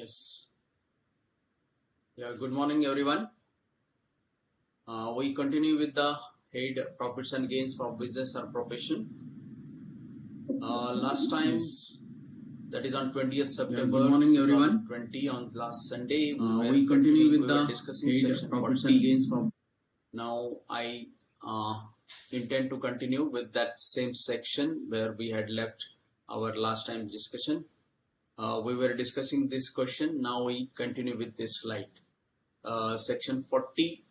Yes. Yeah. Good morning, everyone. We continue with the head profits and gains for business or profession. Last time, that is on 20th September. Good morning, everyone. 2020 on last Sunday. We continue with the discussing head section profits 40. and gains for. Now I intend to continue with that same section where we had left our last time discussion. We were discussing this question. Now we continue with this slide. Section 40.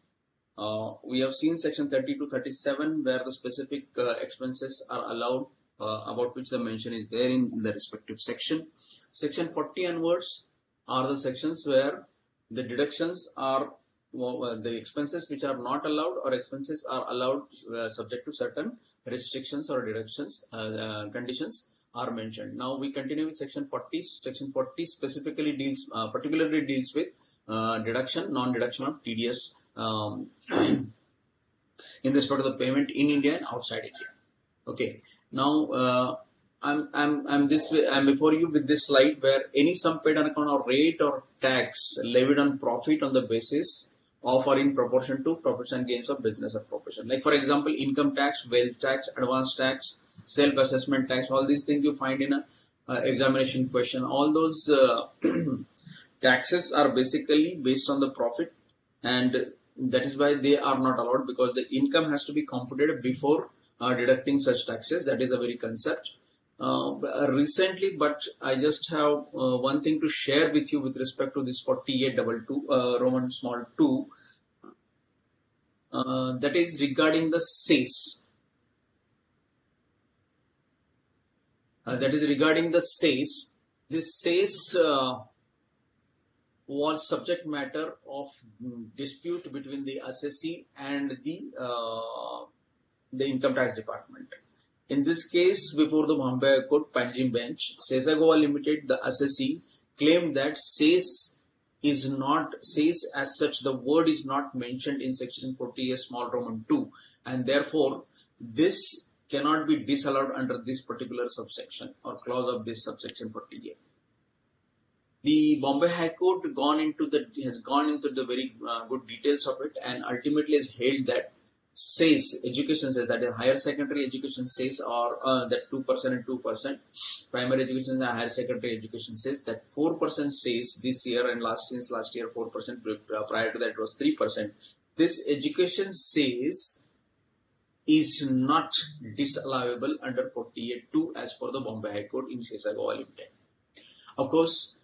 We have seen section 30 to 37 where the specific expenses are allowed, about which the mention is there in the respective section. Section 40 onwards are the sections where the deductions are the expenses which are not allowed or expenses are allowed subject to certain restrictions or deductions conditions are mentioned. Now we continue with section 40. Section 40 specifically deals particularly deals with deduction, non-deduction of TDS in respect of the payment in India and outside India. Okay. Now I'm before you with this slide where any sum paid on account of rate or tax levied on profit on the basis of or in proportion to profits and gains of business or profession. Like for example, income tax, wealth tax, advance tax, self-assessment tax, all these things you find in a examination question. All those taxes are basically based on the profit, and that is why they are not allowed, because the income has to be computed before deducting such taxes. That is a very concept. Recently, but I just have one thing to share with you with respect to this 4822 Roman small 2. That is regarding the cess. This cess was subject matter of dispute between the assessee and the income tax department. In this case, before the Bombay High Court Panjim bench, Sesa Goa Limited, the assessee, claimed that cess is not cess as such. The word is not mentioned in section 40A small Roman 2, and therefore this cannot be disallowed under this particular subsection or clause of this subsection 40A. The Bombay High Court has gone into the very good details of it, and ultimately has held that cess, education cess, that is higher secondary education cess, or that 2% and 2%, primary education and higher secondary education cess, that 4% cess this year and since last year 4%, prior to that it was 3%. This education cess is not disallowable under 48(2) as per the Bombay High Court in Sesa Goa Limited. Of course,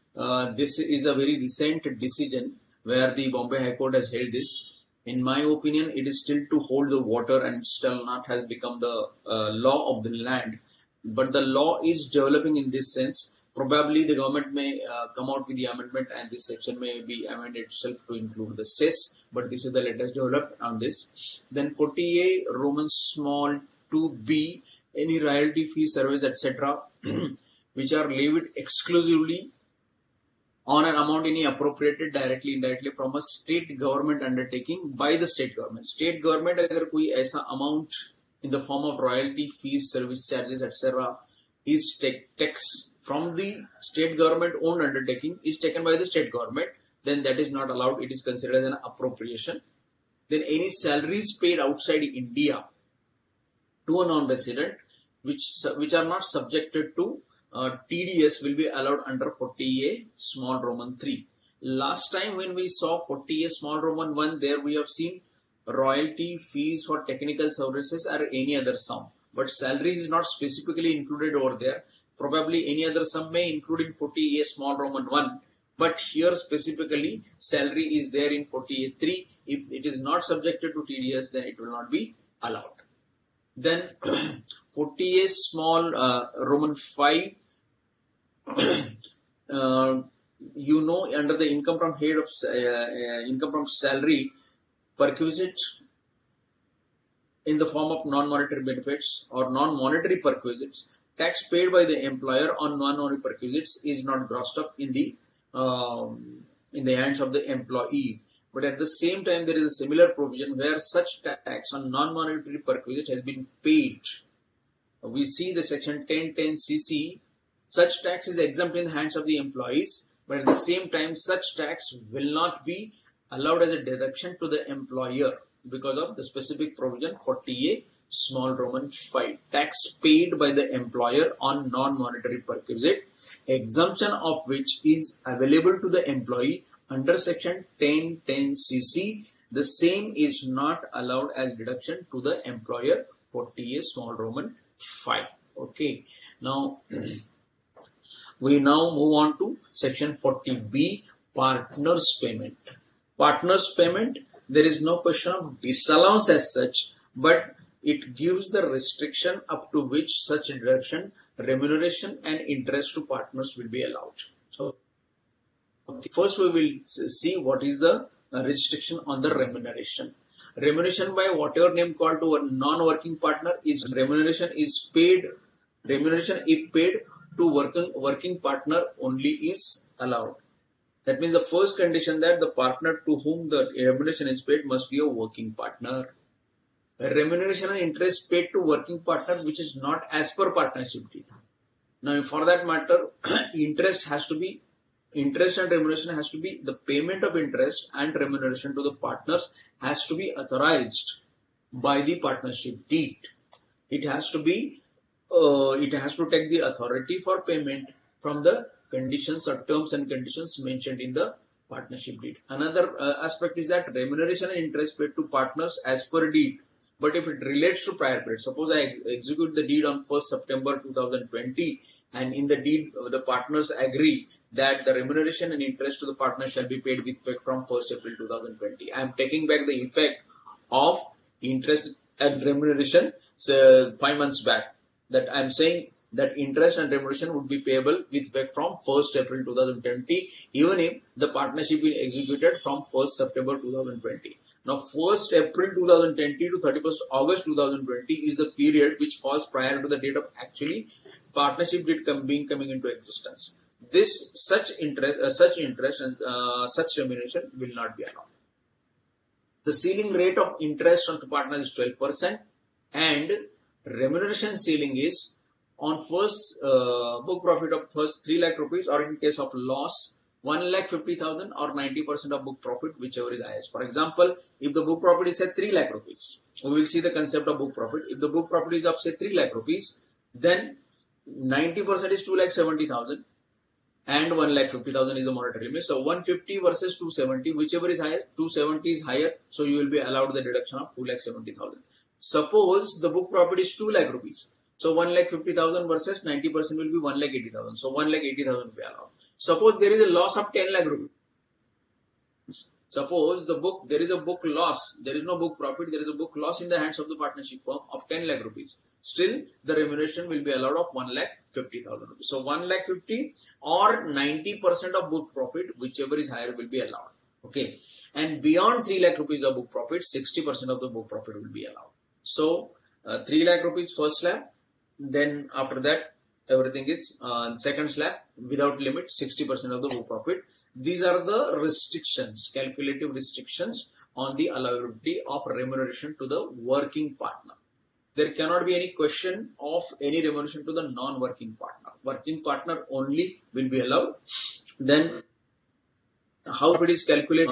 this is a very recent decision where the Bombay High Court has held this. In my opinion, it is still to hold the water and still not has become the law of the land. But the law is developing in this sense. Probably the government may come out with the amendment and this section may be amended itself to include the cess. But this is the latest development on this. Then 40A Roman small 2B, any royalty fee, service, etc. which are levied exclusively on an amount any appropriated directly indirectly from a state government undertaking by the state government. State government अगर कोई ऐसा amount in the form of royalty fees, service charges, etc. is tax from the state government owned undertaking is taken by the state government, then that is not allowed. It is considered as an appropriation. Then any salaries paid outside India to a non-resident which are not subjected to TDS will be allowed under 40A small Roman 3. Last time when we saw 40A small Roman 1, there we have seen royalty fees for technical services or any other sum. But salary is not specifically included over there. Probably any other sum may include in 40A small Roman 1. But here specifically salary is there in 40A 3. If it is not subjected to TDS, then it will not be allowed. Then 40A small Roman 5, under the income from head of income from salary perquisite in the form of non-monetary benefits or non-monetary perquisites, tax paid by the employer on non-monetary perquisites is not grossed up in the hands of the employee. But at the same time, there is a similar provision where such tax on non-monetary perquisite has been paid. We see the section 1010 CC. Such tax is exempt in the hands of the employees but at the same time such tax will not be allowed as a deduction to the employer because of the specific provision 40A small Roman 5, tax paid by the employer on non-monetary perquisite, exemption of which is available to the employee under section 1010cc. The same is not allowed as deduction to the employer 40A small Roman 5. Okay, now we now move on to section 40B, partners payment. Partners payment, there is no question of disallowance as such, but it gives the restriction up to which such deduction, remuneration and interest to partners will be allowed. So okay, first we will see what is the restriction on the remuneration. Remuneration by whatever name called to a non-working partner is remuneration is paid. Remuneration if paid to working partner only is allowed. That means the first condition that the partner to whom the remuneration is paid must be a working partner. Remuneration and interest paid to working partner which is not as per partnership deed. Now for that matter, interest and remuneration has to be, the payment of interest and remuneration to the partners has to be authorized by the partnership deed. It has to be, it has to take the authority for payment from the conditions or terms and conditions mentioned in the partnership deed. Another aspect is that remuneration and interest paid to partners as per deed. But if it relates to prior period, suppose I execute the deed on 1st September 2020 and in the deed the partners agree that the remuneration and interest to the partner shall be paid with effect from 1st April 2020. I am taking back the effect of interest and remuneration 5 months back. That I am saying that interest and remuneration would be payable with effect from 1st April 2020 even if the partnership is executed from 1st September 2020. Now 1st April 2020 to 31st August 2020 is the period which falls prior to the date of actually partnership did coming into existence. This such interest and such remuneration will not be allowed. The ceiling rate of interest on the partner is 12% and remuneration ceiling is on first book profit of first 3 lakh rupees or in case of loss 1,50,000 or 90% of book profit, whichever is highest. For example, if the book profit is say 3 lakh rupees, we will see the concept of book profit. If the book profit is of say 3 lakh rupees, then 90% is 2,70,000 and 1,50,000 is the monetary limit. So 150 versus 270, whichever is highest, 270 is higher, so you will be allowed the deduction of 2,70,000. Suppose the book profit is 2 lakh rupees. So 1,50,000 versus 90% will be 1,80,000. So 1,80,000 will be allowed. Suppose there is a loss of 10 lakh rupees. Suppose there is a book loss. There is no book profit. There is a book loss in the hands of the partnership firm of 10 lakh rupees. Still, the remuneration will be allowed of 1,50,000 rupees. So 1,50,000 or 90% of book profit, whichever is higher, will be allowed. Okay. And beyond 3 lakh rupees of book profit, 60% of the book profit will be allowed. So 3 lakh rupees first slab, then after that everything is second slab without limit 60% of the book profit. These are the restrictions, calculative restrictions on the allowability of remuneration to the working partner. There cannot be any question of any remuneration to the non-working partner. Working partner only will be allowed. Then how it is calculated?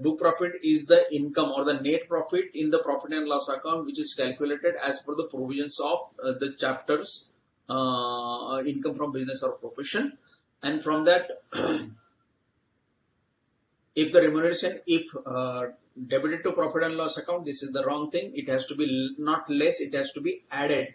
Book profit is the income or the net profit in the profit and loss account, which is calculated as per the provisions of the chapters income from business or profession. And from that, if the remuneration, if debited to profit and loss account, this is the wrong thing. It has to be not less, it has to be added.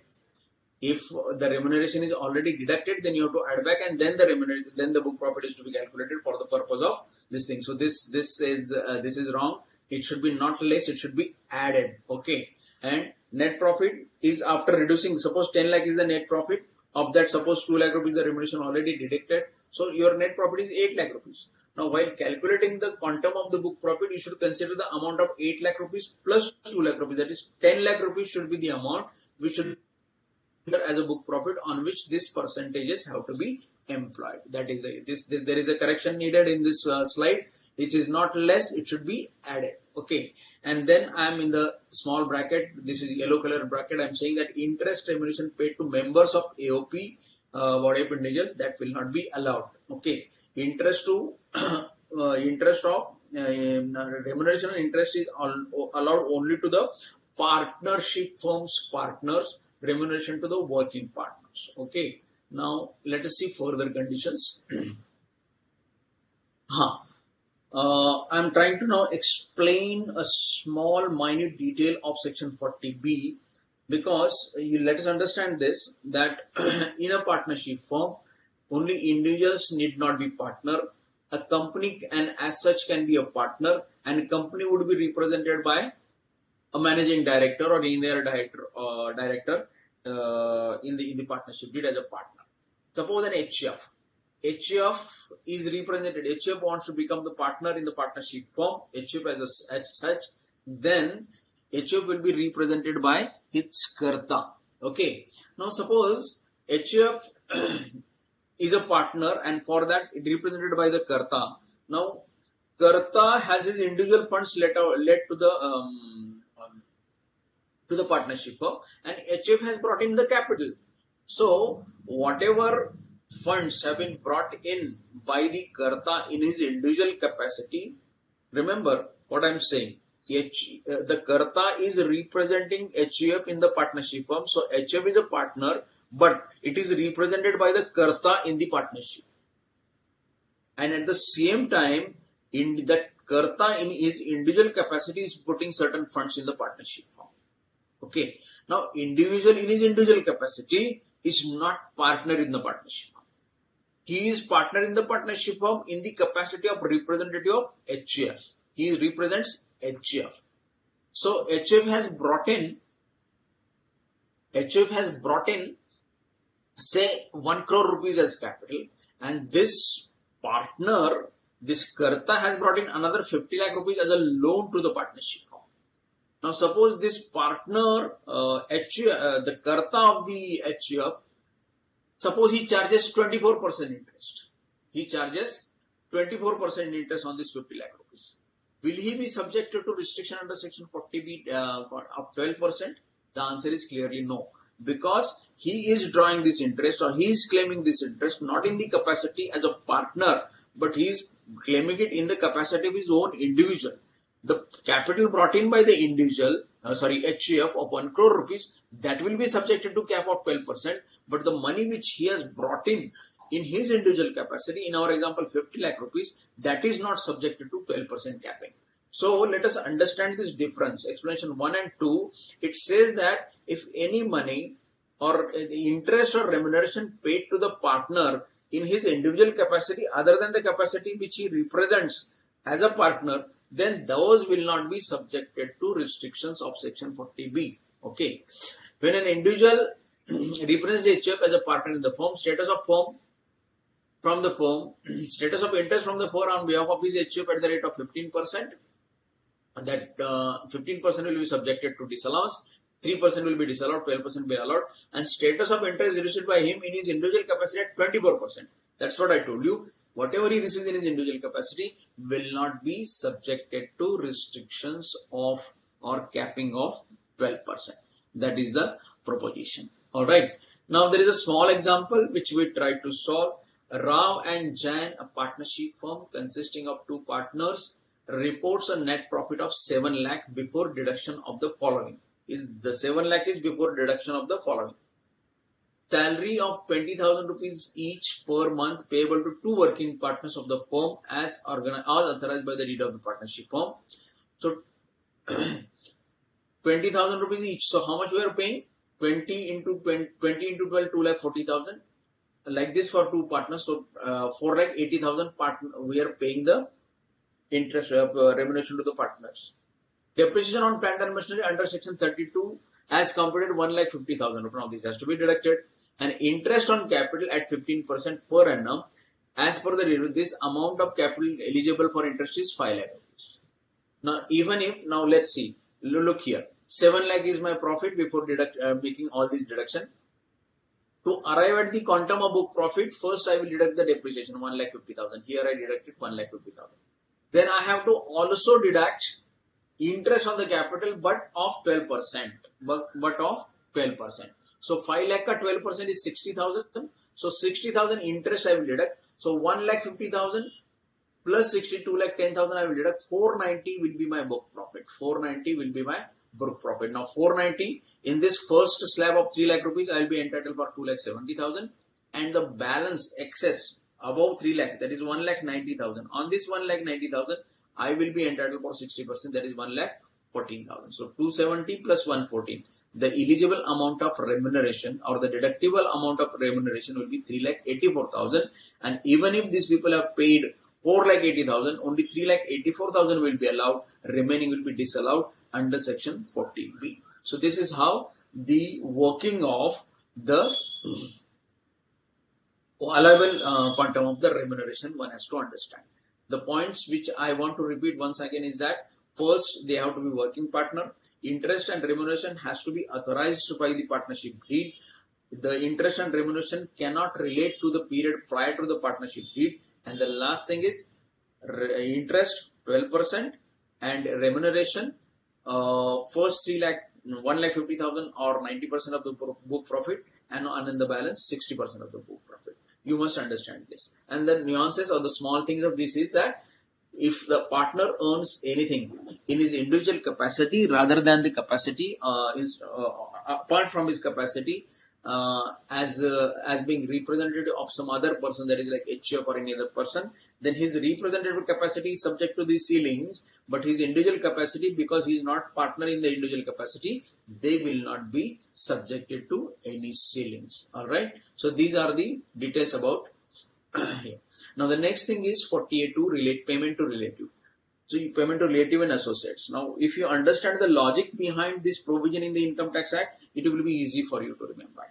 If the remuneration is already deducted, then you have to add back, and then the book profit is to be calculated for the purpose of this thing. So this is wrong. It should be not less, it should be added. Okay. And net profit is after reducing. Suppose 10 lakh is the net profit. Of that, suppose 2 lakh rupees the remuneration already deducted. So your net profit is 8 lakh rupees. Now, while calculating the quantum of the book profit, you should consider the amount of 8 lakh rupees plus 2 lakh rupees. That is 10 lakh rupees should be the amount which should as a book profit on which this percentages have to be employed. That is there is a correction needed in this slide, which is not less, it should be added. Okay. And then I am in the small bracket, this is yellow color bracket, I am saying that interest remuneration paid to members of AOP whatever individual, that will not be allowed. Okay, interest to interest of remuneration and interest is allowed only to the partnership firms partners, remuneration to the working partners. Okay, now let us see further conditions. I'm trying to now explain a small minute detail of section 40B, because you let us understand this, that in a partnership firm only individuals need not be partner. A company and as such can be a partner, and a company would be represented by a managing director or in their director in the partnership deed as a partner. Suppose an HF. HF is represented. HF wants to become the partner in the partnership firm. HF as such, then HF will be represented by its karta. Okay. Now suppose HF is a partner, and for that it represented by the karta. Now karta has his individual funds led to the partnership firm, and HF has brought in the capital. So whatever funds have been brought in by the karta in his individual capacity, remember what I am saying, the karta is representing HF in the partnership firm. So HF is a partner, but it is represented by the karta in the partnership, and at the same time in that karta in his individual capacity is putting certain funds in the partnership firm. Okay, now individual in his individual capacity is not partner in the partnership firm. He is partner in the partnership firm in the capacity of representative of HF. He represents HF. So HF has brought in say 1 crore rupees as capital, and this partner, this karta, has brought in another 50 lakh rupees as a loan to the partnership firm. Now suppose this partner, the karta of the HF, suppose he charges 24% interest. He charges 24% interest on this 50 lakh rupees. Will he be subjected to restriction under section 40B of 12%? The answer is clearly no, because he is drawing this interest, or he is claiming this interest not in the capacity as a partner, but he is claiming it in the capacity of his own individual. The capital brought in by the individual, HF of 1 crore rupees, that will be subjected to cap of 12%, but the money which he has brought in his individual capacity, in our example 50 lakh rupees, that is not subjected to 12% capping. So let us understand this difference. Explanation 1 and 2, it says that if any money or the interest or remuneration paid to the partner in his individual capacity other than the capacity which he represents as a partner, then those will not be subjected to restrictions of section 40B. Okay. When an individual represents HF as a partner in the firm, status of interest from the firm on behalf of his HF at the rate of 15%, that 15% will be subjected to disallowance, 3% will be disallowed, 12% will be allowed, and status of interest received by him in his individual capacity at 24%. That's what I told you. Whatever he receives in his individual capacity will not be subjected to restrictions of or capping of 12%. That is the proposition. Alright. Now there is a small example which we try to solve. Rao and Jan, a partnership firm consisting of 2 partners, reports a net profit of 7 lakh before deduction of the following. The 7 lakh is before deduction of the following. Salary of 20,000 rupees each per month payable to 2 working partners of the firm as authorized by the deed of the partnership firm. So 20,000 rupees each. So how much we are paying? 20 into 12, 2 lakh 40,000. Like this for 2 partners. So 4 lakh 80,000 we are paying the interest remuneration to the partners. Depreciation on plant and machinery under section 32 as computed 1 lakh 50,000 rupees. Now this has to be deducted. And interest on capital at 15% per annum. As per the rule, this amount of capital eligible for interest is 5 lakh rupees. Now even if, now let's see, look here, 7 lakh is my profit before making all these deduction. To arrive at the quantum of book profit, first I will deduct the depreciation 1 lakh 50,000. Here I deducted 1 lakh 50,000. Then I have to also deduct interest on the capital, but of 12%. But of 12%. So 5 lakh ka 12% is 60,000. So 60,000 interest I will deduct. So 1,50,000 plus 62 lakh 10,000 I will deduct. 490 will be my book profit. 490 will be my book profit. Now 490 in this first slab of 3 lakh rupees I will be entitled for 2 lakh 70,000, and the balance excess above 3 lakh, that is 1 lakh 90,000. On this 1 lakh 90,000 I will be entitled for 60%, that is 1 lakh 14,000. So 270 plus 114. The eligible amount of remuneration or the deductible amount of remuneration will be 3 lakh 84,000, and even if these people have paid 4 lakh 80,000, only 3 lakh 84,000 will be allowed, remaining will be disallowed under section 14B. So this is how the working of the allowable quantum of the remuneration one has to understand. The points which I want to repeat once again is that first, they have to be working partner. Interest and remuneration has to be authorized by the partnership deed. The interest and remuneration cannot relate to the period prior to the partnership deed. And the last thing is interest 12% and remuneration first 3 lakh 1 lakh 50,000 or 90% of the book profit, and in the balance 60% of the book profit. You must understand this. And the nuances or the small things of this is that if the partner earns anything in his individual capacity rather than the capacity apart from his capacity as being representative of some other person, that is like HF or any other person, then his representative capacity is subject to these ceilings, but his individual capacity, because he is not partner in the individual capacity, they will not be subjected to any ceilings. All right. So these are the details about here. Now the next thing is 48.2, relate payment to relative. So payment to relative and associates. Now if you understand the logic behind this provision in the Income Tax Act, it will be easy for you to remember.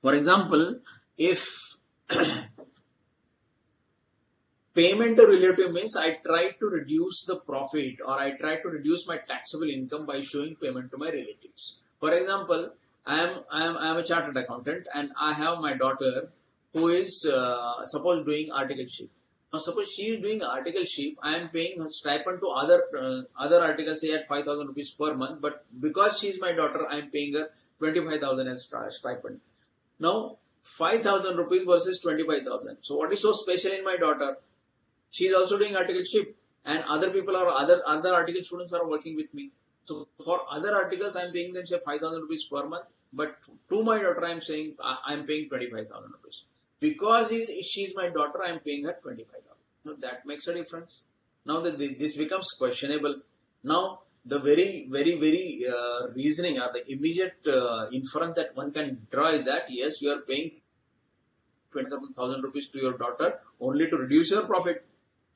For example, if payment to relative means I try to reduce the profit or I try to reduce my taxable income by showing payment to my relatives. For example, I am a chartered accountant and I have my daughter who is suppose doing articleship. Now suppose she is doing articleship, I am paying her stipend to other articles, say at 5,000 rupees per month, but because she is my daughter, I am paying her 25,000 as stipend. Now 5,000 rupees versus 25,000. So what is so special in my daughter? She is also doing articleship, and other people are other article students are working with me. So for other articles, I am paying them say 5,000 rupees per month, but to my daughter I am saying I am paying 25,000 rupees. Because she is my daughter, I am paying her 25,000. Now that makes a difference. Now that this becomes questionable. Now the very reasoning or the immediate inference that one can draw is that yes, you are paying 20,000 rupees to your daughter only to reduce your profit.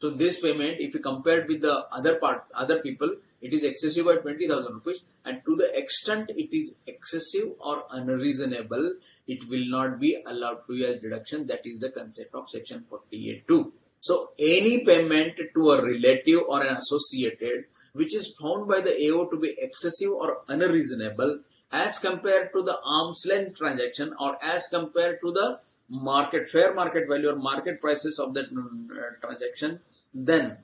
So this payment, if you compare it with the other people, it is excessive by 20,000 rupees, and to the extent it is excessive or unreasonable, it will not be allowed to as deduction. That is the concept of section 48.2. So any payment to a relative or an associated which is found by the AO to be excessive or unreasonable as compared to the arm's length transaction or as compared to the fair market value or market prices of that transaction, then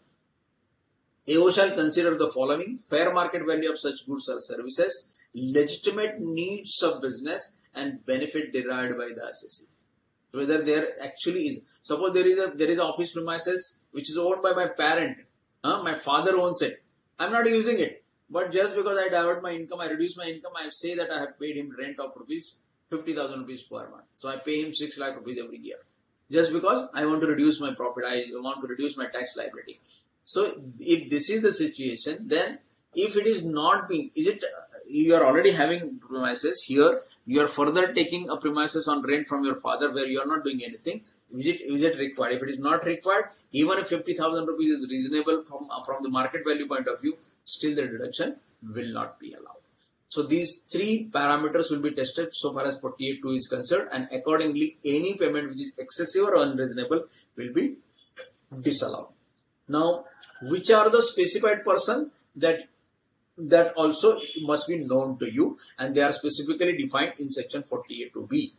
AO shall consider the following: fair market value of such goods or services, legitimate needs of business, and benefit derived by the assessee. Whether there actually is, suppose there is an office premises which is owned by my parent, my father owns it, I am not using it, but just because I divert my income, I reduce my income, I say that I have paid him rent of rupees 50,000 rupees per month. So I pay him 6 lakh rupees every year. Just because I want to reduce my profit, I want to reduce my tax liability. So if this is the situation, then if it is not being, you are already having premises here, you are further taking a premises on rent from your father where you are not doing anything. Is it required? If it is not required, even if 50,000 rupees is reasonable from the market value point of view, still the deduction will not be allowed. So these three parameters will be tested so far as 48.2 is concerned, and accordingly any payment which is excessive or unreasonable will be disallowed. Now, which are the specified person that also must be known to you, and they are specifically defined in section 48.2b.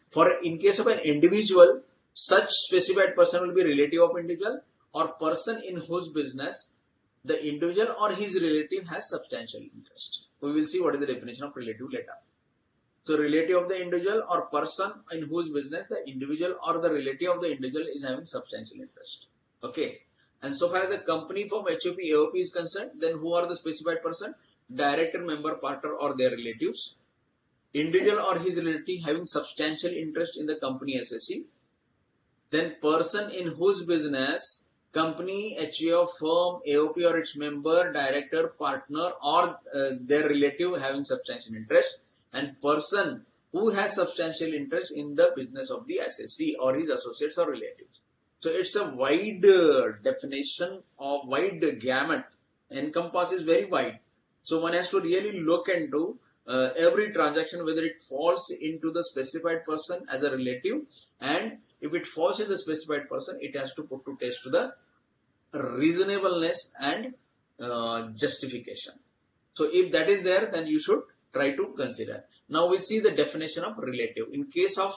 For in case of an individual, such specified person will be relative of individual or person in whose business the individual or his relative has substantial interest. We will see what is the definition of relative later. So relative of the individual or person in whose business the individual or the relative of the individual is having substantial interest. Okay. And so far as the company from HOP, AOP is concerned, then who are the specified person? Director, member, partner or their relatives. Individual or his relative having substantial interest in the company SSC. Then person in whose business company, HO, firm, AOP or its member, director, partner or their relative having substantial interest, and person who has substantial interest in the business of the SSC or his associates or relatives. So it's a wide definition of wide gamut, encompasses very wide. So one has to really look into every transaction, whether it falls into the specified person as a relative, and if it falls in the specified person, it has to put to test to the reasonableness and justification. So if that is there, then you should try to consider. Now we see the definition of relative. In case of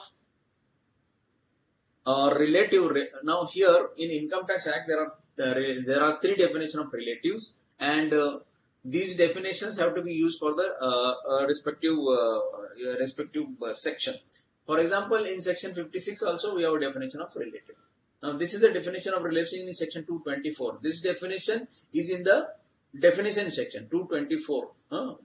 relative, now here in Income Tax Act there are three definitions of relatives, and these definitions have to be used for the respective section. For example, in section 56 also we have a definition of relative. Now this is the definition of relation in section 224. This definition is in the definition section 224.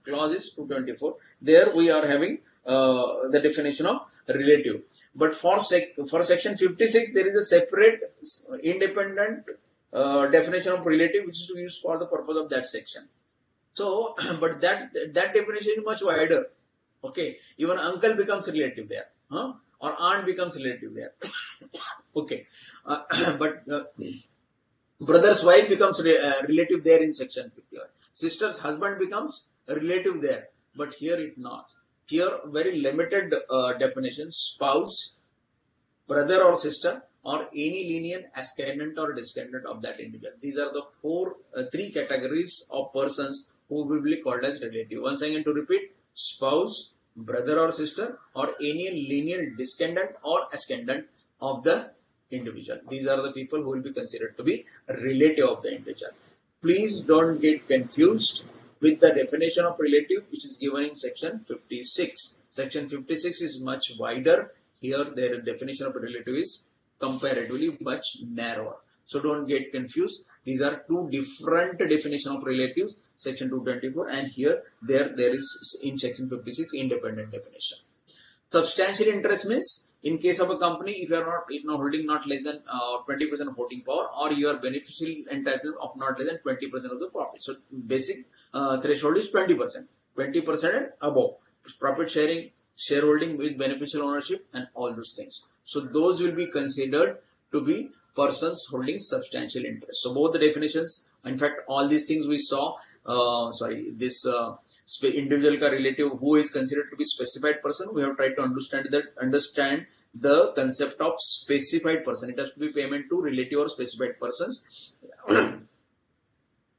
Clause is 224. There we are having the definition of relative. But for section 56 there is a separate independent definition of relative which is to use for the purpose of that section. So, but that definition is much wider. Okay, even uncle becomes relative there, or aunt becomes relative there. Okay, but brother's wife becomes relative there in section 51. Sister's husband becomes relative there, but here it not. Here very limited definition: spouse, brother or sister, or any lineal ascendant or descendant of that individual. These are the three categories of persons who will be called as relative. Once again to repeat: spouse, brother or sister, or any lineal descendant or ascendant of the individual. These are the people who will be considered to be relative of the individual. Please don't get confused with the definition of relative which is given in section 56. Section 56 is much wider. Here their definition of relative is comparatively much narrower. So don't get confused. These are two different definitions of relatives, section 224, and here there is in section 56 independent definition. Substantial interest means in case of a company, if you are not holding not less than 20% of voting power, or you are beneficial entitled of not less than 20% of the profit. So basic threshold is 20%, 20% and above. Profit sharing, shareholding with beneficial ownership, and all those things. So those will be considered to be persons holding substantial interest. So both the definitions, in fact, all these things we saw. This individual ka relative who is considered to be specified person. We have tried to understand the concept of specified person. It has to be payment to relative or specified persons.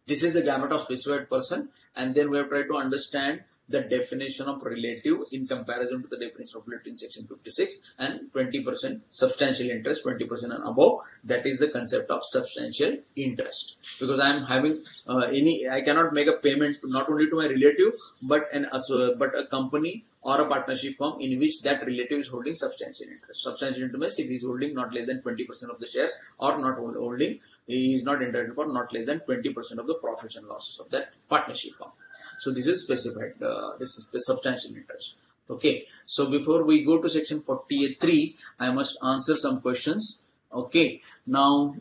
This is the gamut of specified person, and then we have tried to understand the definition of relative in comparison to the definition of relative in section 56, and 20% substantial interest, 20% and above. That is the concept of substantial interest. Because I am having I cannot make a payment not only to my relative, but a company or a partnership firm in which that relative is holding substantial interest. Substantial interest means if he is holding not less than 20% of the shares, or not holding, he is not entitled for not less than 20% of the profits and losses of that partnership firm. So this is specified. This is the substantial interest. Okay. So before we go to section 48.3, I must answer some questions. Okay. Now,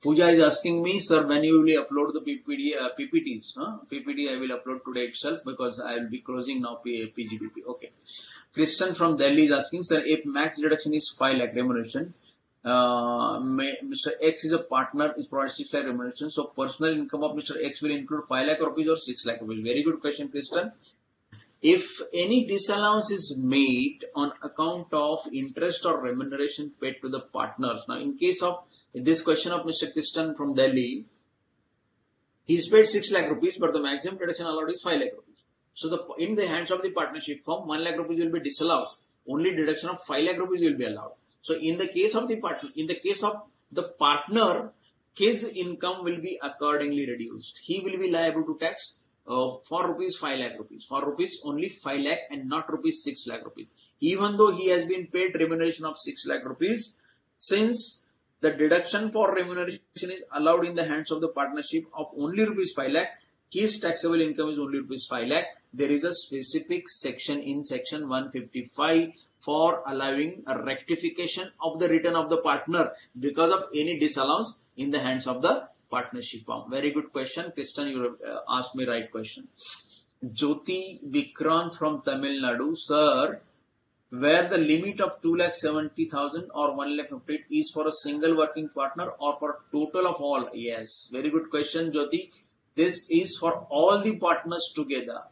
Pooja is asking me, sir, when you will upload the PPTs? PPT I will upload today itself because I will be closing now PGBP. Okay. Christian from Delhi is asking, sir, if max deduction is 5 lakh remuneration, Mr. X is a partner, is provided 6 lakh remuneration. So personal income of Mr. X will include 5 lakh rupees or 6 lakh rupees. Very good question, Christian. If any disallowance is made on account of interest or remuneration paid to the partners. Now, in case of this question of Mr. Christian from Delhi, he is paid 6 lakh rupees, but the maximum deduction allowed is 5 lakh rupees. So, in the hands of the partnership firm, 1 lakh rupees will be disallowed. Only deduction of 5 lakh rupees will be allowed. So, in the case of the partner, his income will be accordingly reduced. He will be liable to tax for rupees 5 lakh rupees, for rupees only 5 lakh and not rupees 6 lakh rupees. Even though he has been paid remuneration of 6 lakh rupees, since the deduction for remuneration is allowed in the hands of the partnership of only rupees 5 lakh, his taxable income is only rupees 5 lakh. There is a specific section in section 155 for allowing a rectification of the return of the partner because of any disallowance in the hands of the partnership firm. Very good question, Kristen. You asked me right question. Jyoti Vikrant from Tamil Nadu, sir, where the limit of 2,70,000 or 1,50,000 is for a single working partner or for total of all? Yes, very good question, Jyoti. This is for all the partners together.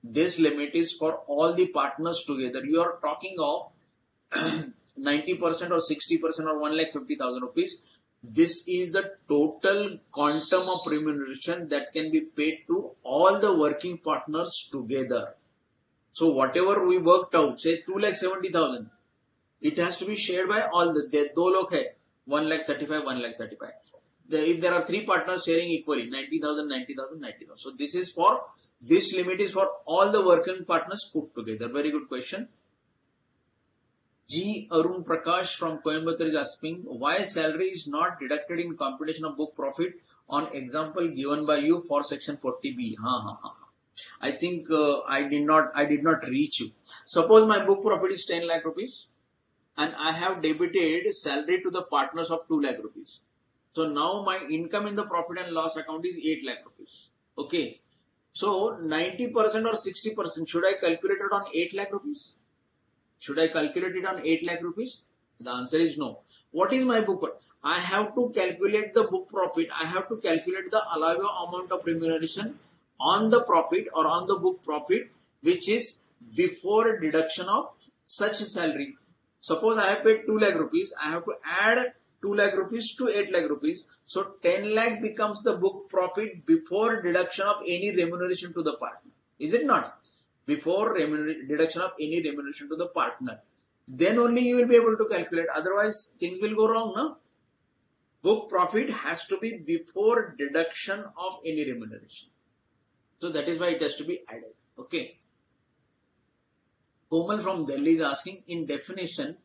This limit is for all the partners together. You are talking of 90% or 60% or 1,50,000 rupees. This is the total quantum of remuneration that can be paid to all the working partners together. So whatever we worked out, say 2,70,000, it has to be shared by all the, दो लोग है, 1,35,000, 1,35,000. If there are three partners sharing equally, 90,000, 90,000, 90,000. So this limit is for all the working partners put together. Very good question. G. Arun Prakash from Coimbatore is asking, why salary is not deducted in computation of book profit on example given by you for section 40B? I think I did not reach you. Suppose my book profit is 10 lakh rupees and I have debited salary to the partners of 2 lakh rupees. So now my income in the profit and loss account is 8 lakh rupees. Okay. So 90% or 60%, should I calculate it on 8 lakh rupees? Should I calculate it on 8 lakh rupees? The answer is no. What is my book profit? I have to calculate the book profit. I have to calculate the allowable amount of remuneration on the profit or on the book profit, which is before deduction of such salary. Suppose I have paid 2 lakh rupees. I have to add 2 lakh rupees to 8 lakh rupees. So 10 lakh becomes the book profit before deduction of any remuneration to the partner. Is it not? Before deduction of any remuneration to the partner. Then only you will be able to calculate. Otherwise, things will go wrong, no? Book profit has to be before deduction of any remuneration. So that is why it has to be added. Okay. Komal from Delhi is asking, in definition,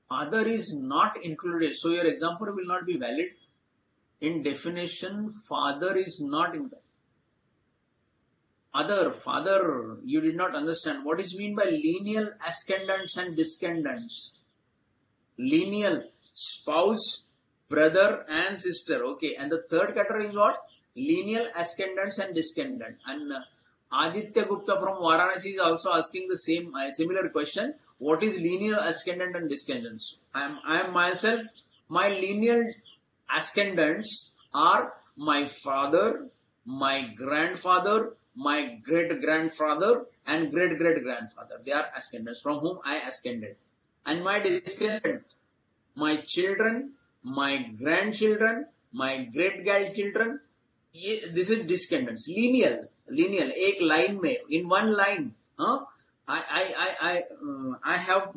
father is not included. So your example will not be valid. In definition, father is not included. Father, you did not understand. What is mean by lineal ascendants and descendants? Lineal, spouse, brother and sister. Okay. And the third category is what? Lineal ascendants and descendants. And Aditya Gupta from Varanasi is also asking the same similar question. What is lineal ascendant and descendants? I am myself, my lineal ascendants are my father, my grandfather, my great-grandfather and great-great-grandfather. They are ascendants from whom I ascended. And my descendants, my children, my grandchildren, my great-grandchildren, this is descendants. Lineal, एक line में, in one line. I have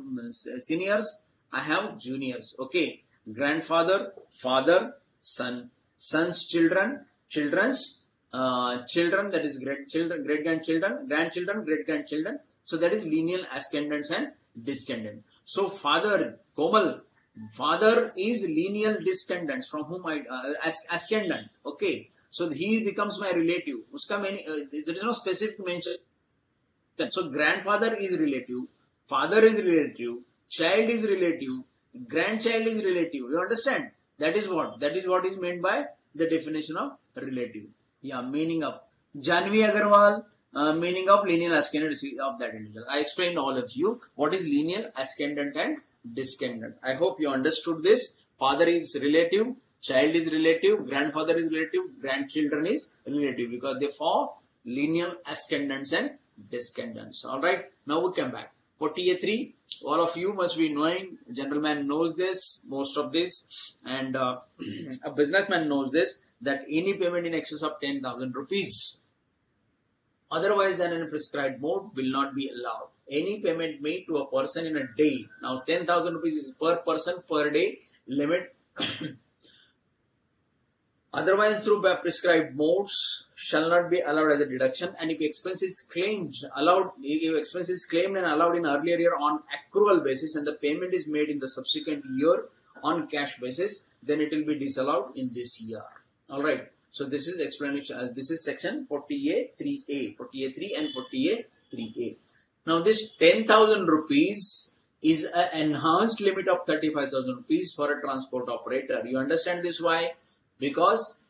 seniors, I have juniors. Okay. Grandfather, father, son, son's children, children's children, that is great-children, great-grandchildren, grandchildren, great-grandchildren. So that is lineal ascendants and descendants. So father, Komal, father is lineal descendants from whom I ascendant. Okay. So he becomes my relative. Uska there is no specific mention. So grandfather is relative, father is relative, child is relative, grandchild is relative. You understand? That is what is meant by the definition of relative. Yeah, meaning of Janvi Agarwal, meaning of lineal ascendant of that individual. I explained all of you what is lineal ascendant and descendant. I hope you understood this. Father is relative, child is relative, grandfather is relative, grandchildren is relative because they form lineal ascendants and descendants. Alright, now we come back. 48.3, all of you must be knowing, a gentleman knows this, most of this, and a businessman knows this, that any payment in excess of 10,000 rupees, otherwise than in a prescribed mode, will not be allowed. Any payment made to a person in a day, now 10,000 rupees is per person per day limit. Otherwise, through prescribed modes shall not be allowed as a deduction, and if expense is claimed and allowed in earlier year on accrual basis and the payment is made in the subsequent year on cash basis, then it will be disallowed in this year. All right. So this is explanation as this is section 40A 3 and 40A 3A. Now this 10,000 rupees is an enhanced limit of 35,000 rupees for a transport operator. You understand this why? Because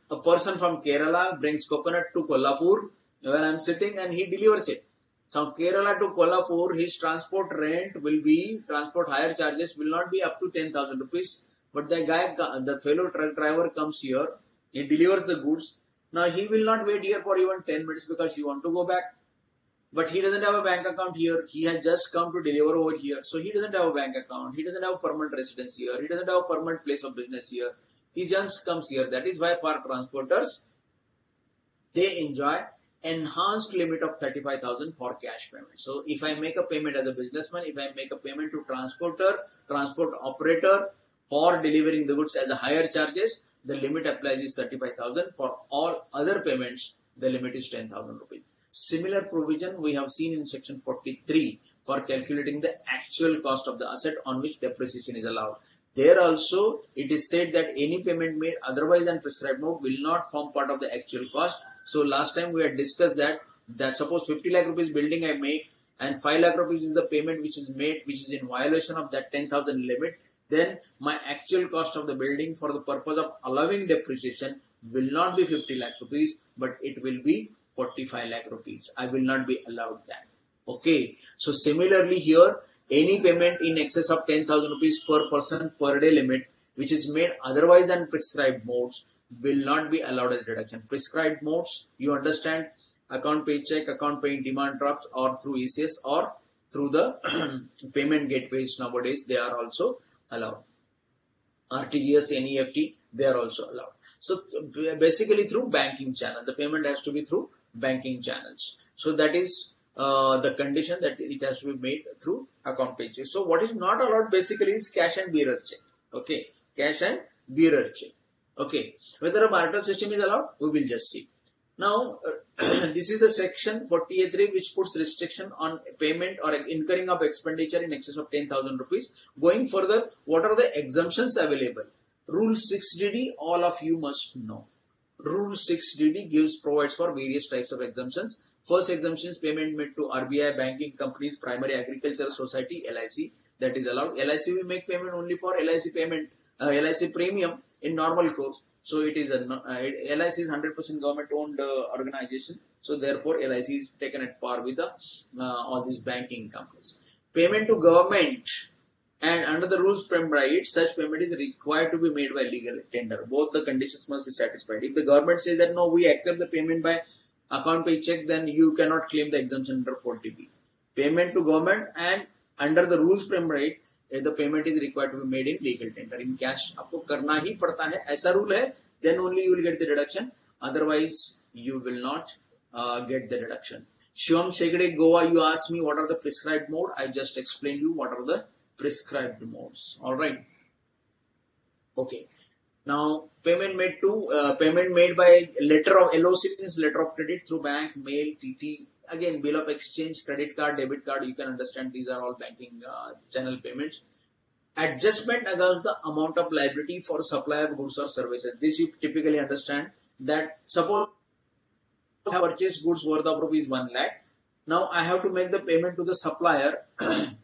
a person from Kerala brings coconut to Kolhapur where I am sitting and he delivers it. From Kerala to Kolhapur, his transport hire charges will not be up to 10,000 rupees. But the fellow truck driver comes here, he delivers the goods. Now he will not wait here for even 10 minutes because he wants to go back. But he doesn't have a bank account here. He has just come to deliver over here. So he doesn't have a bank account. He doesn't have a permanent residence here. He doesn't have a permanent place of business here. He just comes here. That is why for transporters, they enjoy enhanced limit of 35,000 for cash payment. So if I make a payment as a businessman, if I make a payment to transport operator for delivering the goods as a higher charges, the limit applies is 35,000. For all other payments, the limit is 10,000 rupees. Similar provision we have seen in section 43 for calculating the actual cost of the asset on which depreciation is allowed. There also it is said that any payment made otherwise than prescribed mode will not form part of the actual cost. So last time we had discussed that suppose 50 lakh rupees building I make and 5 lakh rupees is the payment which is made, which is in violation of that 10,000 limit, then my actual cost of the building for the purpose of allowing depreciation will not be 50 lakh rupees, but it will be 45 lakh rupees. I will not be allowed that. Okay. So similarly here, any payment in excess of 10,000 rupees per person per day limit, which is made otherwise than prescribed modes, will not be allowed as deduction. Prescribed modes, you understand, account pay check, account pay in demand drafts, or through ECS or through the payment gateways nowadays, they are also allowed. RTGS, NEFT, they are also allowed. So basically through banking channel, the payment has to be through banking channels. So that is the condition that it has to be made through account pay check. So what is not allowed basically is cash and bearer check. Okay, cash and bearer check. Okay, whether a barter system is allowed, we will just see. Now, this is the section 48.3 which puts restriction on payment or incurring of expenditure in excess of 10,000 rupees. Going further, what are the exemptions available? Rule 6DD, all of you must know. Rule 6DD provides for various types of exemptions. First exemption is payment made to RBI, banking companies, primary agricultural society, LIC, that is allowed. LIC will make payment only for LIC payment, LIC premium in normal course. So it is LIC is 100% government owned organization. So therefore LIC is taken at par with all these banking companies. Payment to government, and under the rules framed by it, such payment is required to be made by legal tender. Both the conditions must be satisfied. If the government says that no, we accept the payment by account pay check, then you cannot claim the exemption under 40B. Payment to government and under the rules framed by it, the payment is required to be made in legal tender. In cash, आपको करना ही पड़ता है. ऐसा rule है. Then only you will get the deduction. Otherwise, you will not get the deduction. Shivam Shegde, Goa, you asked me what are the prescribed mode. I just explained you what are the prescribed modes. All right. Okay. Now, payment made by letter of LOC means letter of credit through bank, mail, TT. Again, bill of exchange, credit card, debit card. You can understand these are all banking channel payments. Adjustment against the amount of liability for supply of goods or services. This you typically understand that suppose I have purchased goods worth of rupees 1 lakh. Now I have to make the payment to the supplier. I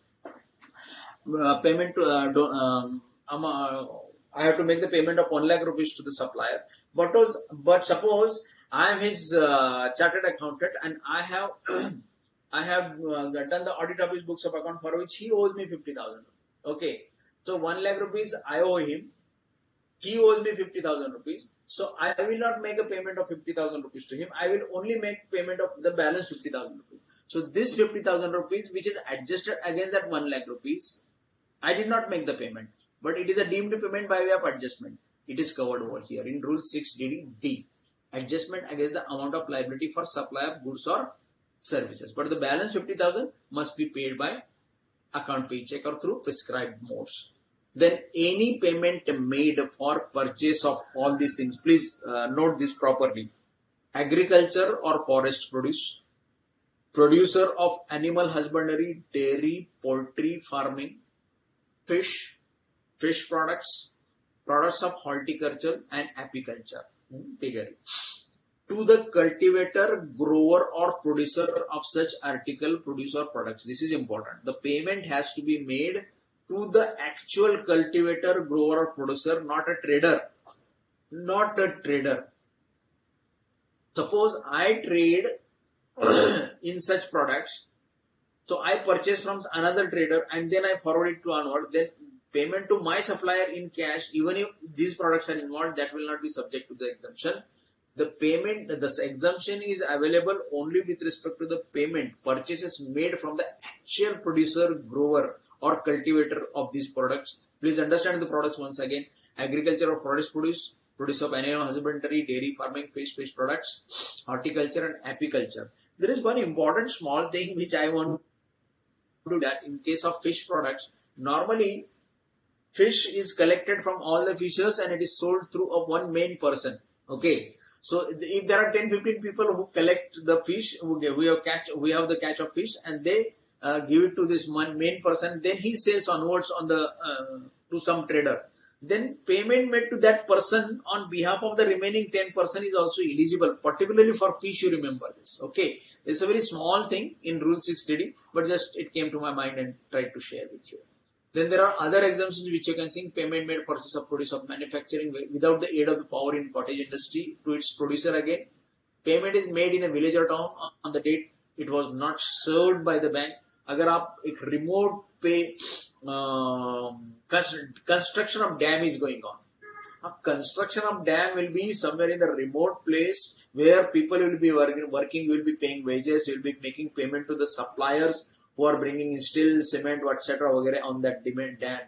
have to make the payment of 1 lakh rupees to the supplier. But suppose I am his chartered accountant and I have done the audit of his books of account for which he owes me 50,000. Okay. So 1 lakh rupees I owe him. He owes me 50,000 rupees. So I will not make a payment of 50,000 rupees to him. I will only make payment of the balance 50,000 rupees. So this 50,000 rupees which is adjusted against that 1 lakh rupees, I did not make the payment. But it is a deemed payment by way of adjustment. It is covered over here in Rule 6DD. Adjustment against the amount of liability for supply of goods or services. But the balance 50,000 must be paid by account pay check or through prescribed modes. then any payment made for purchase of all these things, please note this properly: agriculture or forest produce, producer of animal husbandry, dairy, poultry farming, fish, fish products, products of horticulture and apiculture. Take it. To the cultivator, grower or producer of such article, produce or products. This is important. The payment has to be made to the actual cultivator, grower or producer, not a trader. Not a trader. Suppose I trade in such products, so I purchase from another trader and then I forward it to onward, then payment to my supplier in cash, even if these products are involved, that will not be subject to the exemption. The payment, the exemption is available only with respect to the payment purchases made from the actual producer, grower or cultivator of these products. Please understand the products once again: agriculture or forest produce, produce of animal husbandry, dairy farming, fish products, horticulture and apiculture. There is one important small thing which I want to do, that in case of fish products, normally fish is collected from all the fishers and it is sold through a one main person. Okay. So if there are 10-15 people who collect the fish, we have the catch of fish, and they give it to this one main person, then he sells onwards on the to some trader. Then payment made to that person on behalf of the remaining 10% is also eligible, particularly for fish. You remember this. Okay, it's a very small thing in Rule 6 but just it came to my mind and tried to share with you. Then there are other exemptions which you can see: payment made purchase of produce of manufacturing without the aid of the power in cottage industry to its producer again. Payment is made in a village or town on the date it was not served by the bank. अगर आप एक remote पे construction of dam is going on. Construction of dam will be somewhere in the remote place where people will be working, will be paying wages, will be making payment to the suppliers who are bringing steel, cement, etc. on that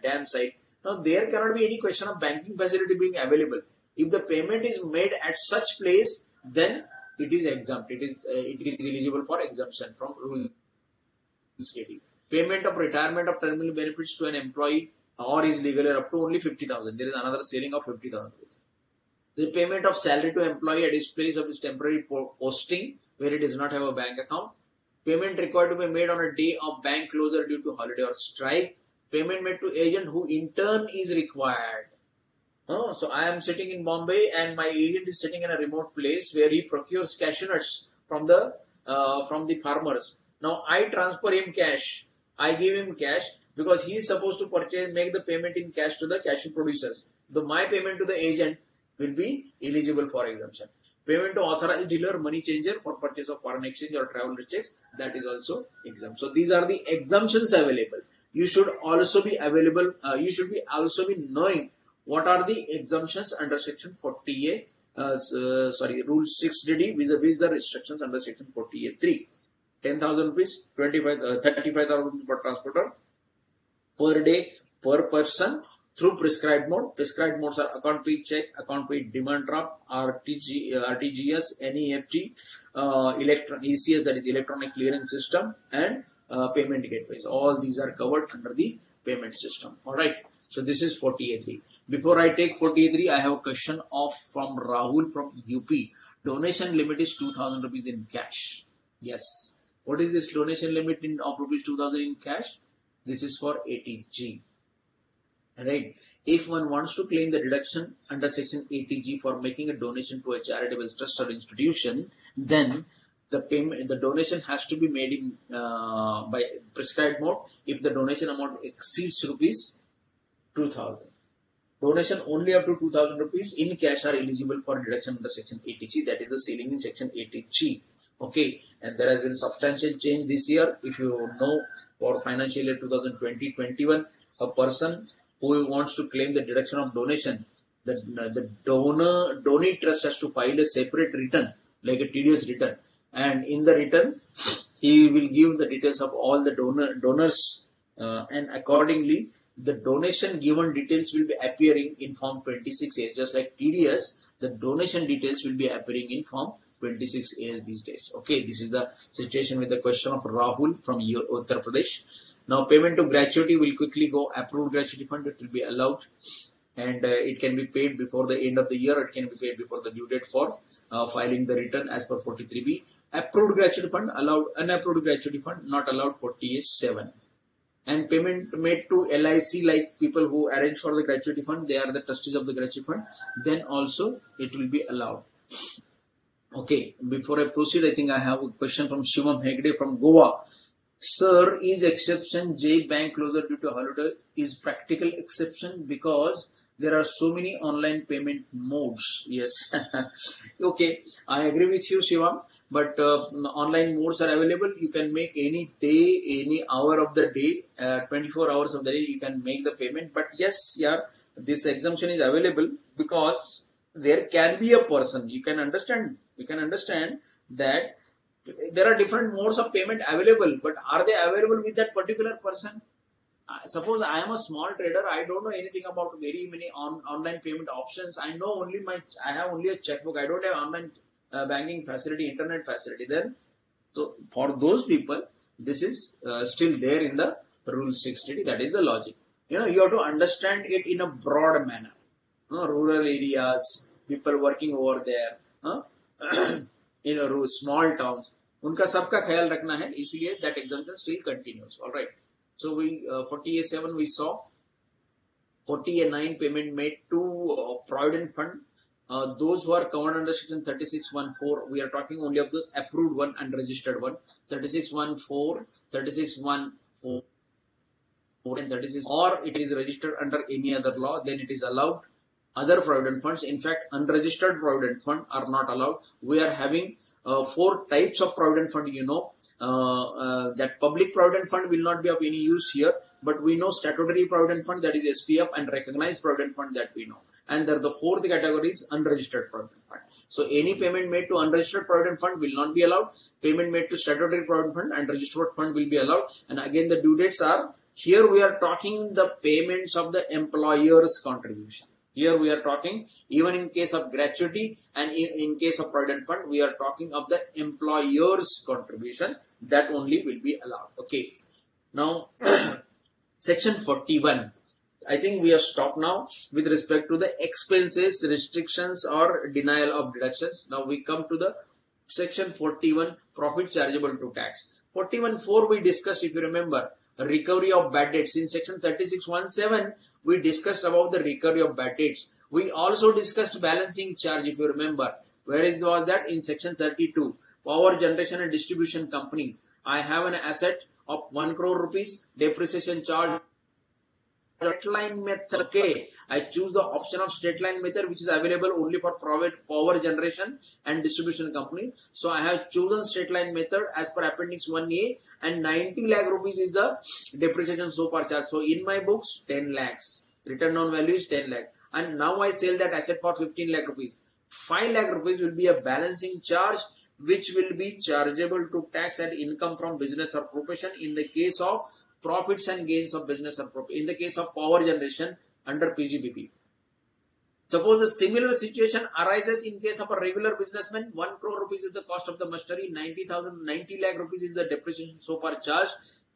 dam site. Now there cannot be any question of banking facility being available. If the payment is made at such place, then it is exempt. It is eligible for exemption from rule stating. Payment of retirement of terminal benefits to an employee or his legal heir up to only 50,000. There is another ceiling of 50,000. The payment of salary to employee at his place of his temporary posting where he does not have a bank account. Payment required to be made on a day of bank closure due to holiday or strike. Payment made to agent who in turn is required. So I am sitting in Bombay and my agent is sitting in a remote place where he procures cashew nuts from the farmers. Now I transfer him cash. I give him cash because he is supposed to make the payment in cash to the cashew producers. So my payment to the agent will be eligible for exemption. Payment to authorized dealer, money changer for purchase of foreign exchange or travel checks, that is also exempt. So these are the exemptions available. You should also be available. You should be also be knowing what are the exemptions under section 40A. Rule 6D vis-a-vis the restrictions under section 40A3. 10,000 rupees, 35,000 rupees per transporter per day per person through prescribed mode. Prescribed modes are account paid check, account paid demand draft, RTGS, NEFT, ECS, that is electronic clearing system, and payment gateways. All these are covered under the payment system. Alright. So this is 40A3. Before I take 40A3, I have a question from Rahul from UP. Donation limit is 2,000 rupees in cash. Yes. What is this donation limit of rupees 2,000 in cash? This is for 80G. Right. If one wants to claim the deduction under section 80G for making a donation to a charitable trust or institution, then the donation has to be made in by prescribed mode if the donation amount exceeds rupees 2,000. Donation only up to 2,000 rupees in cash are eligible for deduction under section 80G. That is the ceiling in section 80G. Okay, and there has been substantial change this year. If you know, for financial year 2020-21, a person who wants to claim the deduction of donation, the donee trust has to file a separate return, like a tedious return, and in the return he will give the details of all the donors, and accordingly the donation given details will be appearing in form 26A. Just like TDS, the donation details will be appearing in form 26 years these days. Okay, this is the situation with the question of Rahul from Uttar Pradesh. Now, payment to gratuity will quickly go. Approved gratuity fund, it will be allowed, and it can be paid before the end of the year. It can be paid before the due date for filing the return as per 43B. Approved gratuity fund allowed. Unapproved gratuity fund not allowed for TA7. And payment made to LIC, like people who arrange for the gratuity fund, they are the trustees of the gratuity fund, then also it will be allowed. Okay, before I proceed, I think I have a question from Shivam Hegde from Goa. Sir, is exception J bank closure due to holiday is practical exception because there are so many online payment modes? Yes. Okay, I agree with you, Shivam. But online modes are available. You can make any day, any hour of the day, 24 hours of the day, you can make the payment. But yes, yeah, this exemption is available because there can be a person. You can understand that there are different modes of payment available, but are they available with that particular person? Suppose I am a small trader, I don't know anything about very many online payment options. I have only a checkbook. I don't have online banking facility, internet facility. Then, so for those people, this is still there in the Rule 680. That is the logic. You have to understand it in a broad manner. Rural areas, people working over there, small towns, उनका सबका ख्याल रखना है, इसलिए that exemption still continues. All right. So for TA7 we saw. For TA9 payment made to Provident Fund. Those who are covered under section 3614, we are talking only of those approved one and registered one. 3614, 3614, and 36, or it is registered under any other law, then it is allowed. Other provident funds, in fact, unregistered provident fund are not allowed. We are having 4 types of provident fund. That public provident fund will not be of any use here, but we know statutory provident fund, that is SPF, and recognized provident fund, that we know. And the 4th category is unregistered provident fund. So any payment made to unregistered provident fund will not be allowed. Payment made to statutory provident fund and registered fund will be allowed. And again, the due dates are, here we are talking the payments of the employer's contribution. Here we are talking, even in case of gratuity and in case of provident fund, we are talking of the employer's contribution. That only will be allowed. Okay. Now, section 41. I think we have stopped now with respect to the expenses, restrictions or denial of deductions. Now we come to the section 41, profit chargeable to tax. 41.4 we discussed, if you remember, recovery of bad debts. In section 36.17, we discussed about the recovery of bad debts. We also discussed balancing charge, if you remember. Where was that? In section 32, power generation and distribution companies. I have an asset of 1 crore rupees, depreciation charge. Straight line method. Okay, I choose the option of straight line method, which is available only for private power generation and distribution company. So I have chosen straight line method as per appendix 1A, and 90 lakh rupees is the depreciation so far charge. So in my books, 10 lakhs. Return on value is 10 lakhs. And now I sell that asset for 15 lakh rupees. 5 lakh rupees will be a balancing charge, which will be chargeable to tax and income from business or profession in the case of profits and gains of business or profit. In the case of power generation under PGBP. Suppose a similar situation arises in case of a regular businessman. 1 crore rupees is the cost of the machinery. 90 lakh rupees is the depreciation so far charge.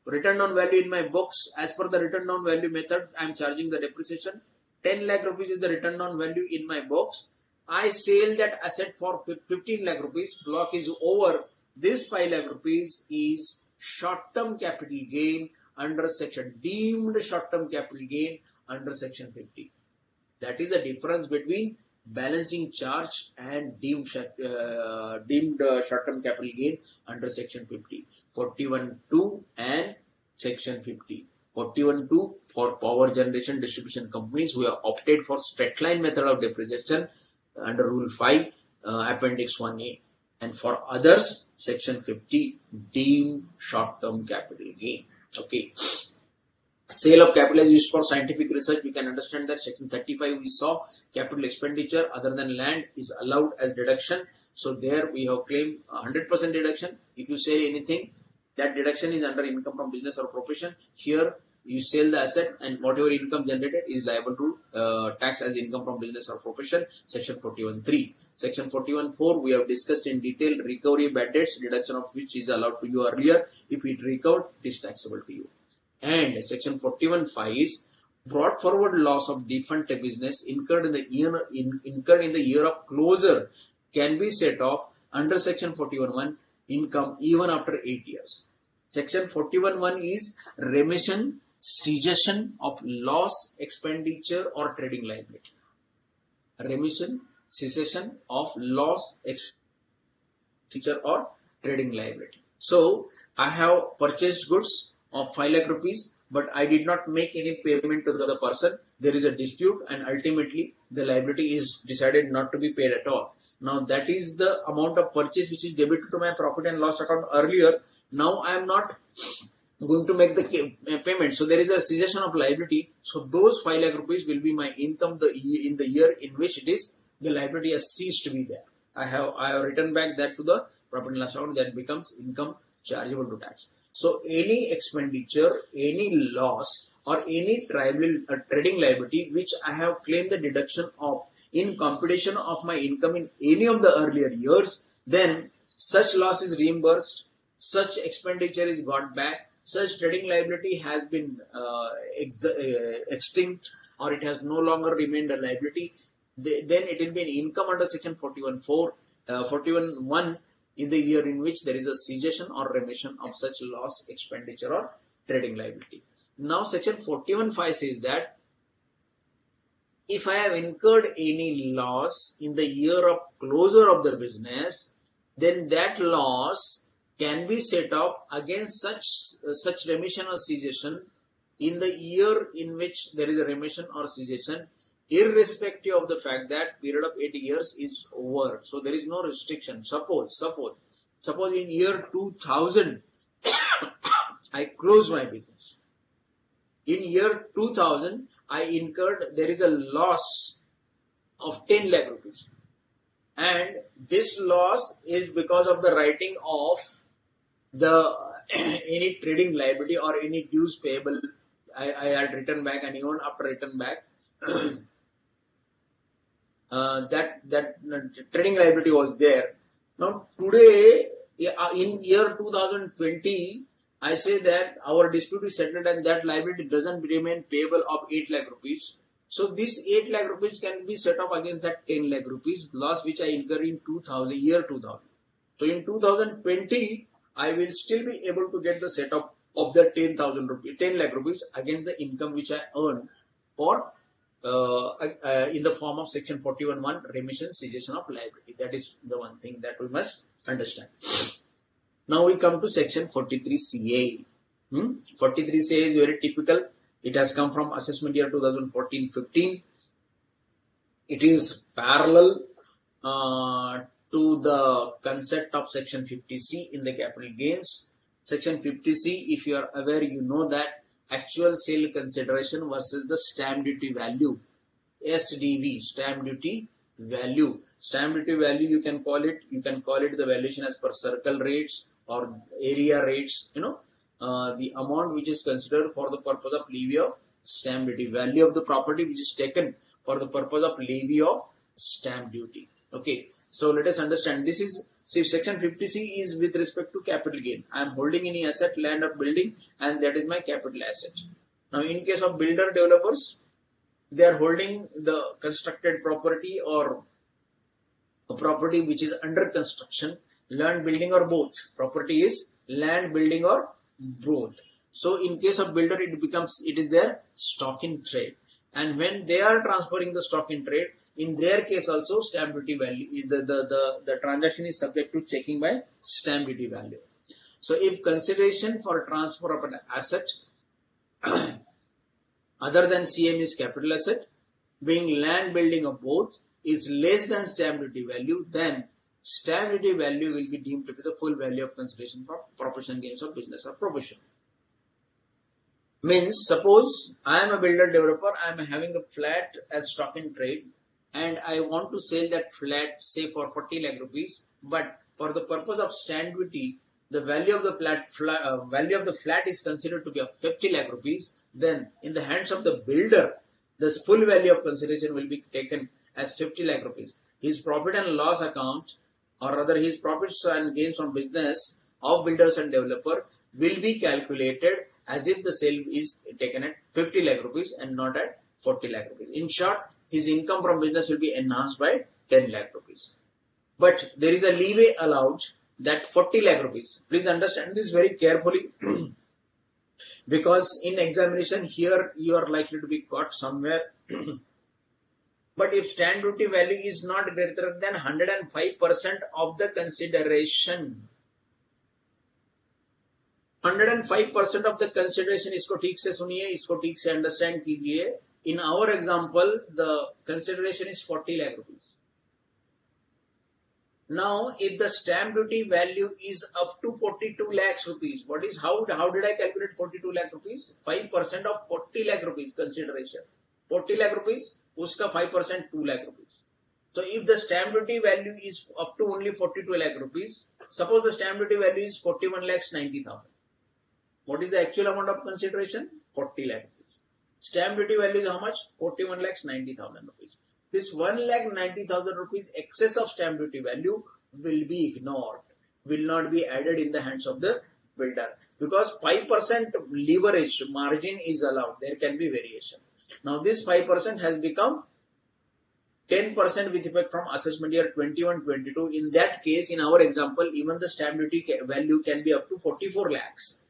Return on value in my books, as per the return on value method, I am charging the depreciation. 10 lakh rupees is the return on value in my books. I sell that asset for 15 lakh rupees. Block is over. This 5 lakh rupees is short-term capital gain under section, deemed short-term capital gain under section 50. That is the difference between balancing charge and deemed short-term capital gain under section 50. 41.2 and section 50. 41.2 for power generation distribution companies who have opted for straight line method of depreciation under Rule 5, Appendix 1A. And for others, section 50, deemed short-term capital gain. Okay. Sale of capital is used for scientific research. We can understand that section 35 we saw capital expenditure other than land is allowed as deduction. So there we have claimed 100% deduction. If you say anything, that deduction is under income from business or profession. Here you sell the asset and whatever income generated is liable to tax as income from business or profession, section 41(3). Section 41(4) we have discussed in detail recovery bad debts, deduction of which is allowed to you earlier. If it recovered, it is taxable to you. And section 41(5) is brought forward loss of defunct business incurred in the year of closure can be set off under section 41(1) income even after 8 years. Section 41(1) is remission, cessation of loss, expenditure or trading liability. Remission, cessation of loss, expenditure or trading liability. So I have purchased goods of 5 lakh rupees, but I did not make any payment to the person. There is a dispute and ultimately the liability is decided not to be paid at all. Now that is the amount of purchase which is debited to my profit and loss account earlier. Now I am not going to make the payment. So there is a cessation of liability. So those 5 lakh rupees will be my income in the year in which it is the liability has ceased to be there. I have written back that to the profit and loss account, that becomes income chargeable to tax. So any expenditure, any loss or any trading liability which I have claimed the deduction of in computation of my income in any of the earlier years, then such loss is reimbursed, such expenditure is got back, such trading liability has been extinct or it has no longer remained a liability. Then it will be an income under section 41(4), 41(1) in the year in which there is a cessation or remission of such loss, expenditure or trading liability. Now section 41(5) says that if I have incurred any loss in the year of closure of the business, then that loss can be set off against such remission or cessation in the year in which there is a remission or cessation, irrespective of the fact that period of 8 years is over. So there is no restriction. Suppose in year 2000 I close my business. In year 2000 I incurred, there is a loss of 10 lakh rupees. And this loss is because of the writing of the any trading liability or any dues payable I had written back, and even after written back that trading liability was there. Now today in year 2020 I say that our dispute is settled and that liability doesn't remain payable of 8 lakh rupees. So this 8 lakh rupees can be set off against that 10 lakh rupees loss which I incurred in year 2000. So in 2020 I will still be able to get the set off of the 10 lakh rupees against the income which I earned for in the form of section 41(1) remission, cessation of liability. That is the one thing that we must understand. Now we come to section 43CA. 43CA is very typical. It has come from assessment year 2014-15. It is parallel to the concept of section 50C in the capital gains. Section 50C, if you are aware, you know that actual sale consideration versus the stamp duty value, SDV, stamp duty value. Stamp duty value, you can call it the valuation as per circle rates or area rates, the amount which is considered for the purpose of levy of stamp duty, value of the property which is taken for the purpose of levy of stamp duty. Okay, so let us understand. This is, see, section 50C is with respect to capital gain. I am holding any asset, land or building, and that is my capital asset. Now in case of builder developers, they are holding the constructed property or a property which is under construction, land, building or both. Property is land, building or both. So in case of builder, it is their stock in trade. And when they are transferring the stock in trade, in their case also stamp duty value, the transaction is subject to checking by stamp duty value. So if consideration for transfer of an asset other than CM is capital asset, being land, building or both, is less than stamp duty value, then stamp duty value will be deemed to be the full value of consideration for proportion gains of business or profession. Means, suppose I am a builder developer, I am having a flat as stock in trade and I want to sell that flat say for 40 lakh rupees, but for the purpose of stamp duty the value of the flat is considered to be of 50 lakh rupees, then in the hands of the builder, the full value of consideration will be taken as 50 lakh rupees. His profit and loss account, or rather his profits and gains from business of builders and developer, will be calculated as if the sale is taken at 50 lakh rupees and not at 40 lakh rupees. In short, his income from business will be enhanced by 10 lakh rupees. But there is a leeway allowed, that 40 lakh rupees. Please understand this very carefully because in examination here you are likely to be caught somewhere. But if stamp duty value is not greater than 105% of the consideration, 105% of the consideration, इसको ठीक से सुनिए, इसको ठीक से understand कीजिए. In our example, the consideration is 40 lakh rupees. Now, if the stamp duty value is up to 42 lakhs rupees, how did I calculate 42 lakh rupees? 5% of 40 lakh rupees consideration. 40 lakh rupees, uska 5% 2 lakh rupees. So, if the stamp duty value is up to only 42 lakh rupees, suppose the stamp duty value is 41 lakhs 90,000. What is the actual amount of consideration? 40 lakh rupees. Stamp duty value is how much? 41 lakhs 90,000 rupees. This 1,90,000 rupees excess of stamp duty value will be ignored, will not be added in the hands of the builder, because 5% leverage margin is allowed. There can be variation. Now this 5% has become 10% with effect from assessment year 21-22. In that case, in our example, even the stamp duty value can be up to 44 lakhs.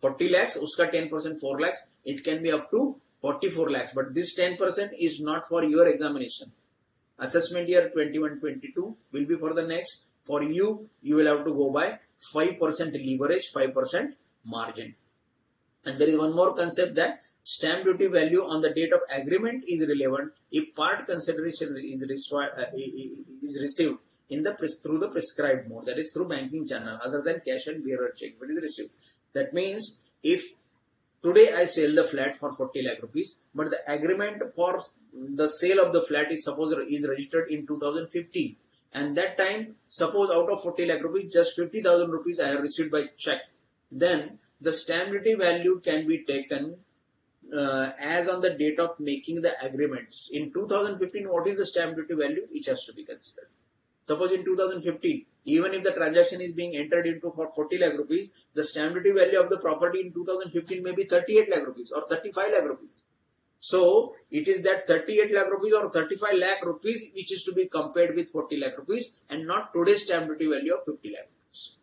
40 lakhs, uska 10% 4 lakhs, it can be up to 44 lakhs, but this 10% is not for your examination. Assessment year 21-22 will be for the next. For you, you will have to go by 5% leverage, 5% margin. And there is one more concept, that stamp duty value on the date of agreement is relevant if part consideration is received through the prescribed mode, that is through banking channel other than cash and bearer check. What is received? That means if today I sell the flat for 40 lakh rupees, but the agreement for the sale of the flat is registered in 2015, and that time, suppose out of 40 lakh rupees, just 50,000 rupees I have received by check, then the stamp duty value can be taken as on the date of making the agreements. In 2015, what is the stamp duty value? Which has to be considered. Suppose in 2015, even if the transaction is being entered into for 40 lakh rupees, the stamp duty value of the property in 2015 may be 38 lakh rupees or 35 lakh rupees. So, it is that 38 lakh rupees or 35 lakh rupees which is to be compared with 40 lakh rupees and not today's stamp duty value of 50 lakh rupees.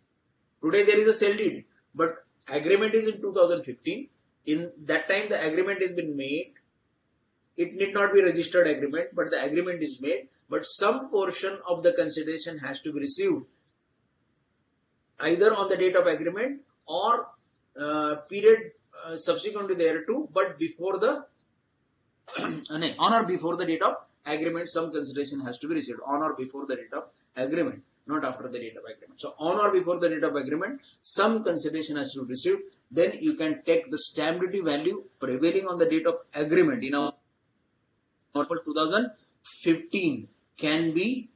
Today there is a sale deed, but agreement is in 2015. In that time the agreement has been made. It need not be registered agreement, but the agreement is made. But some portion of the consideration has to be received either on the date of agreement or period subsequent to thereto, but before the on or before the date of agreement, some consideration has to be received on or before the date of agreement, not after the date of agreement. So on or before the date of agreement, some consideration has to be received. Then you can take the stamp duty value prevailing on the date of agreement. In our 2015 can be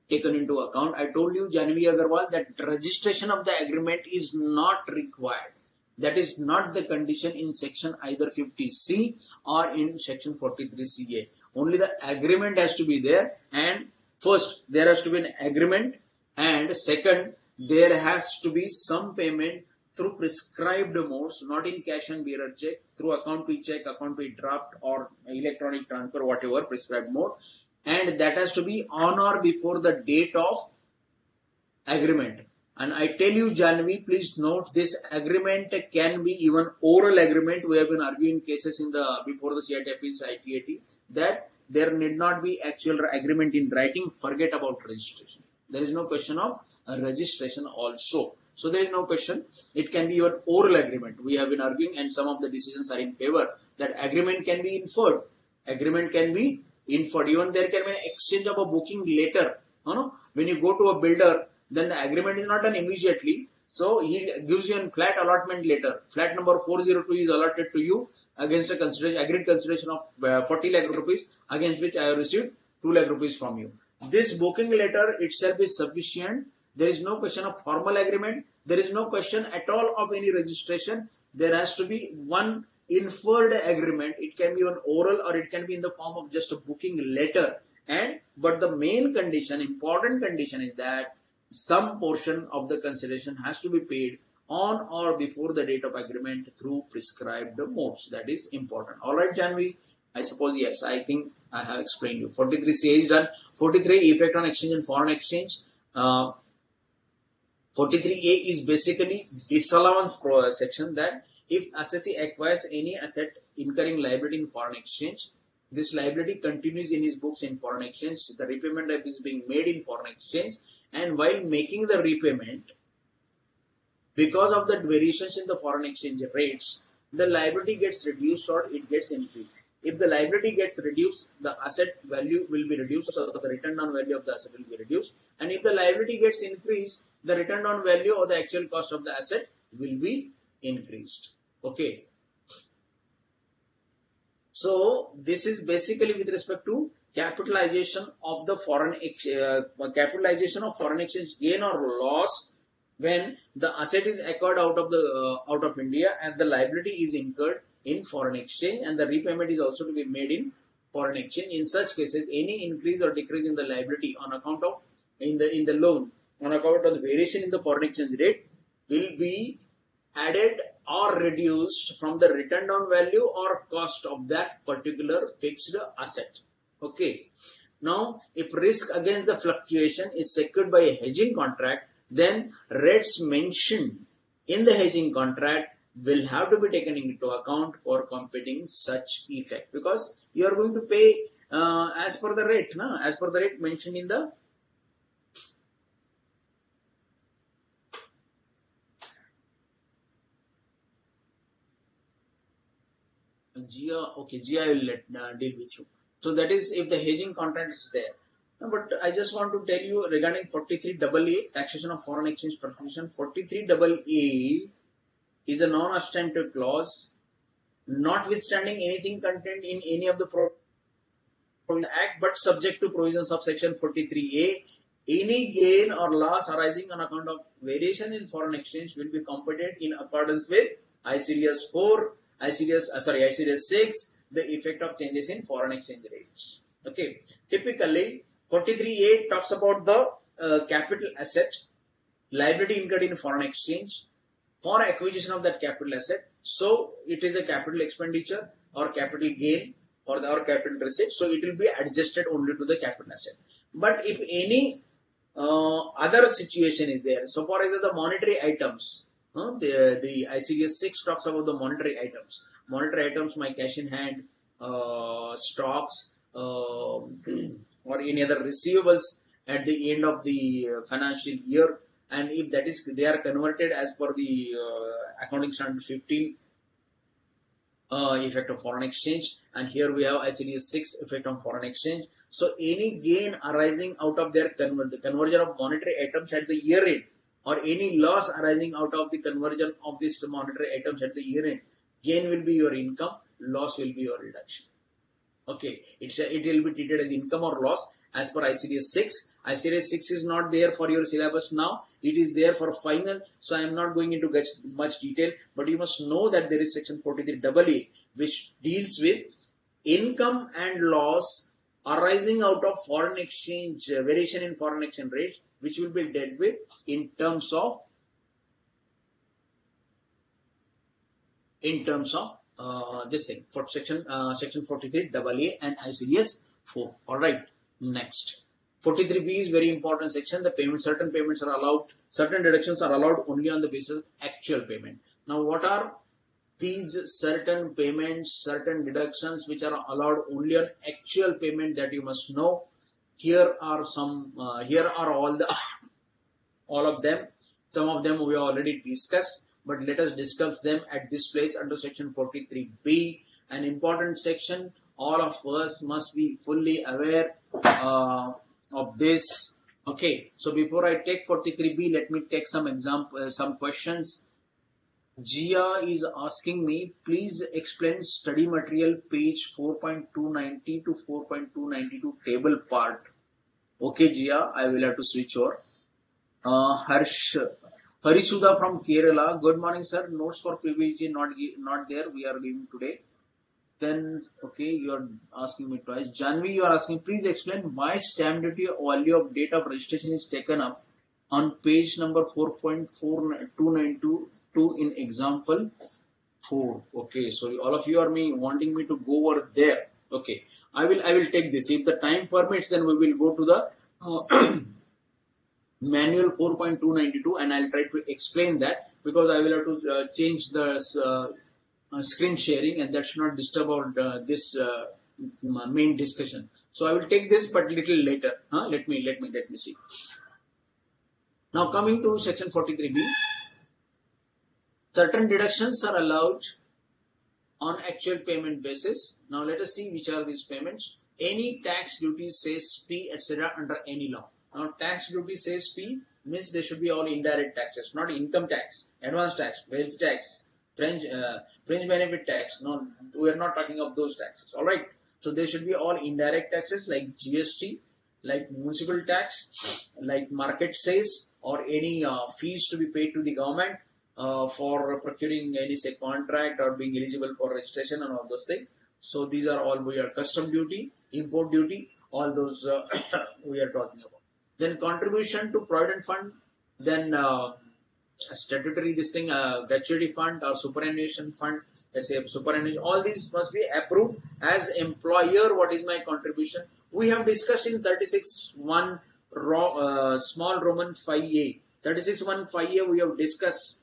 taken into account. I told you, Janvi Agarwal, that registration of the agreement is not required. That is not the condition in section either 50C or in section 43CA. Only the agreement has to be there, and first there has to be an agreement, and second there has to be some payment through prescribed modes, not in cash and bearer check, through account to check, account to draft or electronic transfer, whatever prescribed mode, and that has to be on or before the date of agreement. And I tell you, Janvi, please note, this agreement can be even oral agreement. We have been arguing cases in the before the CITFs, ITAT, that there need not be actual agreement in writing. Forget about registration. There is no question of registration also. So there is no question. It can be even oral agreement. We have been arguing, and some of the decisions are in favor that agreement can be inferred. Agreement can be inferred. Even there can be an exchange of a booking later. No? When you go to a builder, then the agreement is not done immediately. So he gives you a flat allotment later. Flat number 402 is allotted to you against a agreed consideration of 40 lakh rupees, against which I have received 2 lakh rupees from you. This booking letter itself is sufficient There is no question of formal agreement. There is no question at all of any registration. There has to be one inferred agreement. It can be on oral or it can be in the form of just a booking letter. But the main condition, important condition, is that some portion of the consideration has to be paid on or before the date of agreement through prescribed modes. That is important. All right, Janvi. I suppose yes. I think I have explained you. 43C is done. 43 effect on exchange and foreign exchange. 43A is basically disallowance section, that if assessee acquires any asset incurring liability in foreign exchange, this liability continues in his books in foreign exchange. The repayment is being made in foreign exchange, and while making the repayment, because of the variations in the foreign exchange rates, the liability gets reduced or it gets increased. If the liability gets reduced, the asset value will be reduced, so the return on value of the asset will be reduced. And if the liability gets increased, the return on value or the actual cost of the asset will be increased. Okay. So this is basically with respect to capitalization of the foreign capitalization of foreign exchange gain or loss when the asset is acquired out of India and the liability is incurred in foreign exchange, and the repayment is also to be made in foreign exchange. In such cases, any increase or decrease in the liability on account of in the loan on account of the variation in the foreign exchange rate will be added or reduced from the return on value or cost of that particular fixed asset. Okay. Now, if risk against the fluctuation is secured by a hedging contract, then rates mentioned in the hedging contract will have to be taken into account for computing such effect, because you are going to pay as per the rate, as per the rate mentioned in the Gia. Okay, Gia will deal with you. So that is if the hedging contract is there. But I just want to tell you regarding 43AA, taxation of foreign exchange fluctuation. 43AA is a non-substantive clause, notwithstanding anything contained in any of the Act, but subject to provisions of section 43A. Any gain or loss arising on account of variation in foreign exchange will be computed in accordance with ICDS 4, ICDS 6, the effect of changes in foreign exchange rates. Okay. Typically, 43A talks about the capital asset, liability incurred in foreign exchange for acquisition of that capital asset. So it is a capital expenditure or capital gain or capital receipt. So it will be adjusted only to the capital asset. But if any other situation is there, so for example, the monetary items, the ICDS 6 talks about the monetary items. Monetary items, my cash in hand, stocks, or any other receivables at the end of the financial year, and if that is they are converted as per the accounting standard 15 effect of foreign exchange, and here we have ICDS 6 effect on foreign exchange. So any gain arising out of their the conversion of monetary items at the year end, or any loss arising out of the conversion of these monetary items at the year end, gain will be your income, loss will be your reduction. Okay, it will be treated as income or loss as per ICDS 6. ICDS 6 is not there for your syllabus now. It is there for final. So I am not going into much detail, but you must know that there is section 43AA which deals with income and loss arising out of foreign exchange, variation in foreign exchange rates, which will be dealt with in terms of this thing for section 43AA and ICDS 4. All right, next 43B is very important section. The certain payments are allowed, certain deductions are allowed only on the basis of actual payment. Now, what are these certain payments, certain deductions which are allowed only on actual payment that you must know? Here are some. Here are all of them. Some of them we have already discussed, but let us discuss them at this place under section 43B, an important section. All of us must be fully aware of this. Okay, so before I take 43B, let me take some questions. Gia is asking me, please explain study material page 4.290 to 4.292 table part. Okay, Gia, I will have to switch over. Harisuda from Kerala. Good morning, sir. Notes for PVG not there. We are giving today. Then, okay, you are asking me twice. Janvi, you are asking, please explain why stamp duty value of date of registration is taken up on page number 4.4292 in example 4. Okay, so all of you are wanting me to go over there. Okay, I will take this. If the time permits, then we will go to the manual 4.292 and I'll try to explain that, because I will have to change the screen sharing, and that should not disturb our this main discussion. So I will take this, but little later. Let me see. Now coming to section 43B, certain deductions are allowed on actual payment basis. Now let us see which are these payments. Any tax, duty, cess, fee, etc. under any law. Now tax, duty, cess, fee means they should be all indirect taxes, not income tax, advance tax, wealth tax, fringe benefit tax. No, we are not talking of those taxes. All right. So they should be all indirect taxes like GST, like municipal tax, like market sales, or any fees to be paid to the government for procuring any say contract or being eligible for registration and all those things. So these are all we are custom duty, import duty, all those we are talking about. Then contribution to provident fund, then statutory this thing, gratuity fund or superannuation fund, let's say superannuation, all these must be approved as employer. What is my contribution? We have discussed in 36.1 small Roman 5a. 36.1 5a we have discussed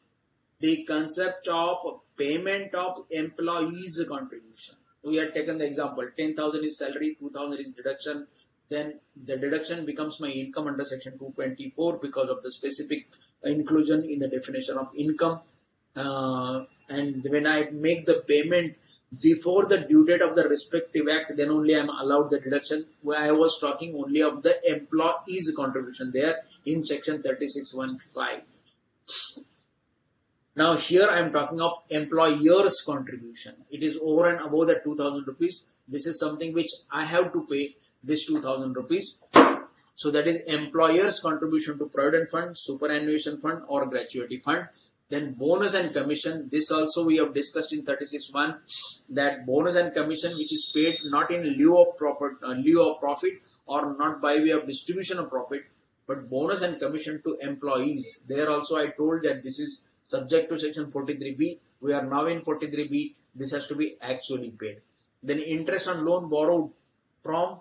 the concept of payment of employees contribution. We had taken the example, 10,000 is salary, 2,000 is deduction. Then the deduction becomes my income under section 224 because of the specific inclusion in the definition of income. And when I make the payment before the due date of the respective act, then only I am allowed the deduction. Where I was talking only of the employees contribution there in section 36.1.5. Now here I am talking of employer's contribution. It is over and above the 2,000 rupees. This is something which I have to pay, this 2,000 rupees. So that is employer's contribution to provident fund, superannuation fund or gratuity fund. Then bonus and commission. This also we have discussed in 36.1, that bonus and commission which is paid not in lieu of profit or not by way of distribution of profit, but bonus and commission to employees. There also I told that this is subject to section 43B. We are now in 43B. This has to be actually paid. Then interest on loan borrowed from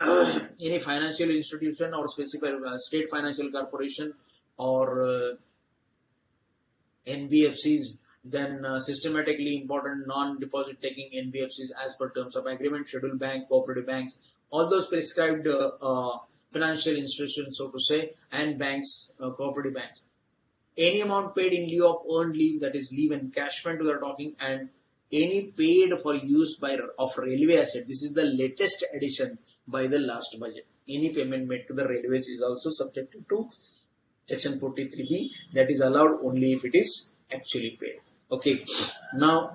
any financial institution or specific state financial corporation or NBFCs. Then systematically important non-deposit taking NBFCs as per terms of agreement, scheduled bank, cooperative banks, all those prescribed financial institutions, so to say, and banks, cooperative banks. Any amount paid in lieu of earned leave, that is leave encashment we are talking, and any paid for use of railway asset. This is the latest addition by the last budget. Any payment made to the railways is also subjected to section 43B. That is allowed only if it is actually paid. Okay. Now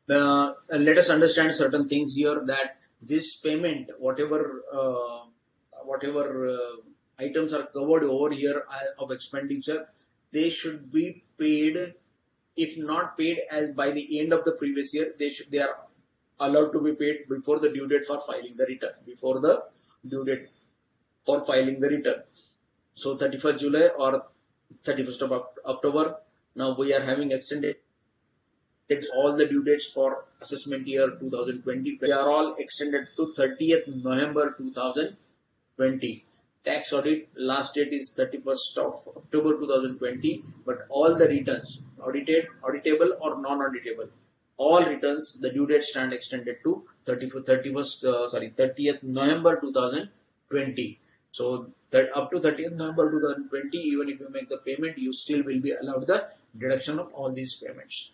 let us understand certain things here, that this payment, whatever items are covered over here of expenditure, they should be paid. If not paid as by the end of the previous year, they are allowed to be paid before the due date for filing the return. Before the due date for filing the return. So 31st July or 31st of October. Now we are having extended all the due dates for assessment year 2020. They are all extended to 30th November 2020. Tax audit last date is 31st of October 2020, but all the returns, audited, auditable or non-auditable, all returns, the due date stand extended to 30th November 2020. So that up to 30th November 2020, even if you make the payment, you still will be allowed the deduction of all these payments.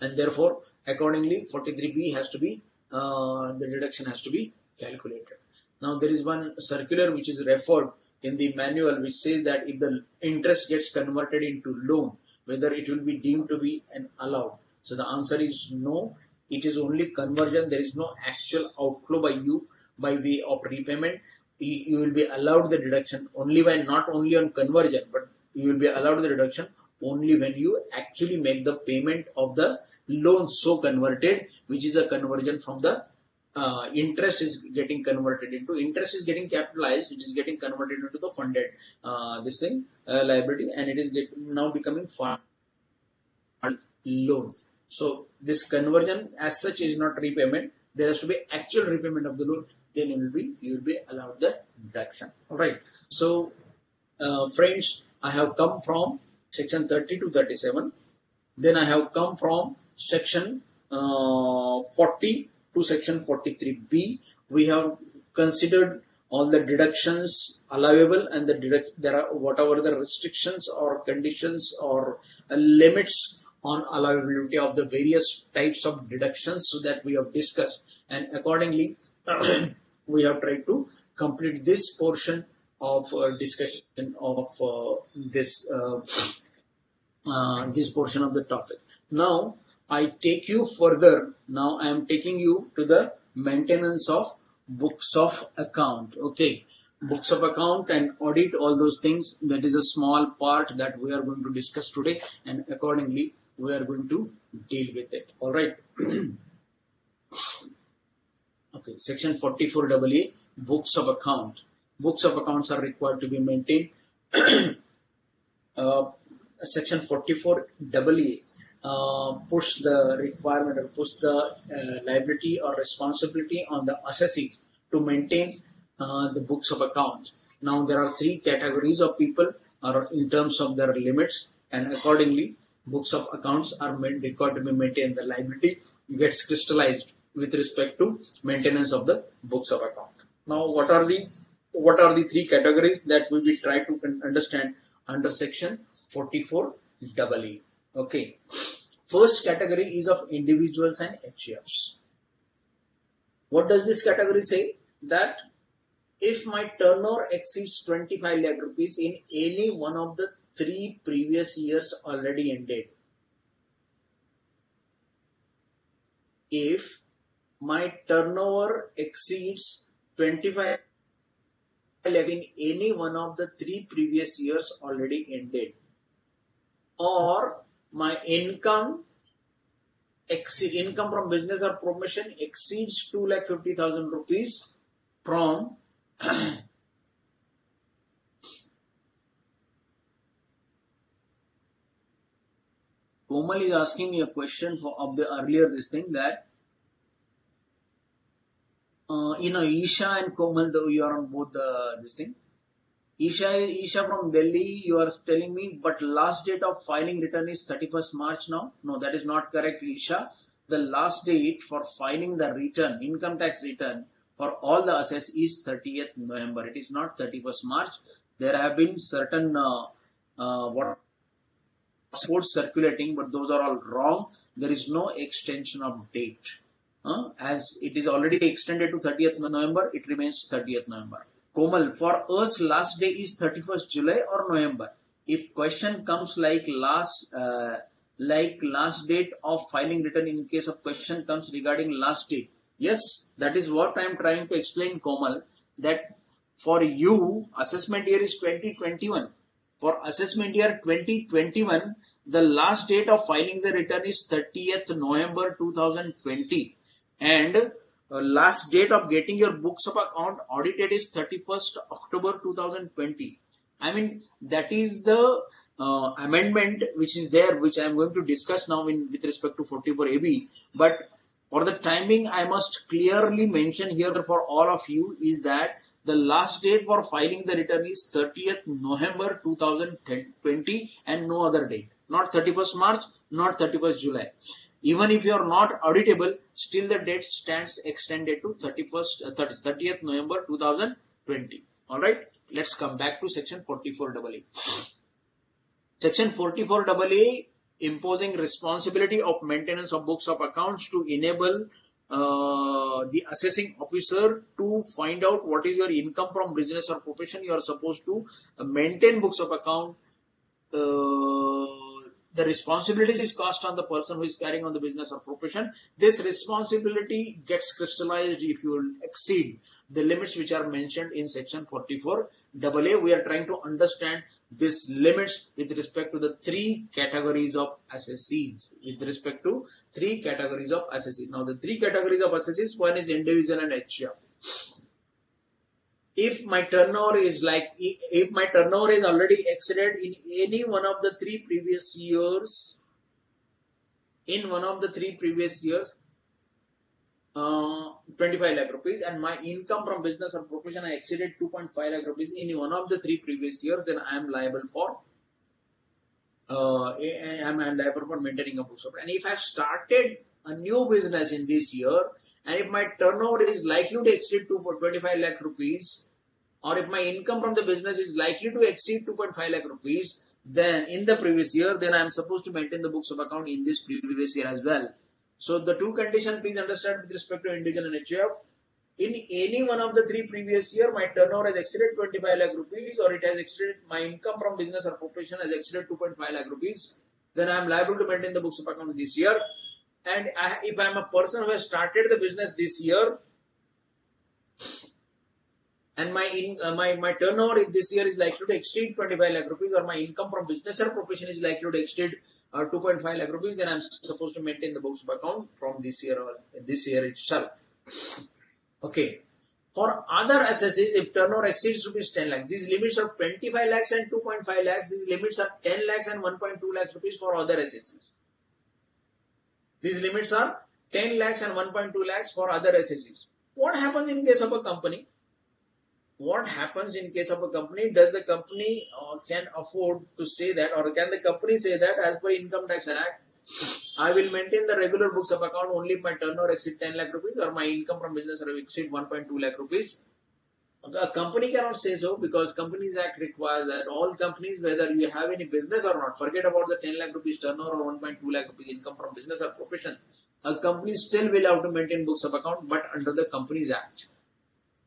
And therefore, accordingly, 43B has to be, the deduction has to be calculated. Now there is one circular which is referred in the manual which says that if the interest gets converted into loan, whether it will be deemed to be an allowed. So the answer is no. It is only conversion. There is no actual outflow by you by way of repayment. you will be allowed the deduction only when, not only on conversion, but you will be allowed the deduction only when you actually make the payment of the loan so converted, which is a conversion from the interest is getting converted into, interest is getting capitalized, it is getting converted into the funded liability, and it is now becoming funded loan. So this conversion as such is not repayment. There has to be actual repayment of the loan. Then you will be allowed the deduction. All right. So friends, I have come from section 30 to 37. Then I have come from section 40 to section 43b. We have considered all the deductions allowable and there are whatever the restrictions or conditions or limits on allowability of the various types of deductions so that we have discussed, and accordingly we have tried to complete this portion of discussion of this portion of the topic. Now I take you further. Now I am taking you to the maintenance of books of account. Okay, books of account and audit, all those things, that is a small part that we are going to discuss today, and accordingly we are going to deal with it. All right. Okay, section 44AA, books of account. Books of accounts are required to be maintained. Section 44AA puts the requirement or puts the liability or responsibility on the assessee to maintain the books of accounts. Now there are three categories of people or in terms of their limits, and accordingly books of accounts are required to be maintained. The liability gets crystallized with respect to maintenance of the books of account. Now what are the three categories that we will try to understand under section 44AA? Okay, first category is of individuals and HUFs. What does this category say? That if my turnover exceeds 25 lakh rupees in any one of the 3 previous years already ended, if my turnover exceeds 25 lakh in any one of the 3 previous years already ended, or my income from business or profession exceeds 2,50,000 rupees from Komal is asking me a question of the earlier this thing that Isha and Komal, though you are on both this thing. Isha from Delhi, you are telling me, but last date of filing return is 31st March now. No, that is not correct, Isha. The last date for filing the return, income tax return for all the assets is 30th November. It is not 31st March. There have been certain reports circulating, but those are all wrong. There is no extension of date. As it is already extended to 30th November, it remains 30th November. Komal, for us last day is 31st July or November. If question comes like last date of filing return, in case of question comes regarding last date, yes, that is what I am trying to explain, Komal, that for you assessment year is 2021. For assessment year 2021, the last date of filing the return is 30th November 2020, and last date of getting your books of account audited is 31st October 2020. I mean, that is the amendment which is there, which I am going to discuss now with respect to 44AB. But for the timing, I must clearly mention here for all of you is that the last date for filing the return is 30th November 2020 and no other date. Not 31st March, not 31st July. Even if you are not auditable, still the date stands extended to 30th November 2020. Alright, let's come back to section 44AA. Section 44AA imposing responsibility of maintenance of books of accounts to enable the assessing officer to find out what is your income from business or profession. You are supposed to maintain books of account the responsibility is cast on the person who is carrying on the business or profession. This responsibility gets crystallized if you will exceed the limits which are mentioned in section 44AA. We are trying to understand these limits with respect to the three categories of assessees. Now the three categories of assessees, one is individual and HF. If my turnover is already exceeded in any one of the three previous years, 25 lakh rupees, and my income from business or profession I exceeded 2.5 lakh rupees in one of the three previous years, then I am liable for maintaining a books of. And if I have started a new business in this year, and if my turnover is likely to exceed 25 lakh rupees, or if my income from the business is likely to exceed 2.5 lakh rupees, then in the previous year, then I am supposed to maintain the books of account in this previous year as well. So the two conditions, please understand with respect to individual and HUF. In any one of the three previous year, my turnover has exceeded 25 lakh rupees, or it has exceeded, my income from business or profession has exceeded 2.5 lakh rupees, then I am liable to maintain the books of account this year. And if I am a person who has started the business this year, and my turnover this year is likely to exceed 25 lakh rupees, or my income from business or profession is likely to exceed 2.5 lakh rupees, then I am supposed to maintain the books of account from this year itself. Okay. For other assessees, if turnover exceeds rupees 10 lakh, these limits are 25 lakhs and 2.5 lakhs. These limits are 10 lakhs and 1.2 lakhs rupees for other assessees. These limits are 10 lakhs and 1.2 lakhs for other assessees. What happens in case of a company? Does the company can afford to say that, or can the company say that as per Income Tax Act, I will maintain the regular books of account only if my turnover exceeds 10 lakh rupees or my income from business exceeds 1.2 lakh rupees? A company cannot say so, because Companies Act requires that all companies, whether you have any business or not, forget about the 10 lakh rupees turnover or 1.2 lakh rupees income from business or profession, a company still will have to maintain books of account, but under the Companies Act.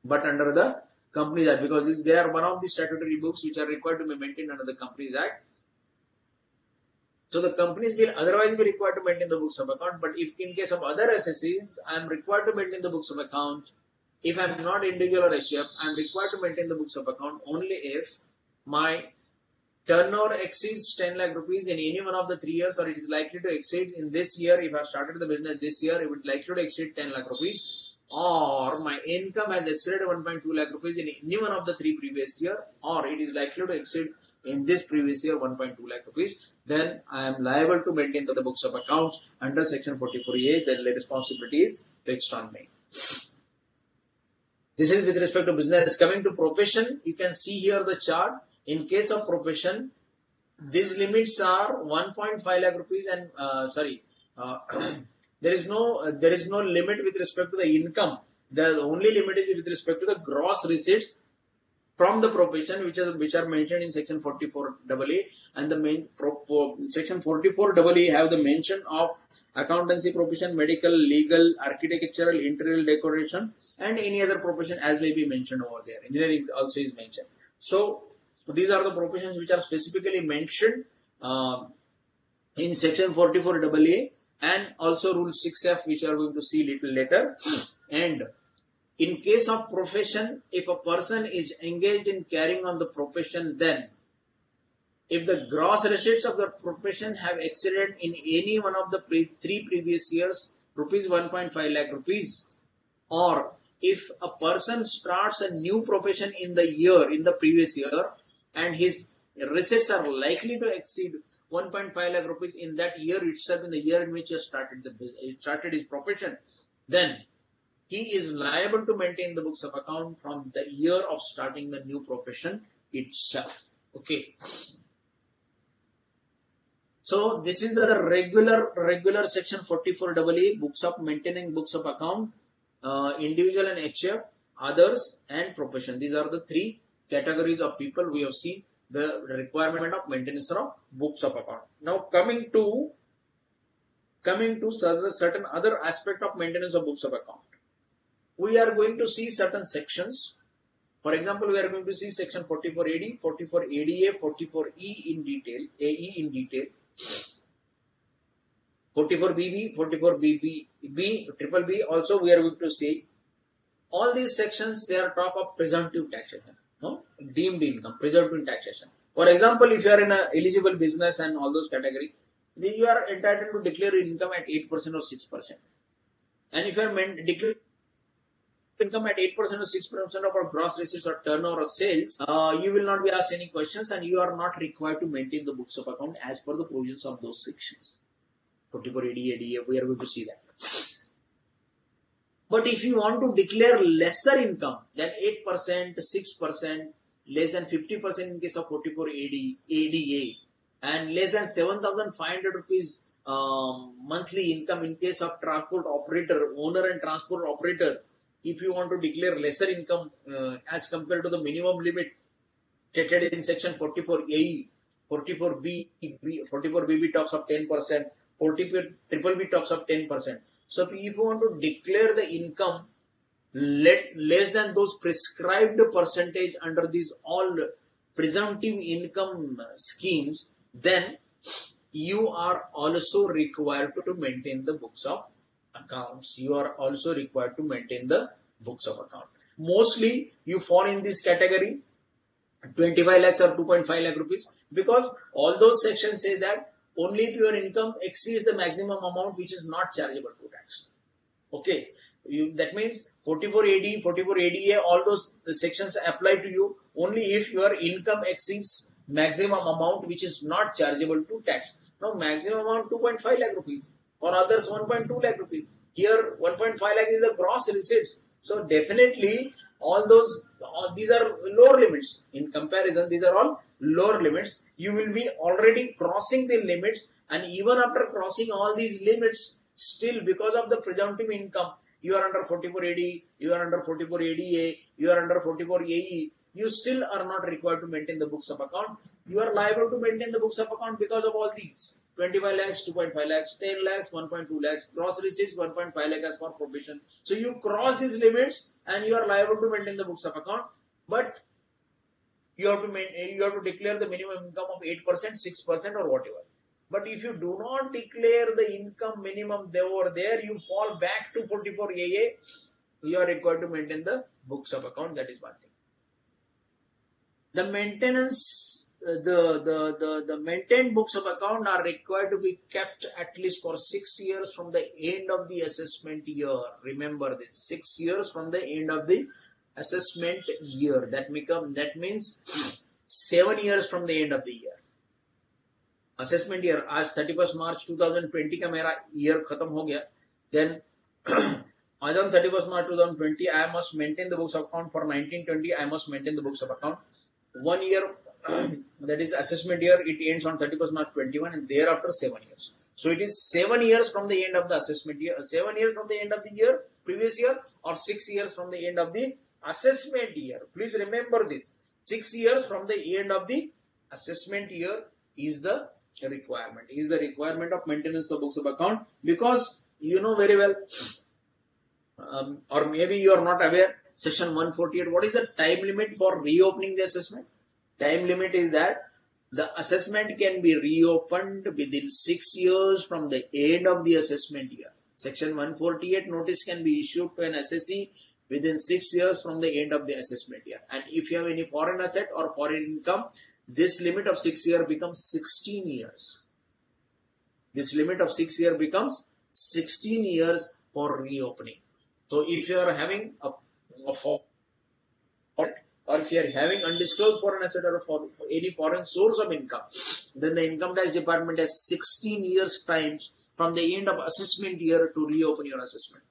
Because they are one of the statutory books which are required to be maintained under the Companies Act. So the companies will otherwise be required to maintain the books of account. But if in case of other assessees, I am required to maintain the books of account. If I am not individual or HF, I am required to maintain the books of account only if my turnover exceeds 10 lakh rupees in any one of the 3 years, or it is likely to exceed in this year. If I have started the business this year, it would likely to exceed 10 lakh rupees. Or my income has exceeded 1.2 lakh rupees in any one of the 3 previous year, or it is likely to exceed in this previous year 1.2 lakh rupees, then I am liable to maintain the books of accounts under section 44A. Then the responsibility is fixed on me. This is with respect to business. Coming to profession, you can see here the chart. In case of profession, these limits are 1.5 lakh rupees and there is no limit with respect to the income. The only limit is with respect to the gross receipts from the profession, which are mentioned in section 44AA, and the main section 44AA have the mention of accountancy profession, medical, legal, architectural, interior decoration, and any other profession as may be mentioned over there. Engineering also is mentioned. So these are the professions which are specifically mentioned in section 44AA, and also rule 6F, which we are going to see little later. And in case of profession, if a person is engaged in carrying on the profession, then if the gross receipts of the profession have exceeded in any one of the 3 previous years rupees 1.5 lakh rupees, or if a person starts a new profession in the previous year, and his receipts are likely to exceed 1.5 lakh rupees in that year itself, in the year in which he started his profession, then he is liable to maintain the books of account from the year of starting the new profession itself. Okay. So this is the regular section 44AA, books of maintaining books of account, individual and HF, others, and profession. These are the 3 categories of people we have seen the requirement of maintenance of books of account. Now coming to certain other aspect of maintenance of books of account. We are going to see certain sections. For example, we are going to see section 44AD, 44ADA, 44E in detail, AE in detail. 44BB, 44BB, triple B also we are going to say. All these sections, they are talk of presumptive taxation, no? Deemed income, presumptive taxation. For example, if you are in a eligible business and all those category, you are entitled to declare income at 8% or 6%. And if you are declaring income at 8% or 6% of our gross receipts or turnover or sales, you will not be asked any questions and you are not required to maintain the books of account as per the provisions of those sections. 44 ADA, we are going to see that. But if you want to declare lesser income than 8%, 6%, less than 50% in case of 44 ADA, and less than 7,500 rupees monthly income in case of transport operator, owner and transport operator, if you want to declare lesser income as compared to the minimum limit stated in section 44A, 44B, 44BB talks of 10%, 44 triple B talks of 10%. So if you want to declare the income less than those prescribed percentage under these all presumptive income schemes, then you are also required to maintain the books of accounts. You are also required to maintain the books of account. Mostly you fall in this category 25 lakhs or 2.5 lakh rupees, because all those sections say that only if your income exceeds the maximum amount which is not chargeable to tax. Okay, that means 44 AD, 44 ADA, all those sections apply to you only if your income exceeds maximum amount which is not chargeable to tax. Now maximum amount 2.5 lakh rupees, for others 1.2 lakh rupees. Here 1.5 lakh is the gross receipts. So definitely these are lower limits. In comparison, these are all lower limits. You will be already crossing the limits, and even after crossing all these limits, still because of the presumptive income, you are under 44 AD, you are under 44 ADA, you are under 44 AE, you still are not required to maintain the books of account. You are liable to maintain the books of account because of all these 25 lakhs, 2.5 lakhs, 10 lakhs, 1.2 lakhs, gross receipts 1.5 lakh as per provision. So you cross these limits and you are liable to maintain the books of account, but you have to declare the minimum income of 8%, 6% or whatever. But if you do not declare the income minimum over there, you fall back to 44 AA, you are required to maintain the books of account. That is one thing. The maintenance, the maintained books of account are required to be kept at least for 6 years from the end of the assessment year. Remember this, 6 years from the end of the assessment year. That means 7 years from the end of the year. Assessment year, आज 31st March 2020 का मेरा year खत्म हो गया. Then as on 31st March 2020, I must maintain the books of account. For 1920, I must maintain the books of account. 1 year, that is assessment year, it ends on 31st March 21, and thereafter 7 years. So it is 7 years from the end of the assessment year, 7 years from the end of the year, previous year, or 6 years from the end of the assessment year. Please remember this. 6 years from the end of the assessment year is the requirement of maintenance of books of account, because you know very well, or maybe you are not aware, section 148, what is the time limit for reopening the assessment? Time limit is that the assessment can be reopened within 6 years from the end of the assessment year. Section 148, notice can be issued to an assessee within 6 years from the end of the assessment year. And if you have any foreign asset or foreign income, this limit of 6 years becomes 16 years. This limit of 6 years becomes 16 years for reopening. So if you are having or if you are having undisclosed foreign asset or for any foreign source of income, then the income tax department has 16 years times from the end of assessment year to reopen your assessment.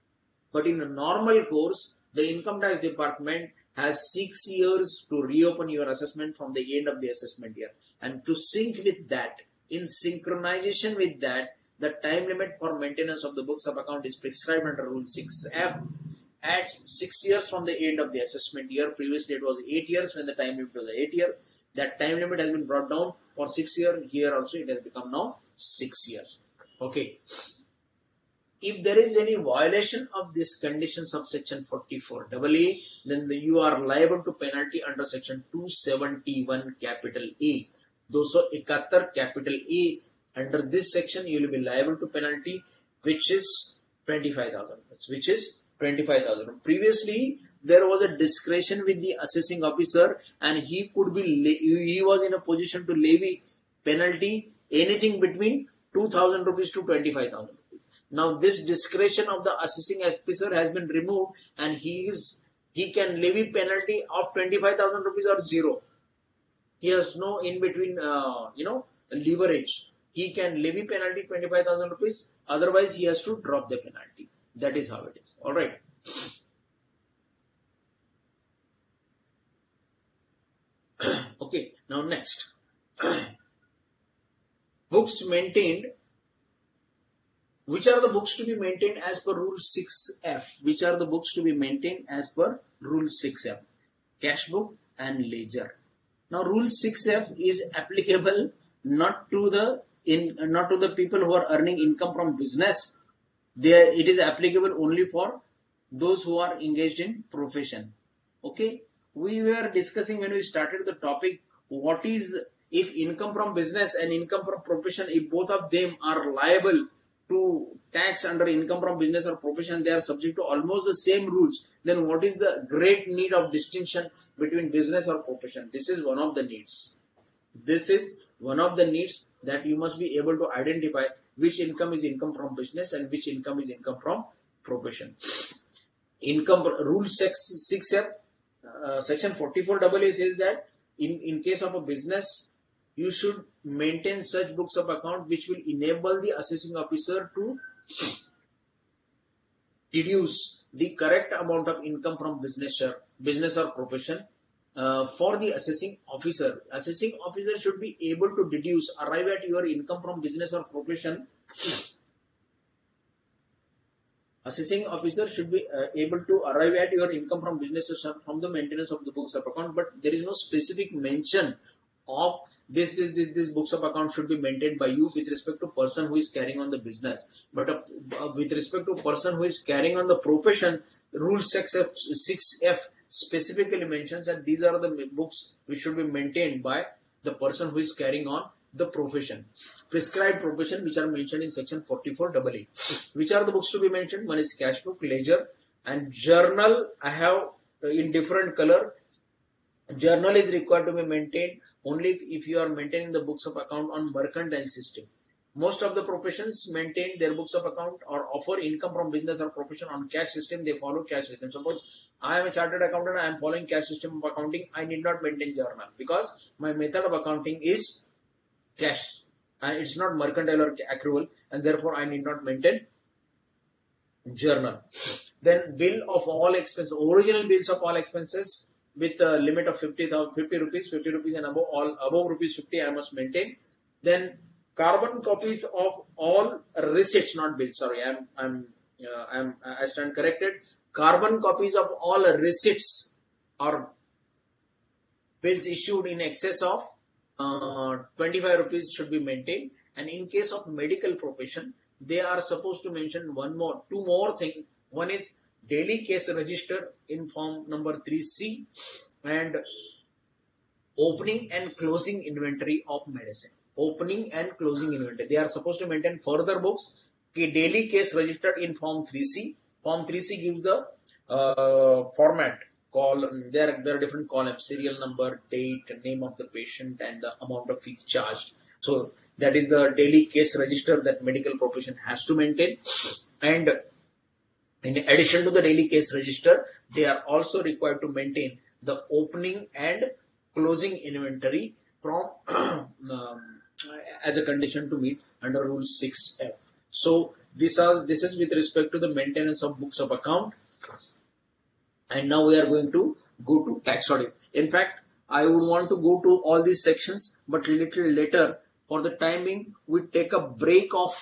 But in a normal course, the income tax department has 6 years to reopen your assessment from the end of the assessment year. And to sync with that, in synchronization with that, the time limit for maintenance of the books of account is prescribed under Rule 6F at 6 years from the end of the assessment year. Previously it was 8 years when the time limit was 8 years. That time limit has been brought down for 6 years. Here also it has become now 6 years. Okay. If there is any violation of these conditions of section 44AA, then you are liable to penalty under section 271 capital A. 271 capital A Under this section, you will be liable to penalty, which is 25,000. Which is 25,000. Previously, there was a discretion with the assessing officer, and he was in a position to levy penalty anything between 2,000 rupees to 25,000 rupees. Now, this discretion of the assessing officer has been removed, and he can levy penalty of 25,000 rupees or zero. He has no in between, leverage. He can levy penalty 25,000 rupees. Otherwise, he has to drop the penalty. That is how it is. All right. Okay. Now next, books maintained. Which are the books to be maintained as per Rule 6F? Which are the books to be maintained as per Rule 6F? Cash book and ledger. Now, Rule 6F is applicable not to the people who are earning income from business. It is applicable only for those who are engaged in profession. Okay, we were discussing when we started the topic, what is if income from business and income from profession, if both of them are liable to tax under income from business or profession, they are subject to almost the same rules. Then what is the great need of distinction between business or profession? This is one of the needs. This is one of the needs that you must be able to identify which income is income from business and which income is income from profession. Income Rule 6F, section 44AA says that in case of a business, you should maintain such books of account which will enable the assessing officer to deduce the correct amount of income from business or profession for the assessing officer. Assessing officer should be able to arrive at your income from business or profession. Assessing officer should be able to arrive at your income from business or from the maintenance of the books of account, but there is no specific mention of this books of account should be maintained by you with respect to person who is carrying on the business. But with respect to person who is carrying on the profession, Rule 6F specifically mentions that these are the books which should be maintained by the person who is carrying on the profession. Prescribed profession, which are mentioned in section 44AA. Which are the books to be mentioned? One is cash book, ledger, and journal. I have in different color. Journal is required to be maintained only if you are maintaining the books of account on mercantile system. Most of the professions maintain their books of account or offer income from business or profession on cash system. They follow cash system. Suppose I am a chartered accountant, I am following cash system of accounting. I need not maintain journal because my method of accounting is cash and it's not mercantile or accrual, and therefore I need not maintain journal. Then bill of all expenses, original bills of all expenses with a limit of 50 rupees and above rupees 50 I must maintain. Then carbon copies of all receipts, not bills. Sorry, I stand corrected. Carbon copies of all receipts or bills issued in excess of 25 rupees should be maintained. And in case of medical profession, they are supposed to mention two more things. One is daily case register in form number 3C and opening and closing inventory of medicine. Opening and closing inventory. They are supposed to maintain further books. Daily case registered in form 3C. Form 3C gives the format. There are different columns: serial number, date, name of the patient, and the amount of fee charged. So that is the daily case register that medical profession has to maintain. And in addition to the daily case register, they are also required to maintain the opening and closing inventory from as a condition to meet under Rule 6F. So this is with respect to the maintenance of books of account. And now we are going to go to tax audit. In fact, I would want to go to all these sections, but a little later. For the time being, we take a break of,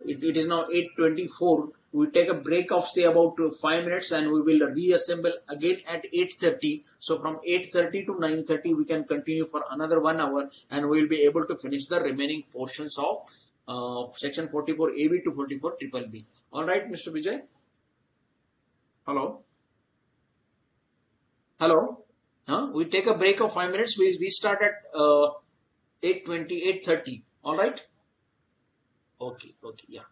it is now 8:24. We take a break of say about 5 minutes and we will reassemble again at 8:30. So from 8:30 to 9:30, we can continue for another 1 hour and we will be able to finish the remaining portions of section 44AB to 44BBB. All right, Mr. Vijay? Hello? Hello? We take a break of 5 minutes. We start at 8:20, 8:30. All right? Okay, okay, yeah.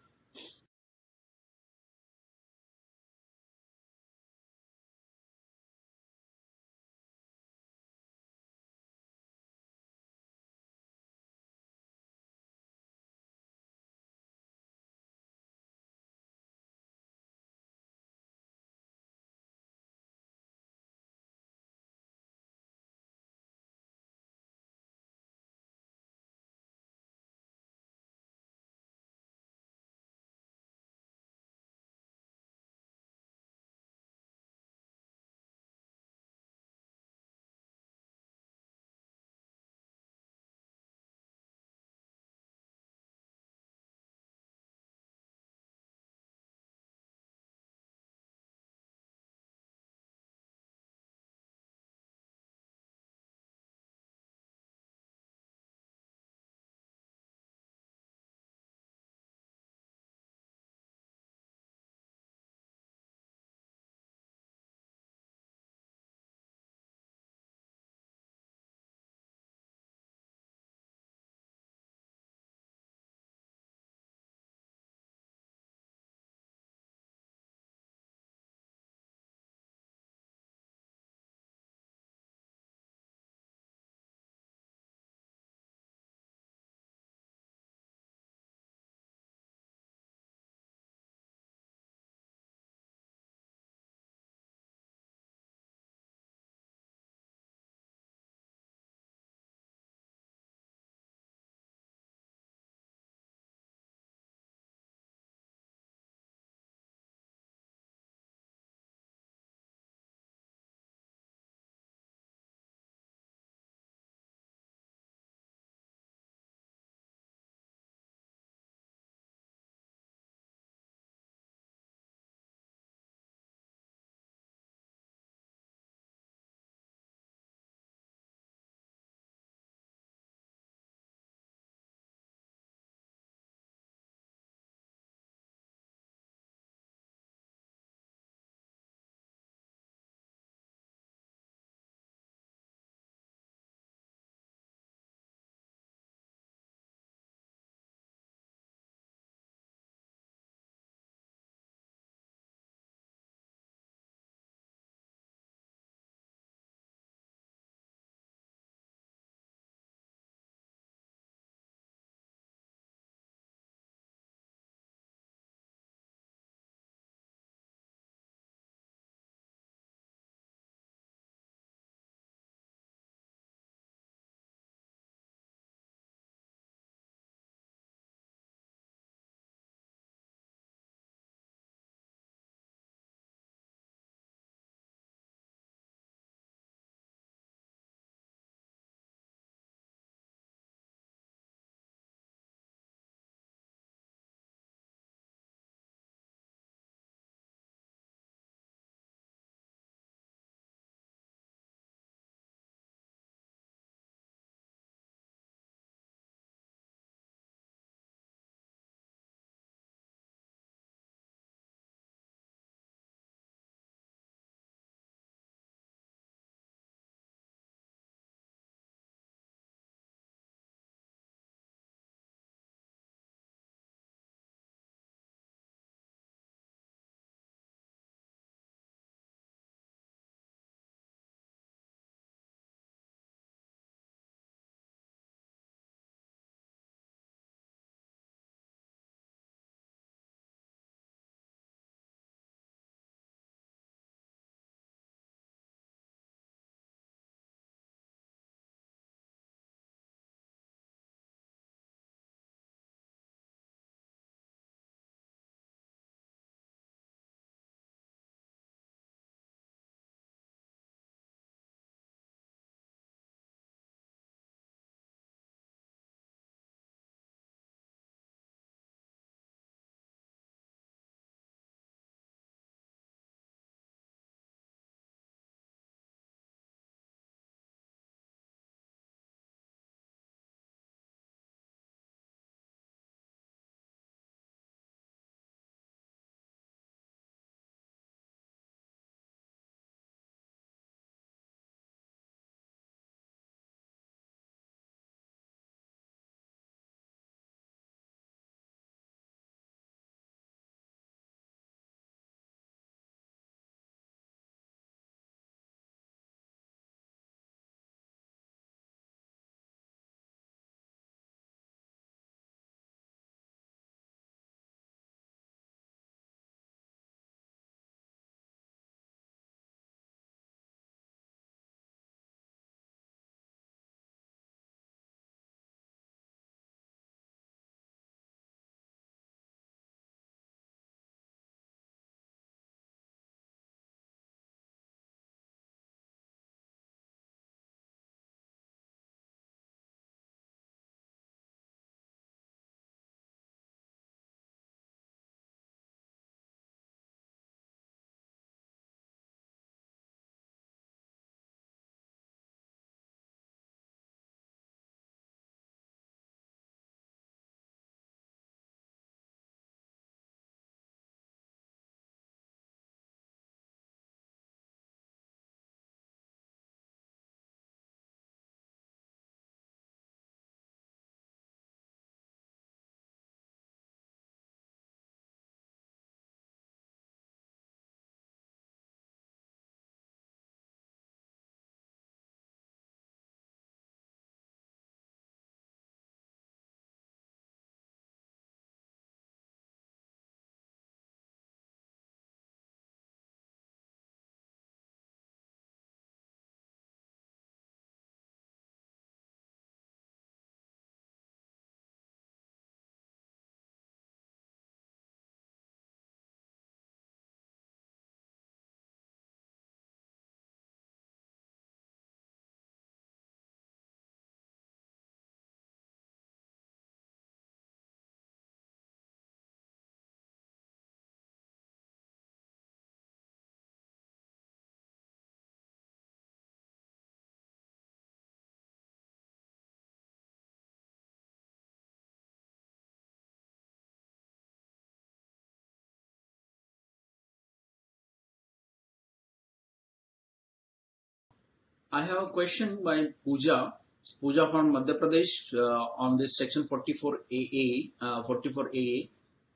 I have a question by Pooja. Pooja from Madhya Pradesh on this section 44AA. 44AA.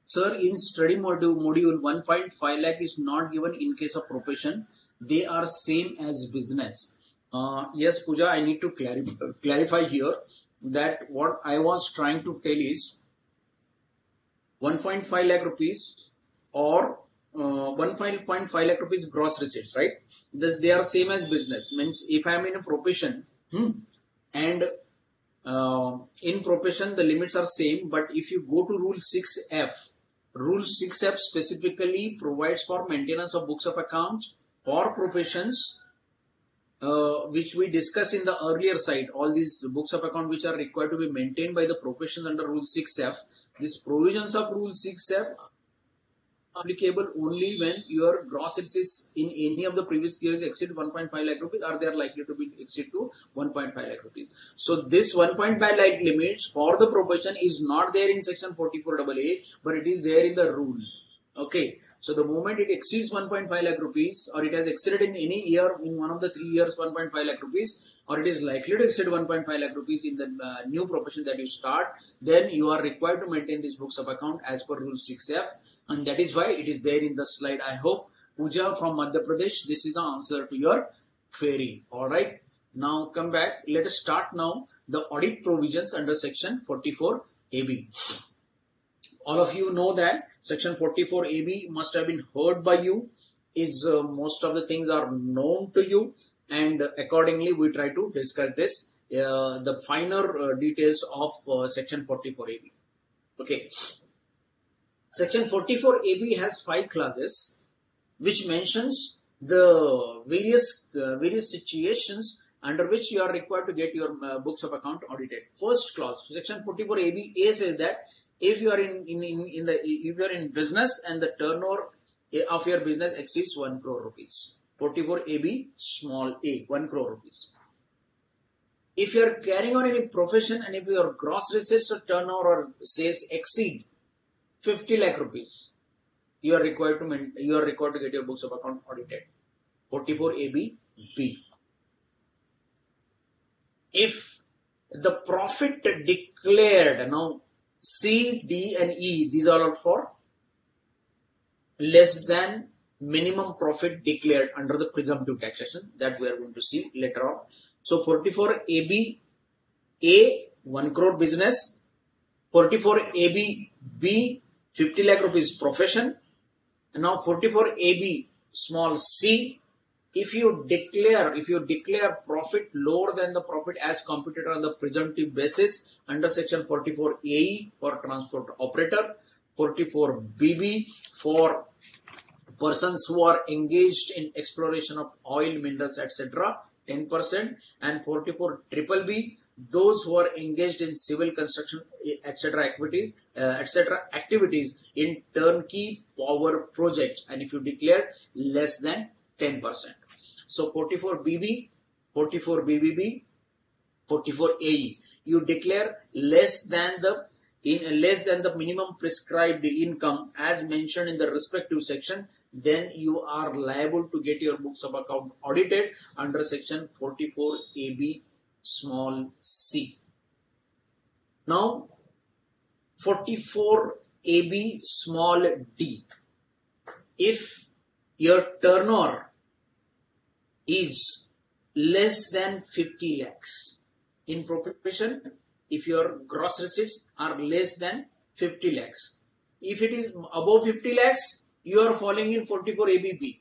Sir, in study module 1.5 lakh is not given in case of profession. They are same as business. Yes, Pooja, I need to clarify here that what I was trying to tell is 1.5 lakh rupees or 1.5 lakh rupees gross receipts, right? This they are same as business. Means if I am in a profession and in profession the limits are same, but if you go to rule 6F, rule 6F specifically provides for maintenance of books of accounts for professions, which we discussed in the earlier side. All these books of account which are required to be maintained by the professions under rule 6F. These provisions of rule 6F applicable only when your gross receipts in any of the previous years exceed 1.5 lakh rupees, or they are likely to be exceed to 1.5 lakh rupees. So this 1.5 lakh limits for the profession is not there in section 44AA, but it is there in the rule. Okay, so the moment it exceeds 1.5 lakh rupees, or it has exceeded in any year in one of the 3 years 1.5 lakh rupees, or it is likely to exceed 1.5 lakh rupees in the new profession that you start, then you are required to maintain these books of account as per rule 6F, and that is why it is there in the slide. I hope, Pooja from Madhya Pradesh, this is the answer to your query. All right, now come back. Let us start now the audit provisions under section 44AB. All of you know that section 44AB must have been heard by you. Is most of the things are known to you, and accordingly we try to discuss this the finer details of section 44AB. Okay, section 44AB has 5 clauses which mentions the various situations under which you are required to get your books of account audited. First clause, section 44AB A says that if you are if you are in business and the turnover of your business exceeds 1 crore rupees, 44AB small a, 1 crore rupees. If you are carrying on any profession and if your gross receipts or turnover or sales exceed 50 lakh rupees, you are required to get your books of account audited. 44AB B. If the profit declared, now C, D and E, these are all for less than minimum profit declared under the presumptive taxation that we are going to see later on. So 44AB A, 1 crore business, 44AB B, 50 lakh rupees profession, and now 44AB small c, if you declare profit lower than the profit as computed on the presumptive basis under section 44AE for transport operator, 44BB for persons who are engaged in exploration of oil, minerals, etc., 10%, and 44BBB those who are engaged in civil construction, etc. activities in turnkey power projects, and if you declare less than 10%. So 44BB, 44BBB, 44AE, you declare less than the minimum prescribed income as mentioned in the respective section, then you are liable to get your books of account audited under section 44AB small c. Now 44AB small d, if your turnover is less than 50 lakhs in profession, if your gross receipts are less than 50 lakhs, if it is above 50 lakhs, you are falling in 44ABB.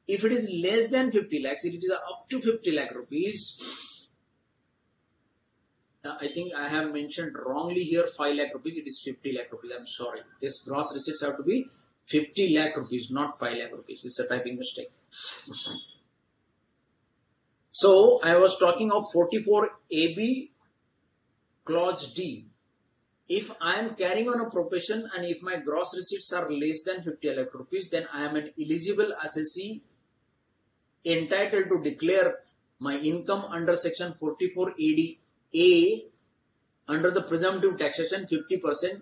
If it is less than 50 lakhs, it is up to 50 lakh rupees. I think I have mentioned wrongly here 5 lakh rupees, it is 50 lakh rupees. I'm sorry. This gross receipts have to be 50 lakh rupees, not 5 lakh rupees. It's a typing mistake. So I was talking of 44AB clause D. If I am carrying on a profession and if my gross receipts are less than 50 lakh rupees, then I am an eligible assessee entitled to declare my income under section 44AD A under the presumptive taxation 50%.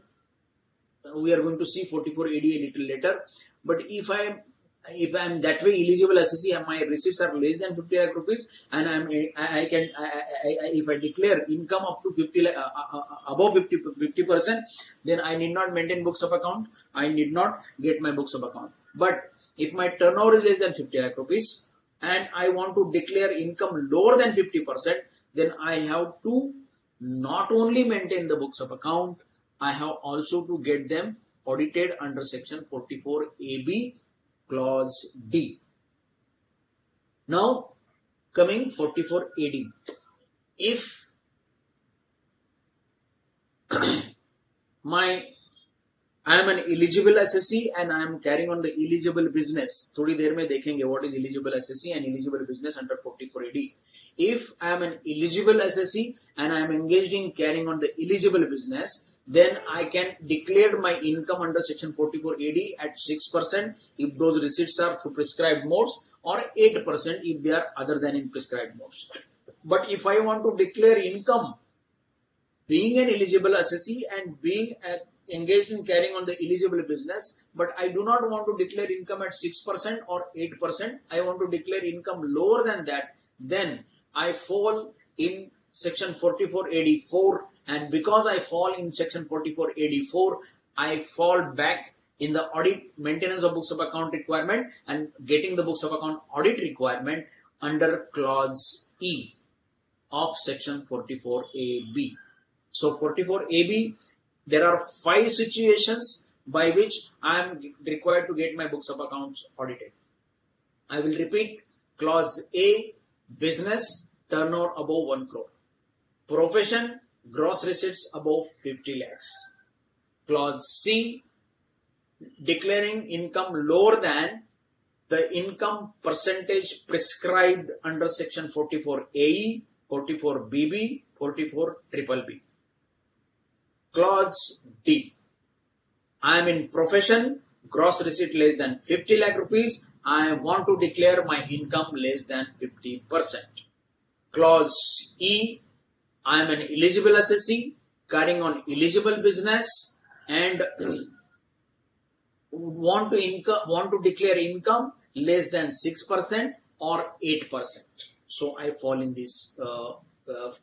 We are going to see 44AD a little later. But if I if I am that way eligible assessee and my receipts are less than 50 lakh rupees, and if I declare income up to 50 lakh, above 50%, then I need not maintain books of account. I need not get my books of account. But if my turnover is less than 50 lakh rupees and I want to declare income lower than 50%, then I have to not only maintain the books of account, I have also to get them audited under section 44AB clause D. Now coming 44AD. If I am an eligible assessee and I am carrying on the eligible business. थोड़ी देर में देखेंगे what is eligible assessee and eligible business under 44AD. If I am an eligible assessee and I am engaged in carrying on the eligible business, then I can declare my income under section 44AD at 6% if those receipts are through prescribed modes, or 8% if they are other than in prescribed modes. But if I want to declare income being an eligible assessee and being engaged in carrying on the eligible business, but I do not want to declare income at 6% or 8%, I want to declare income lower than that, then I fall in section 44AD4, and because I fall in section 44AD4, I fall back in the audit maintenance of books of account requirement and getting the books of account audit requirement under clause E of section 44AB. So 44AB, there are 5 situations by which I am required to get my books of accounts audited. I will repeat. Clause A, business, turnover above 1 crore. Profession, gross receipts above 50 lakhs. Clause C, declaring income lower than the income percentage prescribed under section 44AE, 44BB, 44BBB. Clause D, I am in profession, gross receipt less than 50 lakh rupees, I want to declare my income less than 50%. Clause E, I am an eligible assessee carrying on eligible business and want to declare income less than 6% or 8%. So I fall in this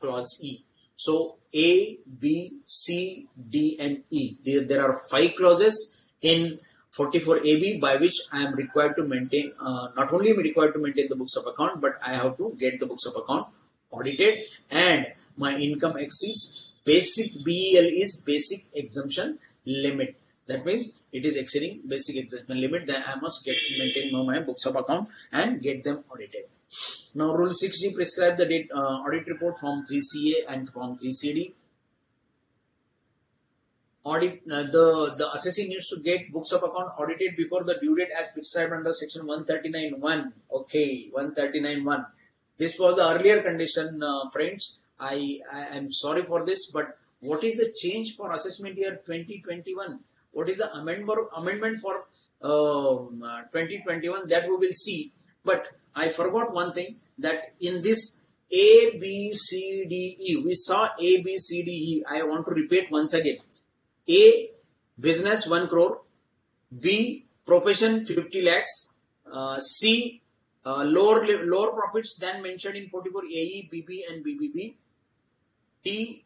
clause E. So A, B, C, D and E. There are 5 clauses in 44AB by which I am required to maintain, not only am I required to maintain the books of account, but I have to get the books of account audited and my income exceeds basic BEL is basic exemption limit. That means it is exceeding basic exemption limit, then I must maintain my books of account and get them audited. Now rule 6G prescribe the audit report from 3CA and from 3CD. Audit the assessee needs to get books of account audited before the due date as prescribed under section 139(1). Okay, 139(1). This was the earlier condition, friends. I am sorry for this, but what is the change for assessment year 2021? What is the amendment for 2021? That we will see. But I forgot one thing, that in this A, B, C, D, E, we saw A, B, C, D, E. I want to repeat once again. A, business 1 crore. B, profession 50 lakhs. C, lower profits than mentioned in 44 AE, BB and BBB. D,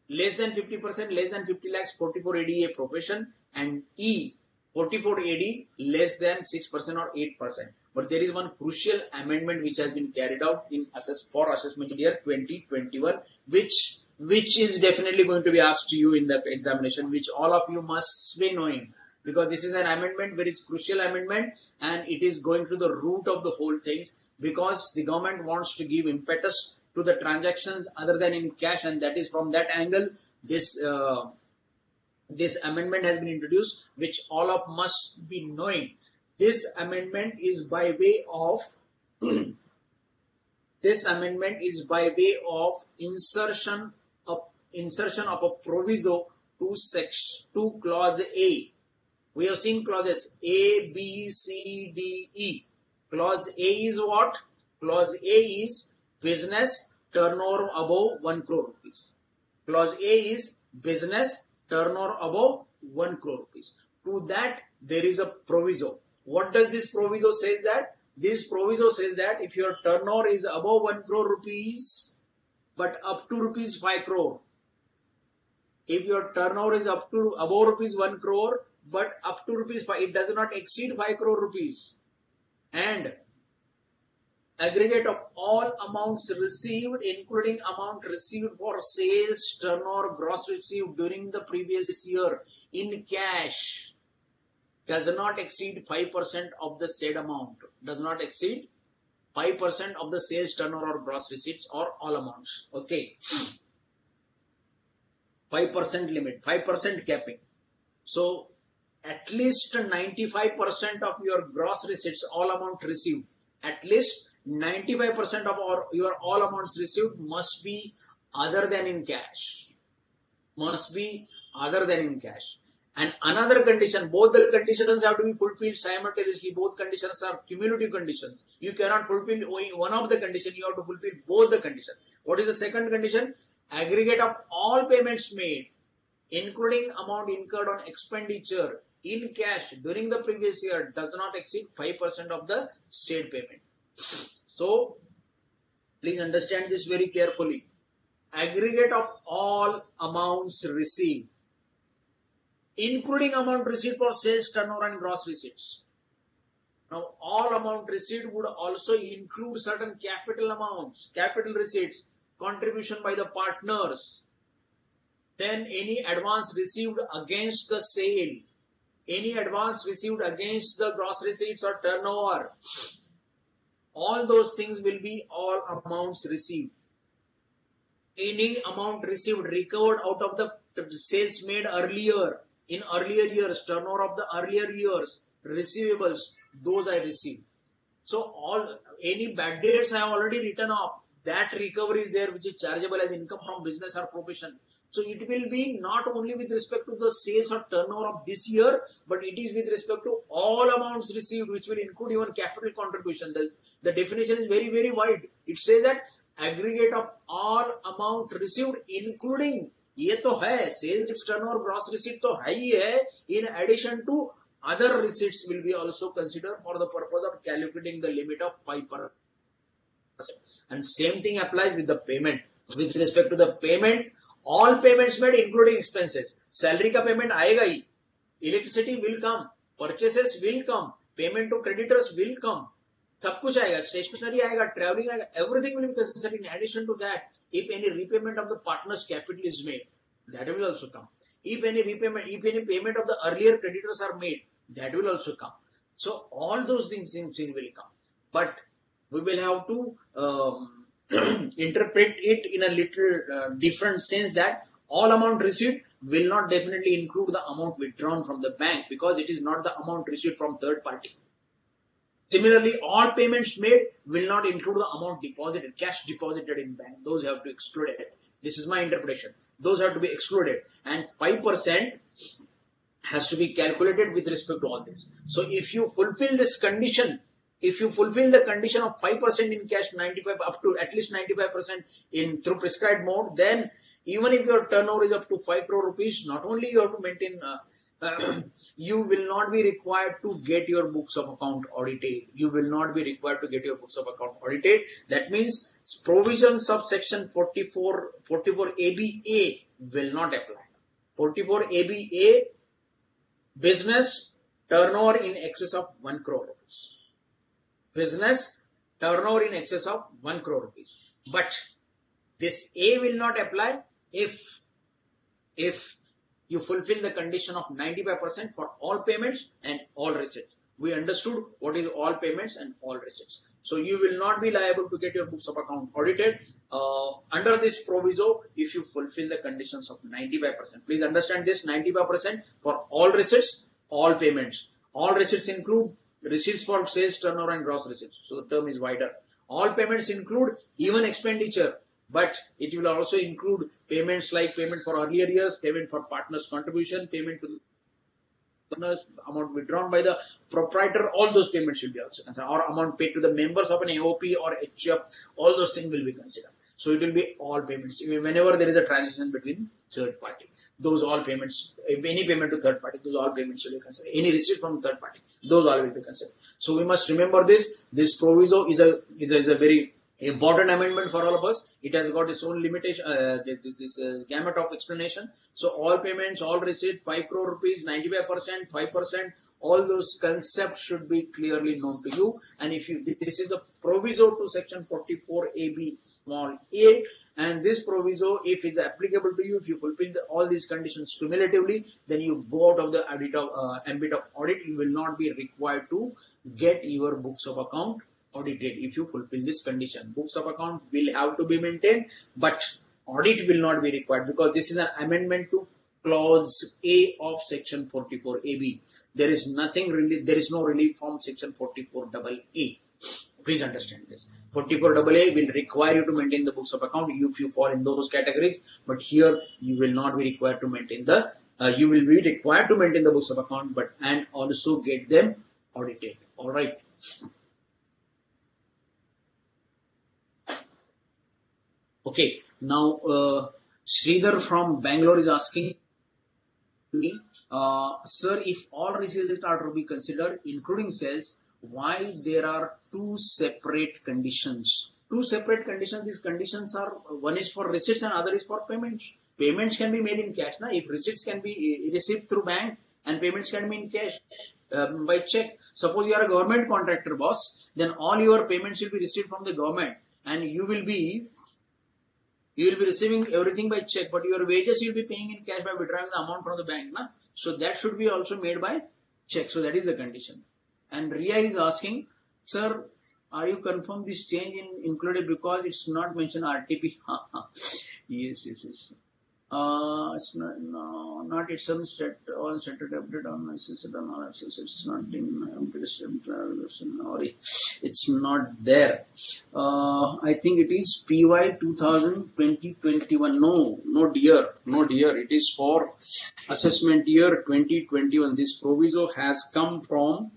less than 50%, less than 50 lakhs, 44 ADA profession. And E, 44 AD, less than 6% or 8%. But there is one crucial amendment which has been carried out in assessment year 2021, which is definitely going to be asked to you in the examination, which all of you must be knowing, because this is an amendment, very crucial amendment, and it is going to the root of the whole things, because the government wants to give impetus to the transactions other than in cash, and that is from that angle this amendment has been introduced, which all of must be knowing. This amendment is by way of insertion of a proviso to clause A. We have seen clauses A, B, C, D, E. Clause A is what? Clause A is business turnover above 1 crore rupees. Clause A is business turnover above 1 crore rupees. To that there is a proviso. What does this proviso says that? This proviso says that if your turnover is above 1 crore rupees, but up to rupees 5 crore. If your turnover is up to above rupees 1 crore, but up to rupees 5, it does not exceed 5 crore rupees. And aggregate of all amounts received, including amount received for sales, turnover, gross received during the previous year in cash, does not exceed 5% of the said amount. Does not exceed 5% of the sales, turnover or gross receipts or all amounts. Okay. 5% limit, 5% capping. So at least 95% of your gross receipts, all amount received, at least 95% of your all amounts received must be other than in cash. Must be other than in cash. And another condition, both the conditions have to be fulfilled simultaneously. Both conditions are cumulative conditions. You cannot fulfill only one of the conditions, you have to fulfill both the conditions. What is the second condition? Aggregate of all payments made, including amount incurred on expenditure in cash during the previous year, does not exceed 5% of the said payment. So, please understand this very carefully. Aggregate of all amounts received, including amount received for sales, turnover and gross receipts. Now, all amount received would also include certain capital amounts, capital receipts, contribution by the partners, then any advance received against the sale, any advance received against the gross receipts or turnover. All those things will be all amounts received. Any amount received recovered out of the sales made earlier, in earlier years, turnover of the earlier years, receivables, those I received. So any bad debts I have already written off. That recovery is there, which is chargeable as income from business or profession. So it will be not only with respect to the sales or turnover of this year, but it is with respect to all amounts received, which will include even capital contribution. The definition is very, very wide. It says that aggregate of all amount received, including, ये तो है, sales, turnover, gross receipt तो है ही है, in addition to other receipts will be also considered for the purpose of calculating the limit of 5%. And same thing applies with the payment. With respect to the payment, all payments made including expenses. Salary का payment आएगा ही, electricity will come, purchases will come, payment to creditors will come, सब कुछ आएगा, stationery आएगा, traveling आएगा, everything will be considered. In addition to that, if any repayment of the partner's capital is made, that will also come. If any payment of the earlier creditors are made, that will also come. So all those things will come. But we will have to interpret it in a little different sense, that all amount received will not definitely include the amount withdrawn from the bank, because it is not the amount received from third party. Similarly, all payments made will not include the amount deposited, cash deposited in bank. Those have to be excluded. This is my interpretation. Those have to be excluded. And 5% has to be calculated with respect to all this. So if you fulfill this condition, if you fulfill the condition of 5% in cash, 95 up to at least 95% in through prescribed mode, then even if your turnover is up to 5 crore rupees, not only you have to maintain, you will not be required to get your books of account audited. You will not be required to get your books of account audited. That means provisions of section 44 ABA will not apply. 44 ABA, business turnover in excess of 1 crore rupees. Business turnover in excess of 1 crore rupees. But this A will not apply if you fulfill the condition of 95% for all payments and all receipts. We understood what is all payments and all receipts. So you will not be liable to get your books of account audited under this proviso if you fulfill the conditions of 95%. Please understand this: 95% for all receipts, all payments. All receipts include receipts for sales, turnover and gross receipts. So the term is wider. All payments include even expenditure, but it will also include payments like payment for earlier years, payment for partners' contribution, payment to the partners, amount withdrawn by the proprietor. All those payments will be also considered, or amount paid to the members of an AOP or HF. All those things will be considered. So it will be all payments. Whenever there is a transaction between third party, those all payments, if any payment to third party, those all payments will be considered. Any receipt from third party, those all will be considered. So we must remember this. This proviso is a very important amendment for all of us. It has got its own limitation. This is a gamut of explanation. So all payments, all receipt, 5 crore rupees, 95%, 5%, all those concepts should be clearly known to you. And if you, this is a proviso to section 44AB small a, and this proviso, if it's applicable to you, if you fulfill all these conditions cumulatively, then you go out of the ambit of audit. You will not be required to get your books of account audited if you fulfill this condition. Books of account will have to be maintained, but audit will not be required, because this is an amendment to clause A of section 44AB. There is nothing really, there is no relief from section 44AA. Please understand this. 44AA will require you to maintain the books of account if you fall in those categories, but here you will not be required to maintain the you will be required to maintain the books of account, but and also get them audited. All right. Okay, now Sridhar from Bangalore is asking me, sir, if all receipts are to be considered, including sales, why there are two separate conditions? Two separate conditions. These conditions are, one is for receipts and other is for payments. Payments can be made in cash. Now, if receipts can be received through bank and payments can be in cash by check. Suppose you are a government contractor, boss, then all your payments will be received from the government, and you will be receiving everything by check, but your wages you will be paying in cash by withdrawing the amount from the bank. Na? So that should be also made by check. So that is the condition. And Ria is asking, sir, are you confirm this change in included, because it's not mentioned RTP? Yes. It's not its own all stated update on assets on all assets. It's not in it's not there. I think it is PY 2020-21. No dear. It is for assessment year 2021. This proviso has come from.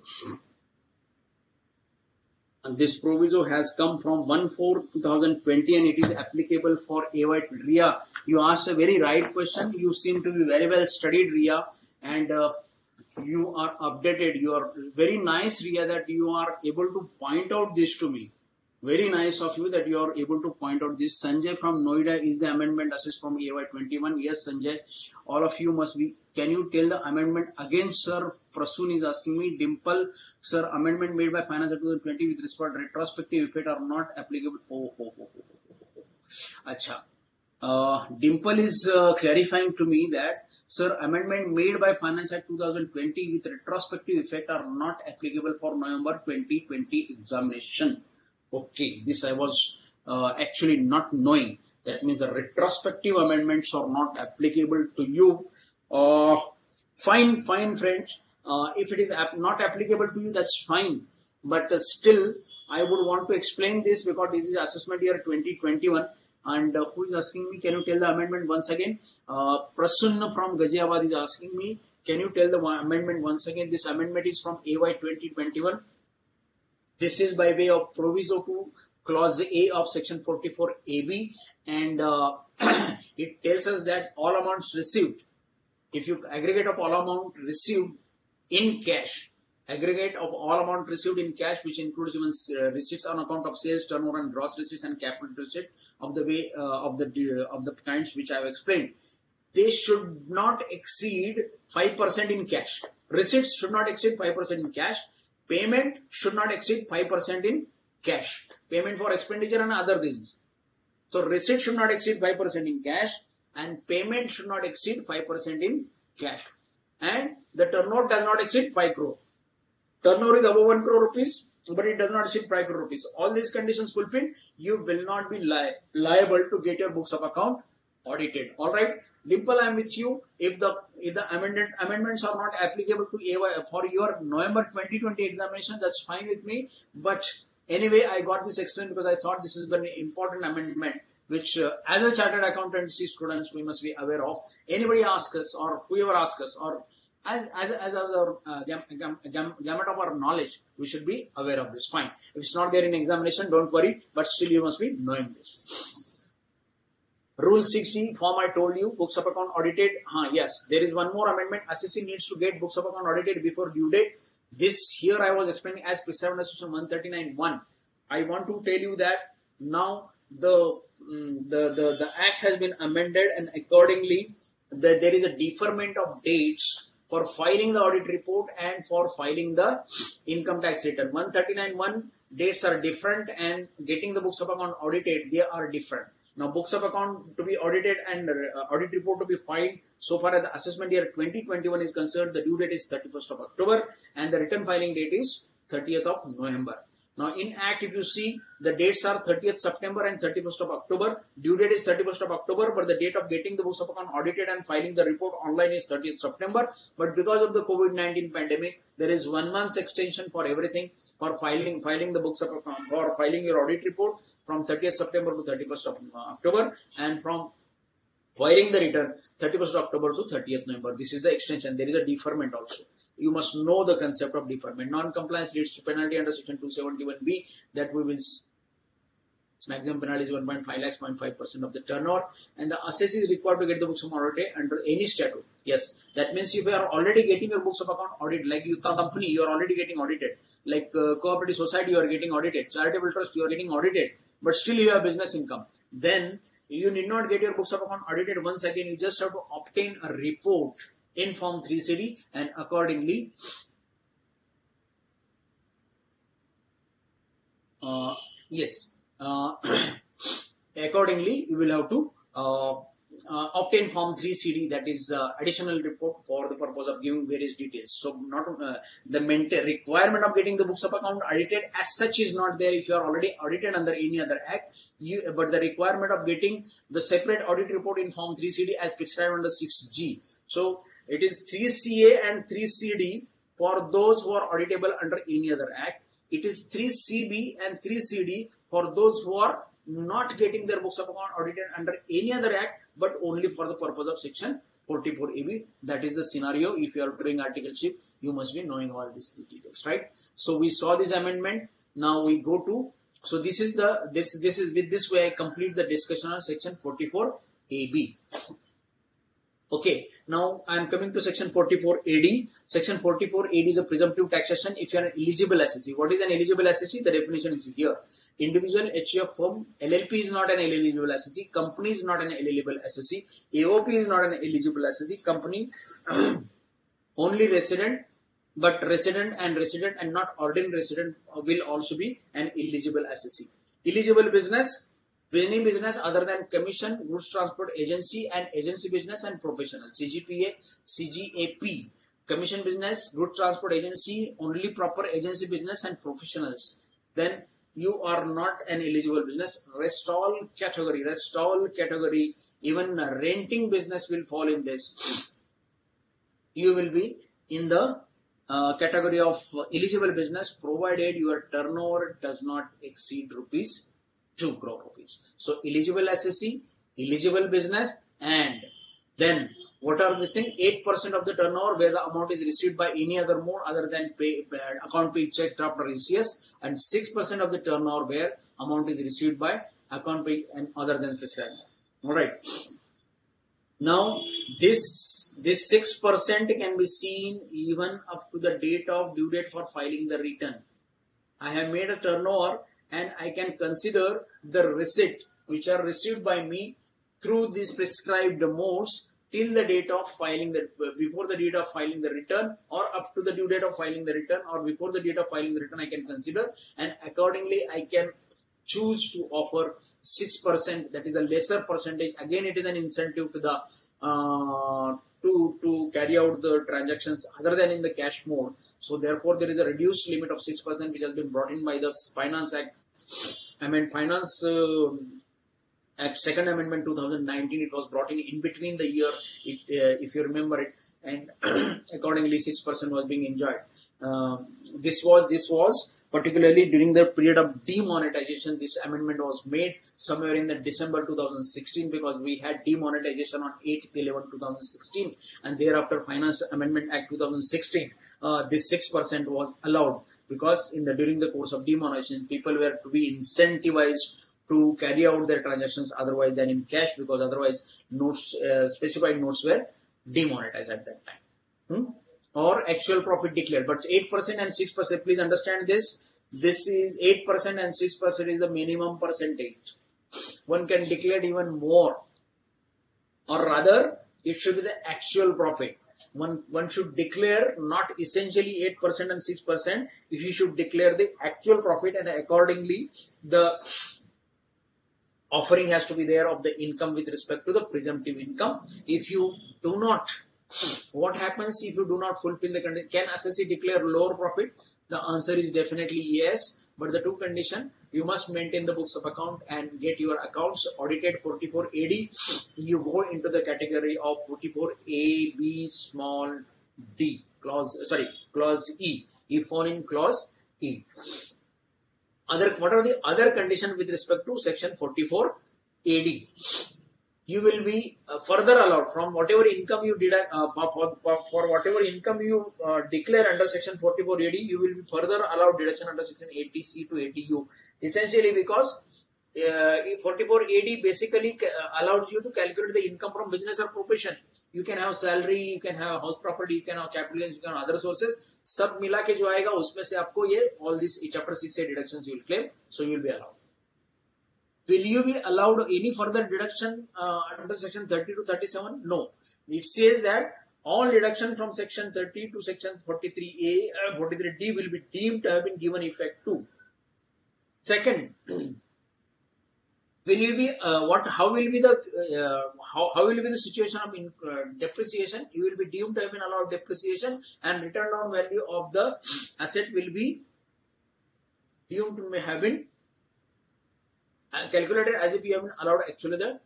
And this proviso has come from 1/4/2020, and it is applicable for AY. Ria, you asked a very right question. You seem to be very well studied, Ria, and you are updated. You are very nice, Ria, that you are able to point out this to me. Very nice of you that you are able to point out this. Sanjay from Noida is the amendment assessed from AY 21. Yes, Sanjay, all of you must be. Can you tell the amendment again, sir? Prasoon is asking me. Dimple, sir, amendment made by Finance Act 2020 with respect to retrospective effect are not applicable. Acha. Dimple is clarifying to me that, sir, amendment made by Finance Act 2020 with retrospective effect are not applicable for November 2020 examination. Okay, this I was actually not knowing. That means the retrospective amendments are not applicable to you. Fine, friends. If it is not applicable to you, that's fine. But still, I would want to explain this, because this is assessment year 2021. And who is asking me, can you tell the amendment once again? Prasunna from Ghaziabad is asking me, can you tell the amendment once again? This amendment is from AY 2021. This is by way of proviso to clause A of section 44AB, and it tells us that all amounts received, if you aggregate of all amount received in cash, aggregate of all amount received in cash, which includes even receipts on account of sales, turnover, and gross receipts and capital receipt of the way of the kinds which I have explained, they should not exceed 5% in cash. Receipts should not exceed 5% in cash. Payment should not exceed 5% in cash. Payment for expenditure and other things. So receipt should not exceed 5% in cash, and payment should not exceed 5% in cash. And the turnover does not exceed 5 crore. Turnover is above 1 crore rupees, but it does not exceed 5 crore rupees. All these conditions fulfilled, you will not be liable to get your books of account audited. All right. Dimple, I am with you. If the amendments are not applicable to AY for your November 2020 examination, that's fine with me. But anyway, I got this explained because I thought this is an important amendment, which as a chartered accountancy students, we must be aware of. Anybody asks us, or whoever asks us, or as our gamut of our knowledge, we should be aware of this. Fine. If it's not there in examination, don't worry, but still you must be knowing this. Rule 60 form I told you, books of account audited. Yes, there is one more amendment. Assessee needs to get books of account audited before due date. This here I was explaining as prescribed under section 139(1). I want to tell you that now the act has been amended, and accordingly there is a deferment of dates for filing the audit report and for filing the income tax return. 139(1) dates are different, and getting the books of account audited, they are different. Now, books of account to be audited and audit report to be filed, so far as the assessment year 2021 is concerned, the due date is 31st of October and the return filing date is 30th of November. Now, in Act, if you see, the dates are 30th September and 31st of October. Due date is 31st of October, but the date of getting the books of account audited and filing the report online is 30th September. But because of the COVID-19 pandemic, there is 1 month's extension for everything, for filing the books of account, for filing your audit report from 30th September to 31st of October, and from filing the return 31st October to 30th November. This is the extension. There is a deferment also. You must know the concept of deferment. Non-compliance leads to penalty under section 271B that we will see. Maximum penalty is 1.5 lakhs, 0.5% of the turnover, and the assessee is required to get the books of account audited under any statute. Yes, that means if you are already getting your books of account audited, like your company, you are already getting audited, like cooperative society, you are getting audited, charitable trust, you are getting audited, but still you have business income, then you need not get your books of account audited once again. You just have to obtain a report in Form 3CD, and accordingly, accordingly you will have to obtain Form 3CD, that is additional report for the purpose of giving various details. So not the requirement of getting the books of account audited as such is not there if you are already audited under any other act. But the requirement of getting the separate audit report in Form 3CD as prescribed under 6G. So it is 3CA and 3CD for those who are auditable under any other act. It is 3CB and 3CD for those who are not getting their books of account audited under any other act, but only for the purpose of section 44AB. That is the scenario. If you are doing articleship, you must be knowing all these details, right? So we saw this amendment. Now we go to, so this is with this way I complete the discussion on section 44AB. Okay, now I am coming to section 44AD. Section 44AD is a presumptive taxation if you are an eligible assessee. What is an eligible assessee? The definition is here. Individual HUF firm, LLP is not an eligible assessee, company is not an eligible assessee, AOP is not an eligible assessee, company only resident, but resident and not ordinary resident will also be an eligible assessee. Eligible business, any business other than commission, goods transport agency and agency business and professional, CGPA, CGAP, commission business, goods transport agency, only proper agency business and professionals, then you are not an eligible business. Rest all category, even renting business will fall in this. You will be in the category of eligible business provided your turnover does not exceed rupees 2 crore rupees. So eligible assessee, eligible business, and then what are this thing? 8% of the turnover where the amount is received by any other mode other than account pay, check, draft or ECS, and 6% of the turnover where amount is received by account pay and other than prescribed. All right. Now this 6% can be seen even up to the date of due date for filing the return. I have made a turnover, and I can consider the receipt which are received by me through these prescribed modes till the date of filing the, before the date of filing the return, or up to the due date of filing the return, or before the date of filing the return I can consider, and accordingly I can choose to offer 6%, that is a lesser percentage. Again, it is an incentive to the to carry out the transactions other than in the cash mode. So therefore there is a reduced limit of 6% which has been brought in by the Finance Act. Finance Act Second Amendment 2019. It was brought in between the year, if you remember it, and accordingly 6% was being enjoyed. This was particularly during the period of demonetization. This amendment was made somewhere in the December 2016, because we had demonetization on 8/11/2016, and thereafter Finance Amendment Act 2016. This 6% was allowed, because during the course of demonetization, people were to be incentivized to carry out their transactions otherwise than in cash, because otherwise notes, specified notes were demonetized at that time. Or actual profit declared, but 8% and 6%, please understand this. This is 8% and 6% is the minimum percentage. One can declare even more, or rather it should be the actual profit. One should declare not essentially 8% and 6%. If you should declare the actual profit, and accordingly the offering has to be there of the income with respect to the presumptive income. If you do not, what happens if you do not fulfill the condition? Can assessee declare lower profit? The answer is definitely yes, but the two conditions: you must maintain the books of account and get your accounts audited. 44 AD, you go into the category of 44 A, B, small d, clause E. If fall in clause E. What are the other conditions with respect to section 44 AD? You will be further allowed from whatever income you did for whatever income you declare under section 44 AD, you will be further allowed deduction under section 80C to 80U. Essentially because 44 AD basically allows you to calculate the income from business or profession. You can have salary, you can have house property, you can have capital gains, you can have other sources. सब मिला के जो आएगा उसमें से आपको ये all these chapter 6 से deductions you will claim, so you will be allowed. Will you be allowed any further deduction under section 30 to 37? No. It says that all deduction from section 30 to section 43A, 43D will be deemed to have been given effect to. Second, will you be how will be the situation of depreciation? You will be deemed to have been allowed depreciation, and return on value of the asset will be deemed to have been calculated as if you have been allowed actually the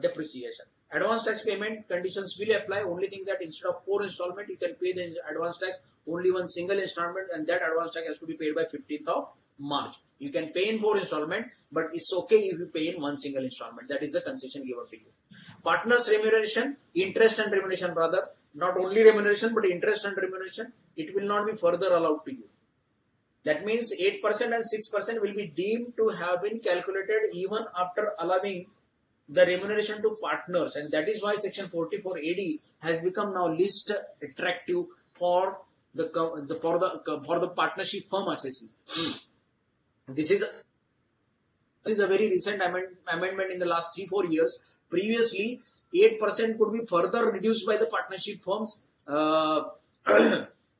depreciation. Advance tax payment conditions will apply. Only thing that instead of 4 installment, you can pay the advance tax only one single installment, and that advance tax has to be paid by 15th of March. You can pay in 4 installment, but it's okay if you pay in one single installment. That is the concession given to you. Partners remuneration, interest and remuneration rather, not only remuneration but interest and remuneration, it will not be further allowed to you. That means 8% and 6% will be deemed to have been calculated even after allowing the remuneration to partners, and that is why section 44 AD has become now least attractive for the partnership firm assessees. This is a very recent amendment in the last 3-4 years. Previously, 8% could be further reduced by the partnership firms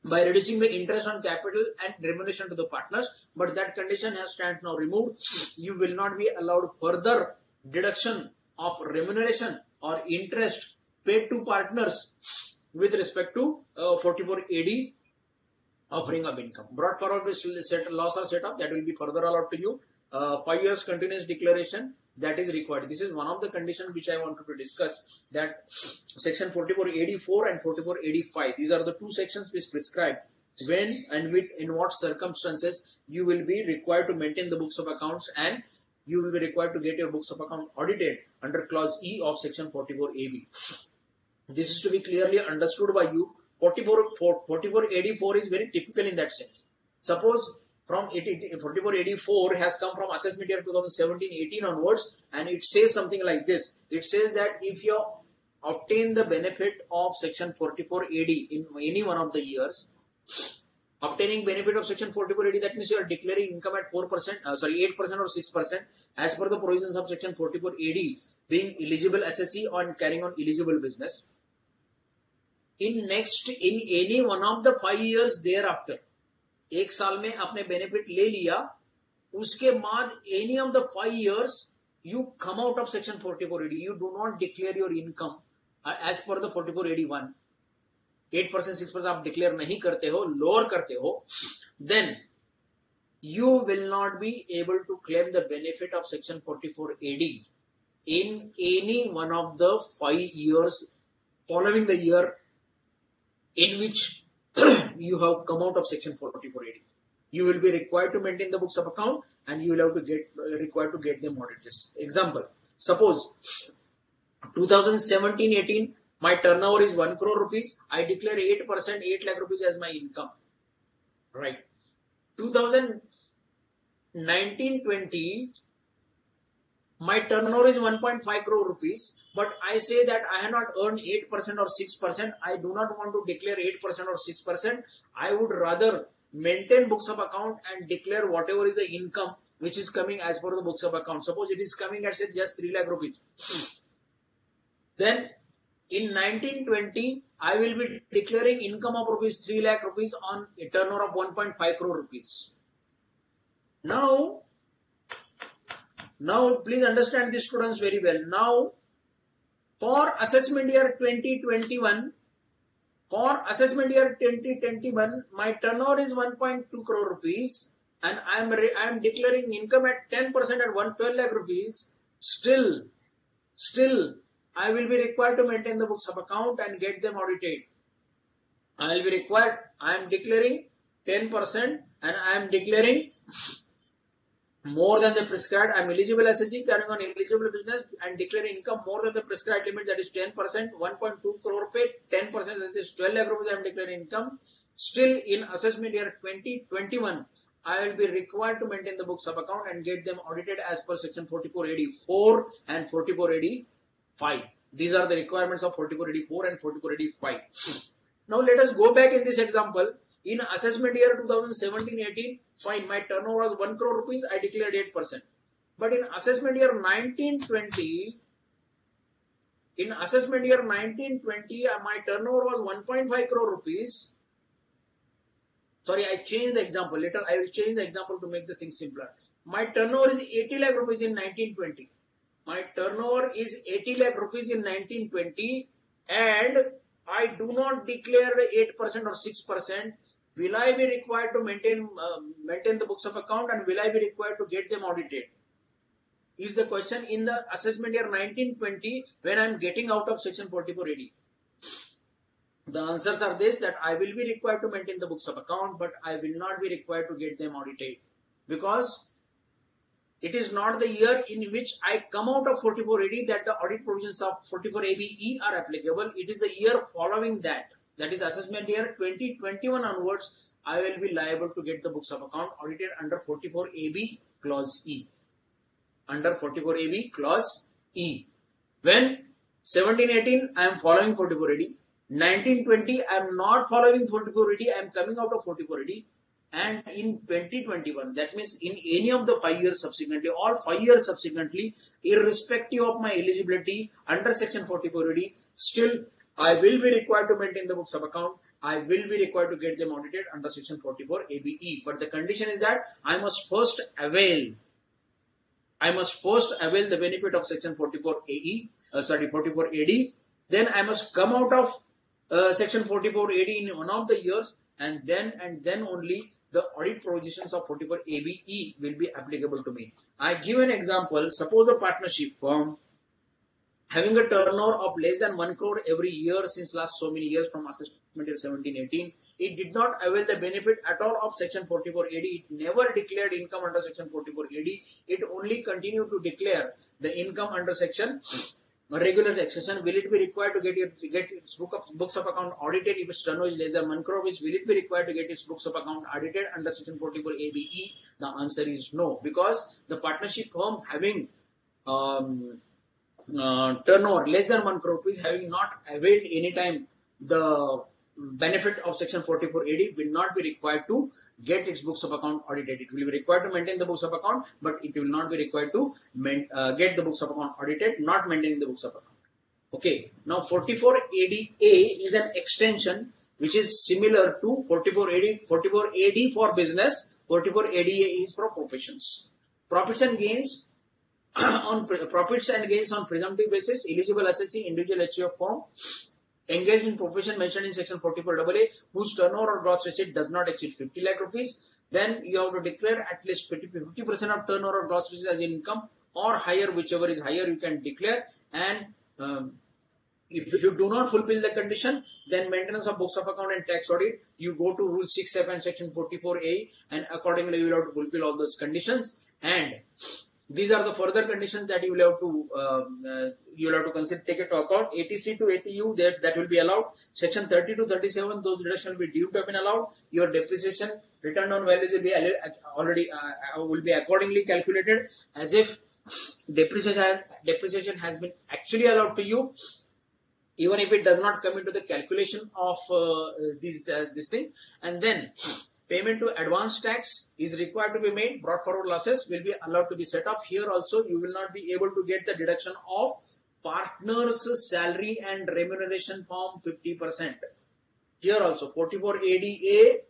by reducing the interest on capital and remuneration to the partners, but that condition has stands now removed. You will not be allowed further deduction of remuneration or interest paid to partners with respect to 44 AD offering of income. Brought forward loss or set up, that will be further allowed to you. 5 years continuous declaration, that is required. This is one of the conditions which I wanted to discuss, that section 4484 and 4485, these are the two sections which prescribe when and in what circumstances you will be required to maintain the books of accounts, and you will be required to get your books of account audited under clause E of section 44AB. This is to be clearly understood by you. 4484 is very typical in that sense. Suppose from 4484 has come from assessment year 2017-18 onwards, and it says something like this. It says that if you obtain the benefit of section 44 AD in any one of the years, obtaining benefit of section 44 AD, that means you are declaring income at 8% or 6% as per the provisions of section 44 AD, being eligible assessee or carrying on eligible business. In any one of the 5 years thereafter, एक साल में आपने benefit ले लिया, उसके बाद any of the 5 years you come out of section 44 AD, you do not declare your income as per the 44 AD1, 8% 6% आप declare नहीं करते हो, lower करते हो, then you will not be able to claim the benefit of section 44 AD in any one of the 5 years following the year in which you have come out of section 44 AD. You will be required to maintain the books of account, and you will have to required to get them audited. Example, suppose 2017-18, my turnover is 1 crore rupees. I declare 8%, 8 lakh rupees as my income. Right. 2019-20, My turnover is 1.5 crore rupees, but I say that I have not earned 8% or 6%. I do not want to declare 8% or 6%. I would rather maintain books of account and declare whatever is the income which is coming as per the books of account. Suppose it is coming at say just 3 lakh rupees. Then in 1920, I will be declaring income of rupees 3 lakh rupees on a turnover of 1.5 crore rupees. Now please understand this, students, very well. Now for assessment year 2021, my turnover is 1.2 crore rupees and I am declaring income at 10% at 112 lakh rupees. Still I will be required to maintain the books of account and get them audited. I am declaring 10% and I am declaring more than the prescribed. I am eligible assessee carrying on eligible business and declaring income more than the prescribed limit, that is 10%, 1.2 crore rupees, 10%, that is 12 lakh rupees I am declaring income. Still in assessment year 2021, I will be required to maintain the books of account and get them audited as per section 4484 and 4485. These are the requirements of 4484 and 4485. Now let us go back in this example. In assessment year 2017-18, fine, my turnover was 1 crore rupees, I declared 8%. But in assessment year 1920, my turnover was 1.5 crore rupees. Sorry, I changed the example. Later I will change the example to make the thing simpler. My turnover is 80 lakh rupees in 1920. My turnover is 80 lakh rupees in 1920 and I do not declare 8% or 6%. Will I be required to maintain the books of account and will I be required to get them audited? Is the question in the assessment year 1920 when I am getting out of section 4480. The answers are this, that I will be required to maintain the books of account, but I will not be required to get them audited because it is not the year in which I come out of 4480 that the audit provisions of 44ABE are applicable. It is the year following that. That is assessment year 2021 onwards, I will be liable to get the books of account audited under 44AB clause E. Under 44AB clause E. When 17-18 I am following 4480, 1920 I am not following 4480, I am coming out of 4480, and in 2021, that means in any of the 5 years subsequently, all 5 years subsequently, irrespective of my eligibility under section 4480, still I will be required to maintain the books of account. I will be required to get them audited under section 44 ABE. But the condition is that I must first avail the benefit of section 44 AD. Then I must come out of section 44 AD in one of the years, and then only the audit provisions of 44 ABE will be applicable to me. I give an example. Suppose a partnership firm having a turnover of less than 1 crore every year since last so many years from assessment year 17-18, it did not avail the benefit at all of section 44 AD. It never declared income under section 44 AD. It only continued to declare the income under section regular taxation. Will it be required to get its books of account audited if its turnover is less than 1 crore rupees? Will it be required to get its books of account audited under section 44 ABE? The answer is no, because the partnership firm having turnover less than 1 crore rupees, having not availed any time the benefit of section 44 AD, will not be required to get its books of account audited. It will be required to maintain the books of account, but it will not be required to get the books of account audited, not maintaining the books of account. Okay, now 44 ADA is an extension which is similar to 44 AD for business. 44 ADA is for professions. Profits and gains on presumptive basis, eligible assessee, individual HUF firm engaged in profession mentioned in section 44 AA whose turnover or gross receipt does not exceed 50 lakh rupees, then you have to declare at least 50% of turnover or gross receipt as income, or higher, whichever is higher you can declare. And if you do not fulfill the condition, then maintenance of books of account and tax audit, you go to rule 6F and section 44A, and accordingly you will have to fulfill all those conditions. And these are the further conditions that you will have to consider, take it to account. ATC to ATU, that will be allowed. Section 30 to 37, those deductions will be due to have been allowed. Your depreciation, return on values will be accordingly calculated as if depreciation has been actually allowed to you, even if it does not come into the calculation of this thing. And then payment to advance tax is required to be made. Brought forward losses will be allowed to be set up. Here also you will not be able to get the deduction of partner's salary and remuneration from 50%. Here also 44ADA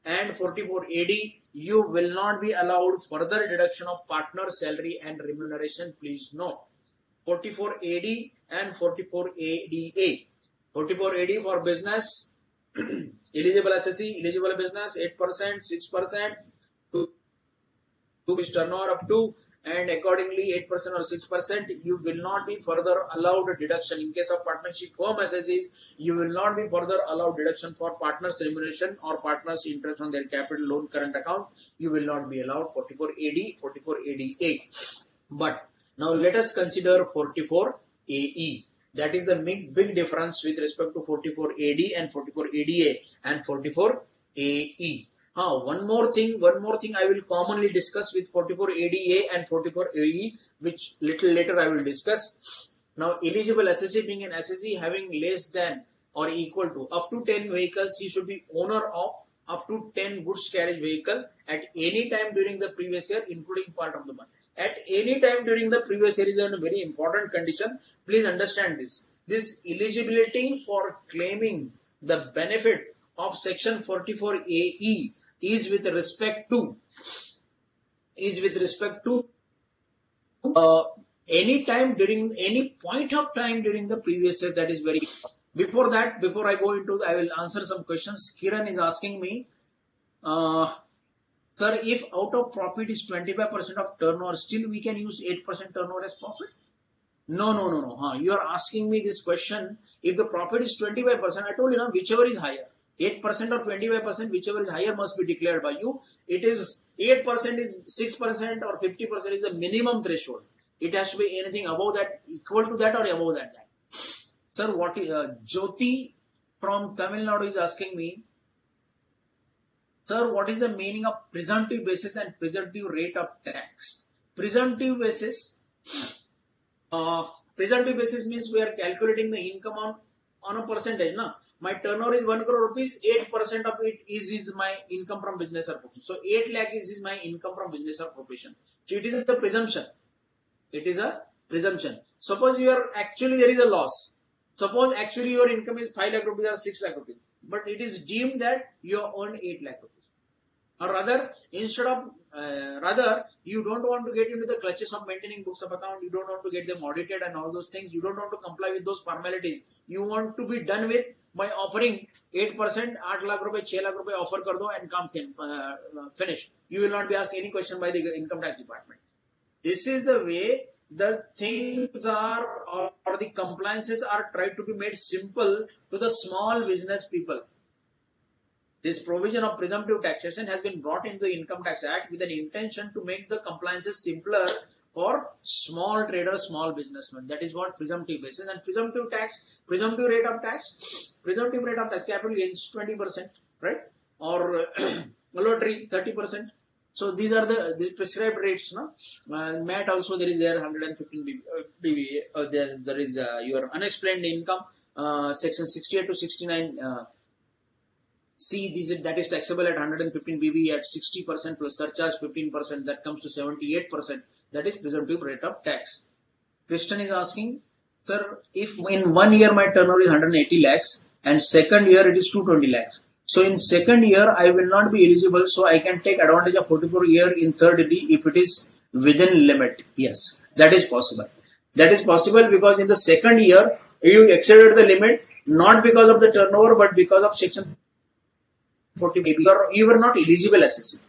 and 44AD, you will not be allowed further deduction of partner salary and remuneration. Please note 44AD and 44ADA. 44AD for business, eligible assessee, eligible business 8%, 6% to which turnover up to, and accordingly 8% or 6%, you will not be further allowed a deduction. In case of partnership firm assessees, you will not be further allowed deduction for partners remuneration or partners interest on their capital loan current account. You will not be allowed 44AD, 44ADA. But now let us consider 44AE. That is the big difference with respect to 44AD and 44ADA and 44AE. One more thing I will commonly discuss with 44ADA and 44AE, which little later I will discuss. Now, eligible assessee, being an assessee having less than or equal to up to 10 vehicles, he should be owner of up to 10 goods carriage vehicle at any time during the previous year, including part of the month. At any time during the previous year is a very important condition. Please understand this. This eligibility for claiming the benefit of section 44AE is with respect to any time during any point of time during the previous year. That is very important. Before I go into, I will answer some questions. Kiran is asking me, sir, if out of profit is 25% of turnover, still we can use 8% turnover as profit? No. You are asking me this question. If the profit is 25%, I told you now, whichever is higher, 8% or 25%, whichever is higher must be declared by you. It is 8% is 6% or 50% is the minimum threshold. It has to be anything above that, equal to that or above that. Sir, what is Jyoti from Tamil Nadu is asking me, sir, what is the meaning of presumptive basis and presumptive rate of tax? Presumptive basis means we are calculating the income on a percentage. Na? My turnover is 1 crore rupees, 8% of it is my income from business or profession. So 8 lakh is my income from business or profession. So it is a presumption. It is a presumption. Suppose there is a loss. Suppose actually your income is 5 lakh rupees or 6 lakh rupees. But it is deemed that you earned 8 lakh rupees. Or rather, you don't want to get into the clutches of maintaining books of account. You don't want to get them audited and all those things. You don't want to comply with those formalities. You want to be done with by offering 8%, 8 lakh rupees, 6 lakh rupees offer kar do and come finish. You will not be asked any question by the income tax department. This is the way the things are, or the compliances are tried to be made simple to the small business people. This provision of presumptive taxation has been brought into the Income Tax Act with an intention to make the compliances simpler for small traders, small businessmen. That is what presumptive basis. And presumptive rate of tax, capital gains 20%, right? Or lottery 30%. So these are the prescribed rates. No? MAT also there is there 115 BB. There is your unexplained income, section 68 to 69. That is taxable at 115 BB at 60% plus surcharge 15%. That comes to 78%. That is presumptive rate of tax. Christian is asking, sir, if in 1 year my turnover is 180 lakhs and second year it is 220 lakhs. So in second year I will not be eligible. So I can take advantage of 44 year in third year if it is within limit. Yes, that is possible. That is possible because in the second year you exceeded the limit not because of the turnover but because of section 40 BB. You were not eligible assessee.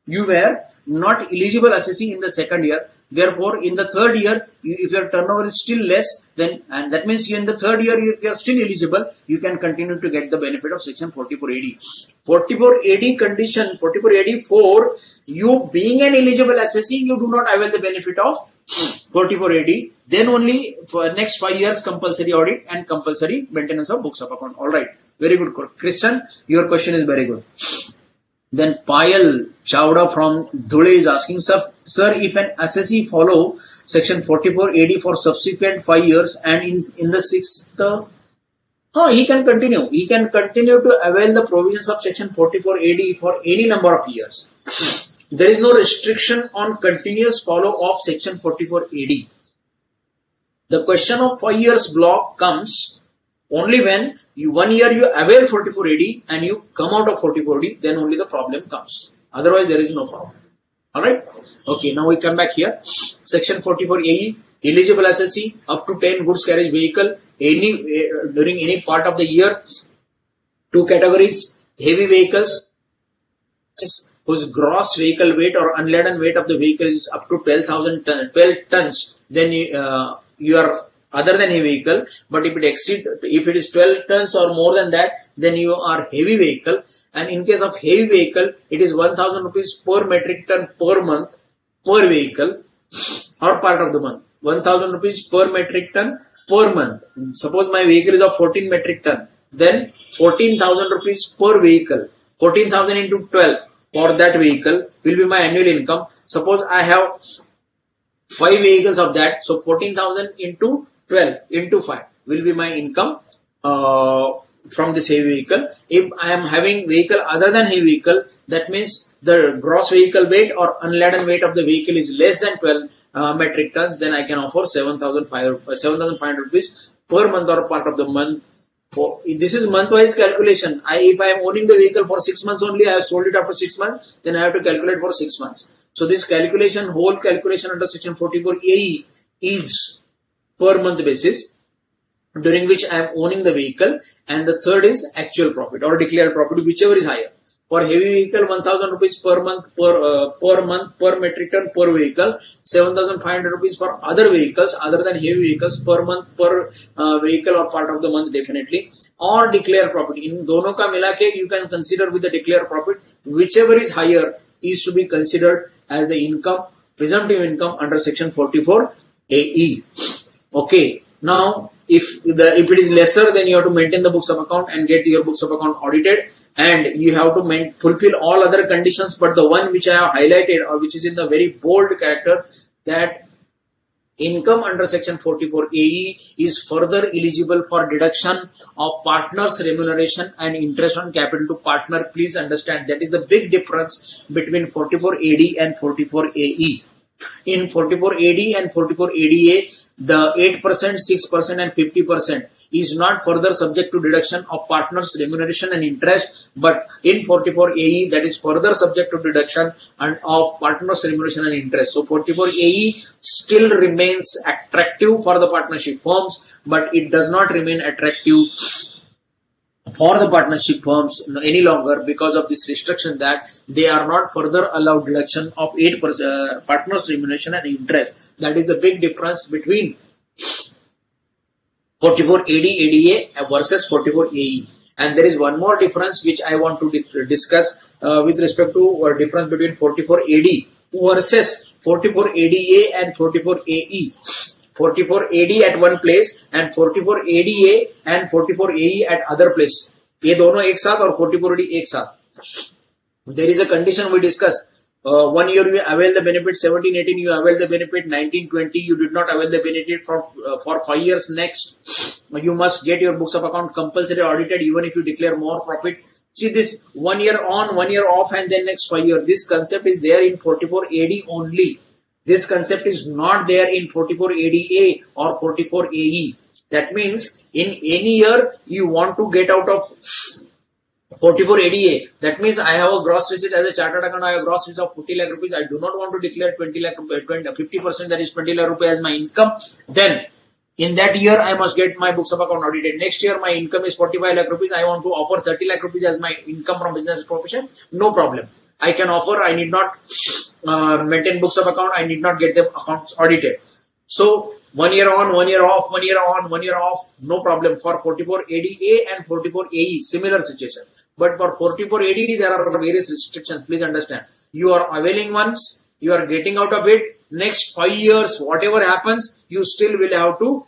You were not eligible assessee in the second year. Therefore, in the third year, if your turnover is still less, then and that means in the third year you are still eligible. You can continue to get the benefit of section 44AD. 44AD condition, 44AD4. You being an eligible assessee, you do not avail the benefit of 44AD. Then only for next 5 years compulsory audit and compulsory maintenance of books of account. All right. Very good, Christian. Your question is very good. Then Payal Chawda from Dhule is asking, sir, if an assessee follow section 44 AD for subsequent 5 years and in the sixth, he can continue. He can continue to avail the provisions of section 44 AD for any number of years. There is no restriction on continuous follow of section 44 AD. The question of 5 years block comes only when 1 year you avail 44 AD and you come out of 44 AD, then only the problem comes. Otherwise, there is no problem. Alright? Okay, now we come back here. Section 44 AE, eligible assessee up to 10 goods carriage vehicle during any part of the year. 2 categories: heavy vehicles whose gross vehicle weight or unladen weight of the vehicle is up to 12 tons, then you are other than heavy vehicle. But if it is 12 tons or more than that, then you are heavy vehicle. And in case of heavy vehicle, it is 1000 rupees per metric ton per month per vehicle or part of the month. 1000 rupees per metric ton per month. Suppose my vehicle is of 14 metric ton, then 14,000 rupees per vehicle. 14,000 into 12 for that vehicle will be my annual income. Suppose I have 5 vehicles of that, so 14,000 into 12 into 5 will be my income from this heavy vehicle. If I am having vehicle other than heavy vehicle, that means the gross vehicle weight or unladen weight of the vehicle is less than 12 metric tons, then I can offer 7,500 rupees per month or part of the month. This is month-wise calculation. If I am owning the vehicle for 6 months only, I have sold it after 6 months, then I have to calculate for 6 months. So this whole calculation under section 44 AE is per month basis during which I am owning the vehicle, and the third is actual profit or declared profit, whichever is higher. For heavy vehicle, 1000 rupees per month per metric ton per vehicle, 7500 rupees for other vehicles other than heavy vehicles per month per vehicle or part of the month definitely, or declared profit. In dono ka milake, you can consider with the declared profit, whichever is higher is to be considered as the income, presumptive income under section 44 AE. Okay, now if it is lesser, then you have to maintain the books of account and get your books of account audited, and you have to fulfill all other conditions, but the one which I have highlighted or which is in the very bold character, that income under section 44 AE is further eligible for deduction of partner's remuneration and interest on capital to partner. Please understand, that is the big difference between 44 AD and 44 AE. In 44 AD and 44 ADA, the 8%, 6% and 50% is not further subject to deduction of partners' remuneration and interest, but in 44 AE, that is further subject to deduction and of partners' remuneration and interest. So 44 AE still remains attractive for the partnership firms, but it does not remain attractive for the partnership firms any longer because of this restriction that they are not further allowed deduction of 8% partners remuneration and interest. That is the big difference between 44 AD ADA versus 44 AE. And there is one more difference which I want to discuss with respect to difference between 44 AD versus 44 ADA and 44 AE. 44 AD at one place and 44 ADA and 44 AE at other place. ये दोनों एक साथ और 44 AD एक साथ. There is a condition we discussed. 1 year you avail the benefit, 17-18 you avail the benefit, 19-20 you did not avail the benefit for 5 years next. You must get your books of account compulsory audited even if you declare more profit. See this 1 year on, 1 year off and then next 5 years. This concept is there in 44 AD only. This concept is not there in 44 ADA or 44 AE. That means in any year you want to get out of 44 ADA. That means I have a gross receipt as a chartered account. I have a gross receipt of 40 lakh rupees. I do not want to declare 20 lakh, 50%, that is 20 lakh rupees as my income. Then in that year I must get my books of account audited. Next year my income is 45 lakh rupees. I want to offer 30 lakh rupees as my income from business profession. No problem. I can offer. I need not maintain books of account. I need not get the accounts audited. So 1 year on, 1 year off, 1 year on, 1 year off, no problem. For 44 ADA and 44 AE, similar situation. But for 44 AD, there are various restrictions. Please understand. You are availing once, you are getting out of it. Next 5 years, whatever happens, you still will have to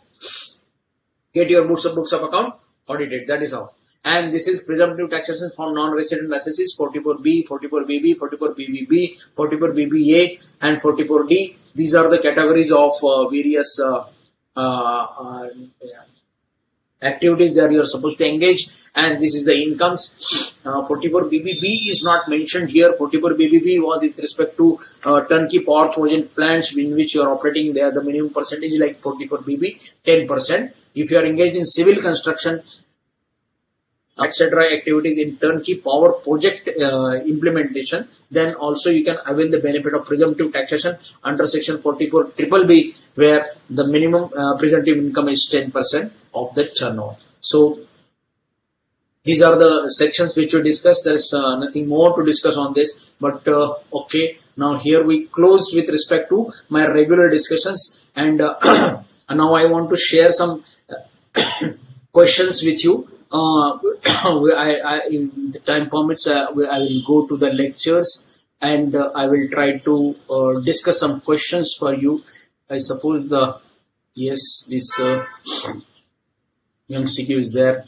get your books of account audited. That is how. And this is presumptive taxation for non-resident assessees 44B, 44BB, 44BBB, 44BBA, and 44D. These are the categories of various activities that you are supposed to engage, and this is the incomes. 44BBB is not mentioned here. 44BBB was with respect to turnkey power project plants in which you are operating. There the minimum percentage like 44BB 10%. If you are engaged in civil construction etc. activities in turnkey power project implementation, then also you can avail the benefit of presumptive taxation under section 44 BBB, where the minimum presumptive income is 10% of the turnover. So these are the sections which we discussed. There is nothing more to discuss on this, but okay, now here we close with respect to my regular discussions, and now I want to share some questions with you. In the time permits, I will go to the lectures, and I will try to discuss some questions for you. I suppose this MCQ is there.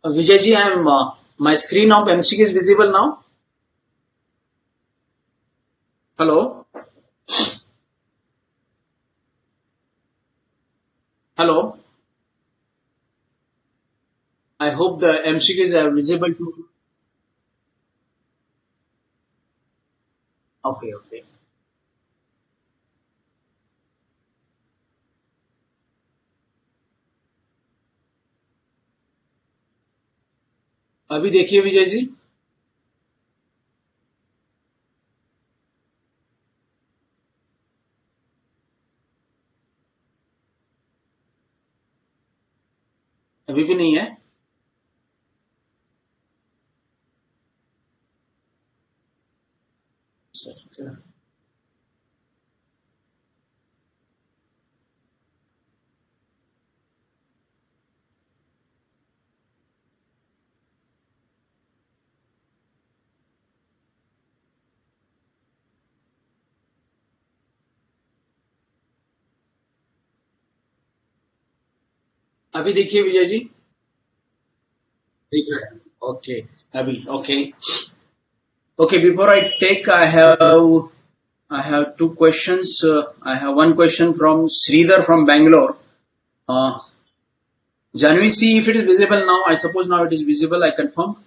Vijayji, my screen of MCQ is visible now. Hello. Hello. I hope the MCQs are visible to you. Okay. अभी देखिए विजय जी. अभी भी नहीं है. अभी देखिए Vijay ji. Okay. Abhi. Okay. Before I take, I have two questions. I have one question from Sridhar from Bangalore. Janvi, see if it is visible now. I suppose now it is visible. I confirm.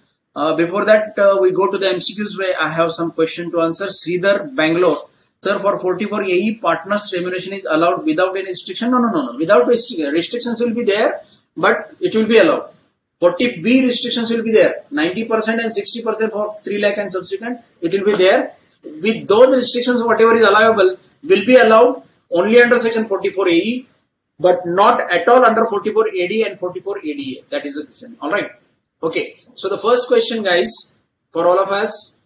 Before that, we go to the MCQs where I have some question to answer. Sridhar, Bangalore. Sir, for 44 AE, partners remuneration is allowed without any restriction? No. Without restriction. Restrictions will be there, but it will be allowed. 40B restrictions will be there. 90% and 60% for 3 lakh and subsequent. It will be there. With those restrictions, whatever is allowable will be allowed only under section 44 AE, but not at all under 44 AD and 44 ADA. That is the question. Alright. Okay. So the first question, guys, for all of us.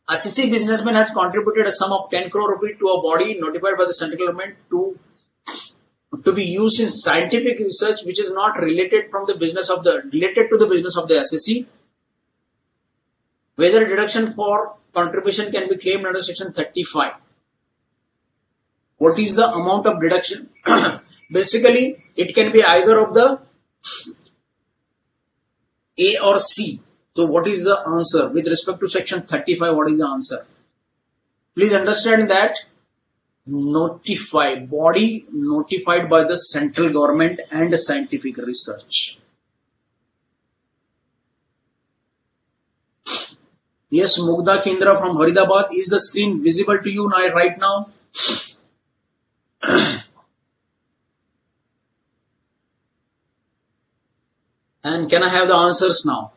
Assisi businessman has contributed a sum of 10 crore rupees to a body notified by the central government to be used in scientific research which is not related to the business of the assessee. Whether deduction for contribution can be claimed under section 35. What is the amount of deduction? Basically, it can be either of the A or C. So what is the answer? With respect to section 35, what is the answer? Please understand that body notified by the central government and scientific research. Yes, Mugdha Kendra from Haridabad. Is the screen visible to you right now? And can I have the answers now?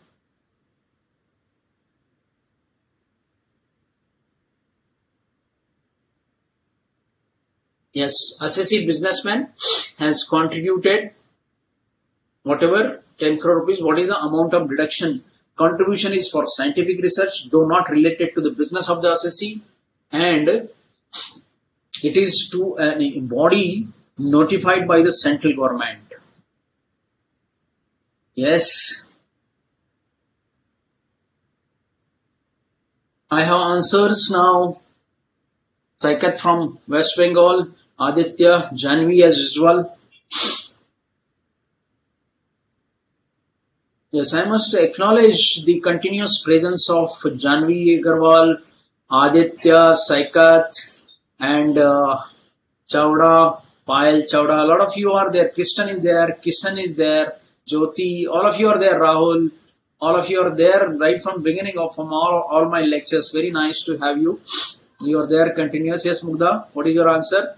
Yes, assessee businessman has contributed whatever 10 crore rupees. What is the amount of deduction? Contribution is for scientific research, though not related to the business of the assessee, and it is to a body notified by the central government. Yes. I have answers now. Saikat from West Bengal. Aditya, Janvi as usual. Yes, I must acknowledge the continuous presence of Janvi Agarwal, Aditya, Saikat, and Chowda, Payal Chowda. A lot of you are there. Krishnan is there. Kishan is there. Jyoti. All of you are there. Rahul. All of you are there right from beginning of from all my lectures. Very nice to have you. You are there continuous. Yes, Mugdha. What is your answer?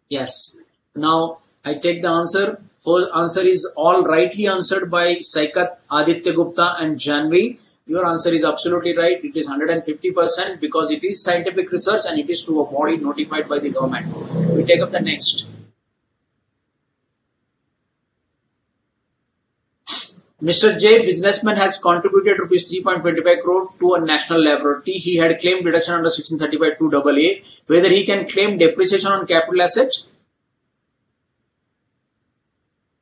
Yes. Now I take the answer. Full answer is all rightly answered by Saikat, Aditya Gupta and Janvi. Your answer is absolutely right. It is 150% because it is scientific research and it is to a body notified by the government. We take up the next. Mr. J, businessman, has contributed rupees 3.25 crore to a national laboratory. He had claimed deduction under section 35 2AA. Whether he can claim depreciation on capital asset?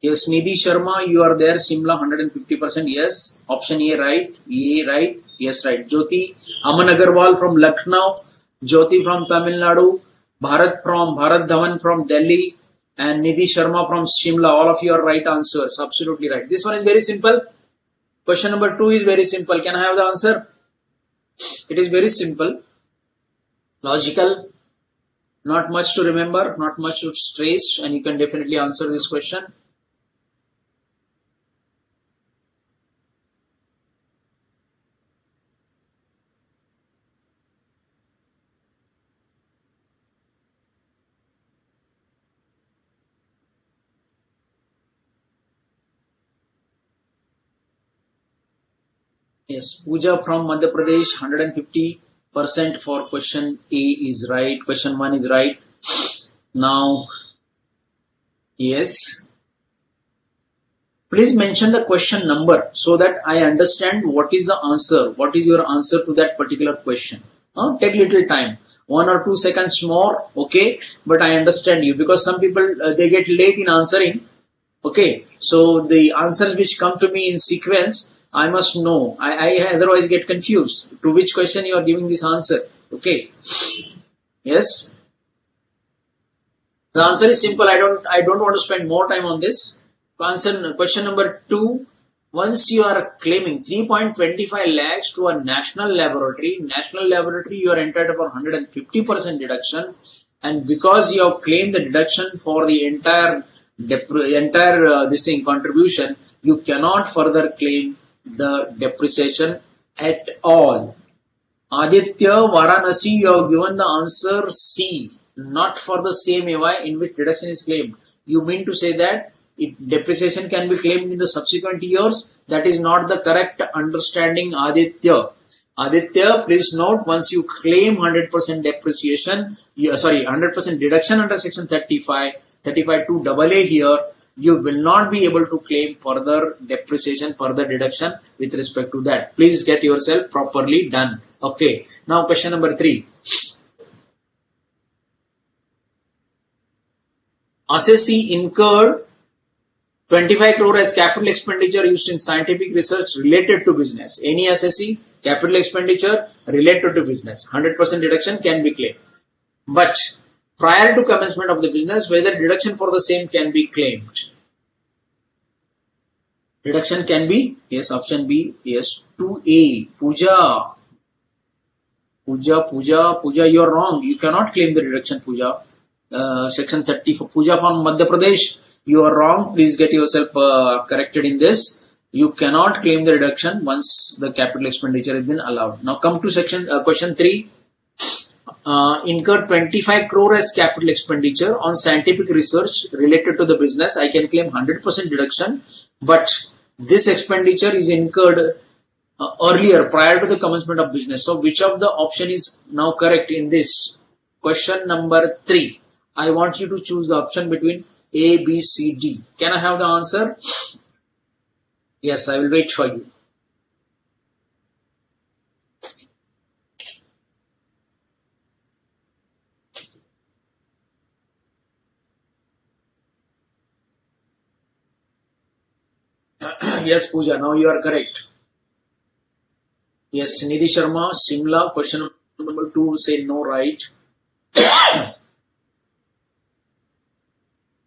Yes, Nidhi Sharma, you are there. Simla, 150%. Yes. Option A, right. A, right. Yes, right. Jyoti, Aman Agarwal from Lucknow. Jyoti from Tamil Nadu. Bharat Dhawan from Delhi. And Nidhi Sharma from Shimla. All of you are right answers. Absolutely right. This one is very simple. Question number 2 is very simple. Can I have the answer? It is very simple. Logical. Not much to remember. Not much to trace. And you can definitely answer this question. Yes, Pooja from Madhya Pradesh, 150% for question A is right. Question 1 is right. Now, yes. Please mention the question number so that I understand what is the answer. What is your answer to that particular question? Take little time. 1 or 2 seconds more, okay? But I understand you because some people, they get late in answering. Okay, so the answers which come to me in sequence, I must know. I otherwise get confused. To which question you are giving this answer? Okay. Yes. The answer is simple. I don't want to spend more time on this. Answer question number 2. Once you are claiming 3.25 lakhs to a national laboratory, you are entitled for 150% deduction, and because you have claimed the deduction for the entire contribution, you cannot further claim the depreciation at all. Aditya, Varanasi, you have given the answer C, not for the same AY in which deduction is claimed. You mean to say that depreciation can be claimed in the subsequent years? That is not the correct understanding, Aditya. Aditya, please note, once you claim 100% depreciation, 100% deduction under section 35 2AA here, you will not be able to claim further depreciation, further deduction with respect to that. Please get yourself properly done. Okay. Now question number 3. Assessee incurred 25 crore as capital expenditure used in scientific research related to business. Any assessee, capital expenditure related to business, 100% deduction can be claimed. But prior to commencement of the business, whether deduction for the same can be claimed. Deduction can be, yes, option B, yes, 2A. Pooja, you are wrong. You cannot claim the deduction, Pooja. Section 30 for Pooja from Madhya Pradesh. You are wrong. Please get yourself corrected in this. You cannot claim the reduction once the capital expenditure has been allowed. Now come to question 3. Incur 25 crore as capital expenditure on scientific research related to the business. I can claim 100% deduction, but this expenditure is incurred earlier, prior to the commencement of business. So which of the option is now correct in this? Question number 3. I want you to choose the option between A, B, C, D. Can I have the answer? Yes, I will wait for you. Yes, Pooja, now you are correct. Yes, Nidhi Sharma, Simla, question number 2 say no, right?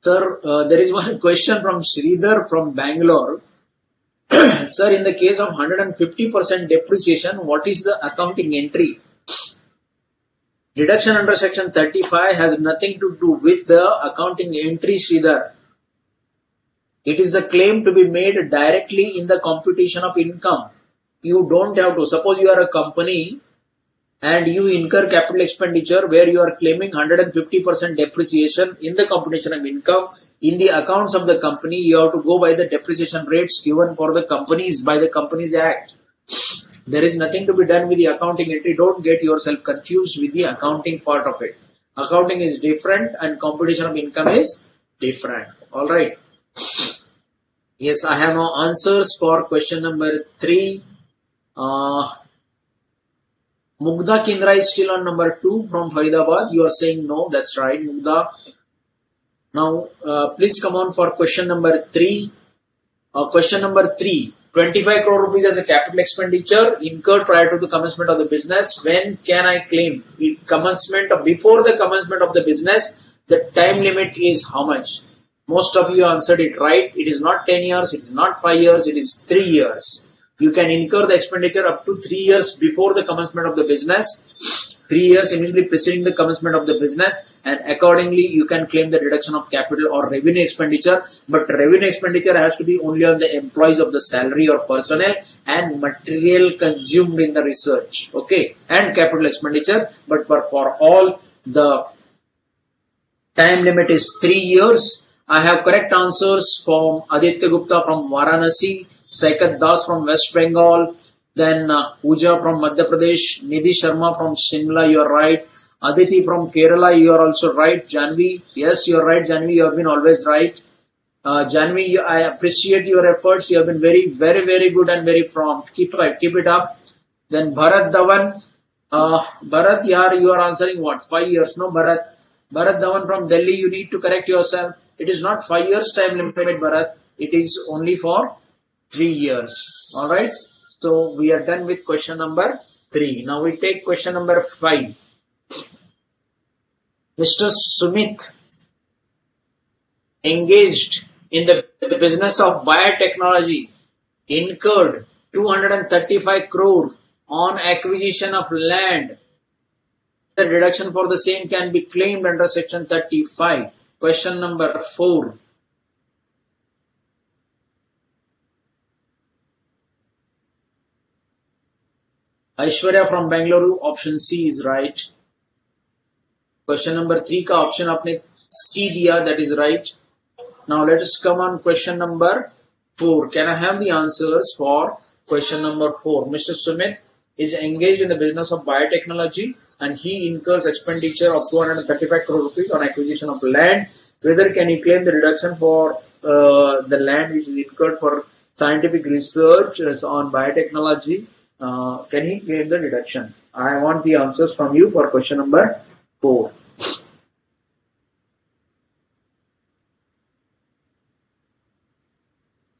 Sir, there is one question from Sridhar from Bangalore. Sir, in the case of 150% depreciation, what is the accounting entry? Deduction under section 35 has nothing to do with the accounting entry, Sridhar. It is the claim to be made directly in the computation of income. You don't have to. Suppose you are a company and you incur capital expenditure where you are claiming 150% depreciation in the computation of income. In the accounts of the company, you have to go by the depreciation rates given for the companies by the Companies Act. There is nothing to be done with the accounting entry. Don't get yourself confused with the accounting part of it. Accounting is different and computation of income is different. Alright. Yes, I have no answers for question number 3. Mugdha Kindra is still on number 2 from Faridabad. You are saying no. That's right, Mugdha. Now, please come on for question number 3. Question number 3. 25 crore rupees as a capital expenditure incurred prior to the commencement of the business. When can I claim? Before the commencement of the business, the time limit is how much? Most of you answered it right. It is not 10 years, it is not 5 years, it is 3 years. You can incur the expenditure up to 3 years before the commencement of the business, 3 years immediately preceding the commencement of the business, and accordingly you can claim the deduction of capital or revenue expenditure. But revenue expenditure has to be only on the employees of the salary or personnel and material consumed in the research, okay, and capital expenditure. But for all, the time limit is 3 years. I have correct answers from Aditya Gupta from Varanasi, Saikat Das from West Bengal, then Pooja from Madhya Pradesh, Nidhi Sharma from Shimla, you are right. Aditi from Kerala, you are also right. Janvi, yes, you are right. Janvi, you have been always right. Janvi, I appreciate your efforts. You have been very, very, very good and very prompt. Keep it up. Then Bharat Dhawan, Bharat, you are answering what? 5 years, no Bharat? Bharat Dhawan from Delhi, you need to correct yourself. It is not 5 years time limit, Bharat. It is only for 3 years. Alright. So we are done with question number 3. Now we take question number 5. Mr. Sumit engaged in the business of biotechnology incurred 235 crore on acquisition of land. The deduction for the same can be claimed under section 35. Question number 4. Aishwarya from Bangalore, option C is right. Question number 3 का option आपने C दिया, that is right. Now let us come on question number 4. Can I have the answers for question number 4? Mr. Sumit is engaged in the business of biotechnology and he incurs expenditure of 235 crore rupees on acquisition of land. Whether can he claim the deduction for the land which is incurred for scientific research on biotechnology? Can he claim the deduction? I want the answers from you for question number 4.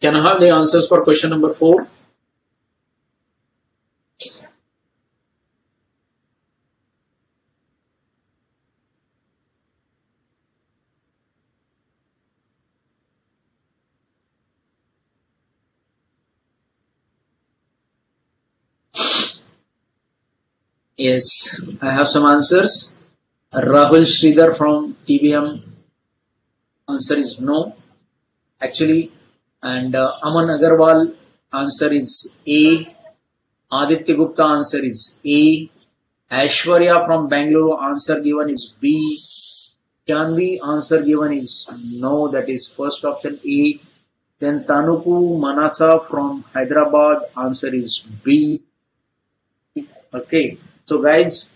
Can I have the answers for question number 4? Yes, I have some answers. Rahul Sridhar from TBM. Answer is no. Actually, and Aman Agarwal, answer is A. Aditya Gupta, answer is A. Aishwarya from Bangalore, answer given is B. Janvi, answer given is no, that is first option A. Then Tanuku Manasa from Hyderabad, answer is B. Okay, so guys,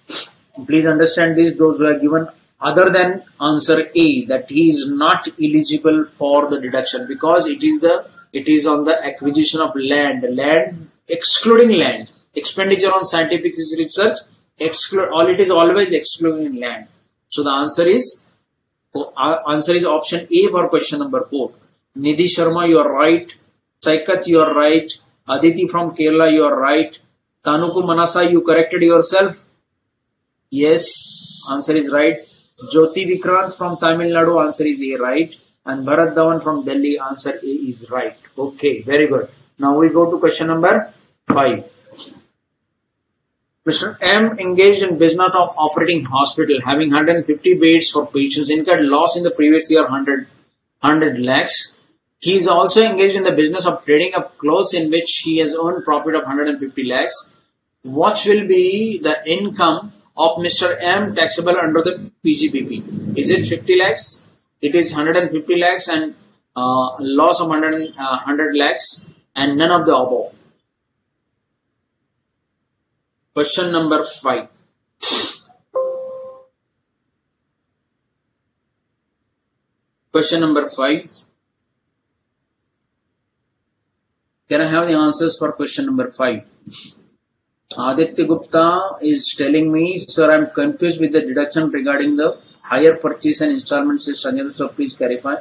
please understand this, those who are given other than answer A, that he is not eligible for the deduction because it is on the acquisition of land, excluding land, expenditure on scientific research, it is always excluding land. So the answer is option A for question number 4. Nidhi Sharma, you are right. Saikat, you are right. Aditi from Kerala, you are right. Tanuku Manasa, you corrected yourself. Yes, answer is right. Jyoti Vikrant from Tamil Nadu, answer is A, right. And Bharat Dhawan from Delhi, answer A is right. Okay, very good. Now we go to question number 5. Mr. M engaged in business of operating hospital, having 150 beds for patients, incurred loss in the previous year 100 lakhs. He is also engaged in the business of trading up clothes in which he has earned profit of 150 lakhs. What will be the income of Mr. M taxable under the PGBP? Is it 50 lakhs? It is 150 lakhs and loss of 100 lakhs and none of the above. Question number 5. Question number 5. Can I have the answers for question number 5? Aditya Gupta is telling me, sir, I'm confused with the deduction regarding the higher purchase and installment system. So please clarify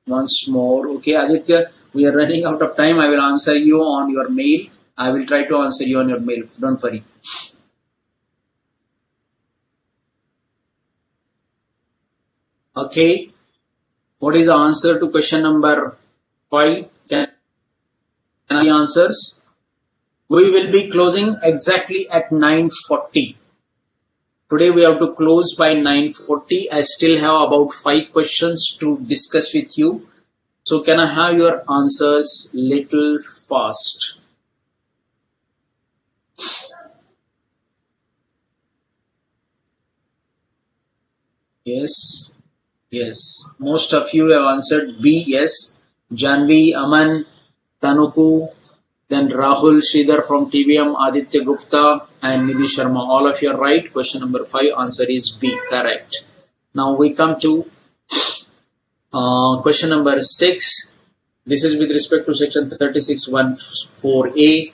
once more. Okay, Aditya, we are running out of time. I will answer you on your mail. I will try to answer you on your mail. Don't worry. Okay. What is the answer to question number 5? Can I have the answers? We will be closing exactly at 9:40. Today we have to close by 9:40. I still have about 5 questions to discuss with you. So can I have your answers little fast? Yes. Yes. Most of you have answered B. Yes. Janvi, Aman, Tanuku, then Rahul Sridhar from TVM, Aditya Gupta and Nidhi Sharma. All of you are right. Question number 5, answer is B. Correct. Now we come to question number 6. This is with respect to section 3614A.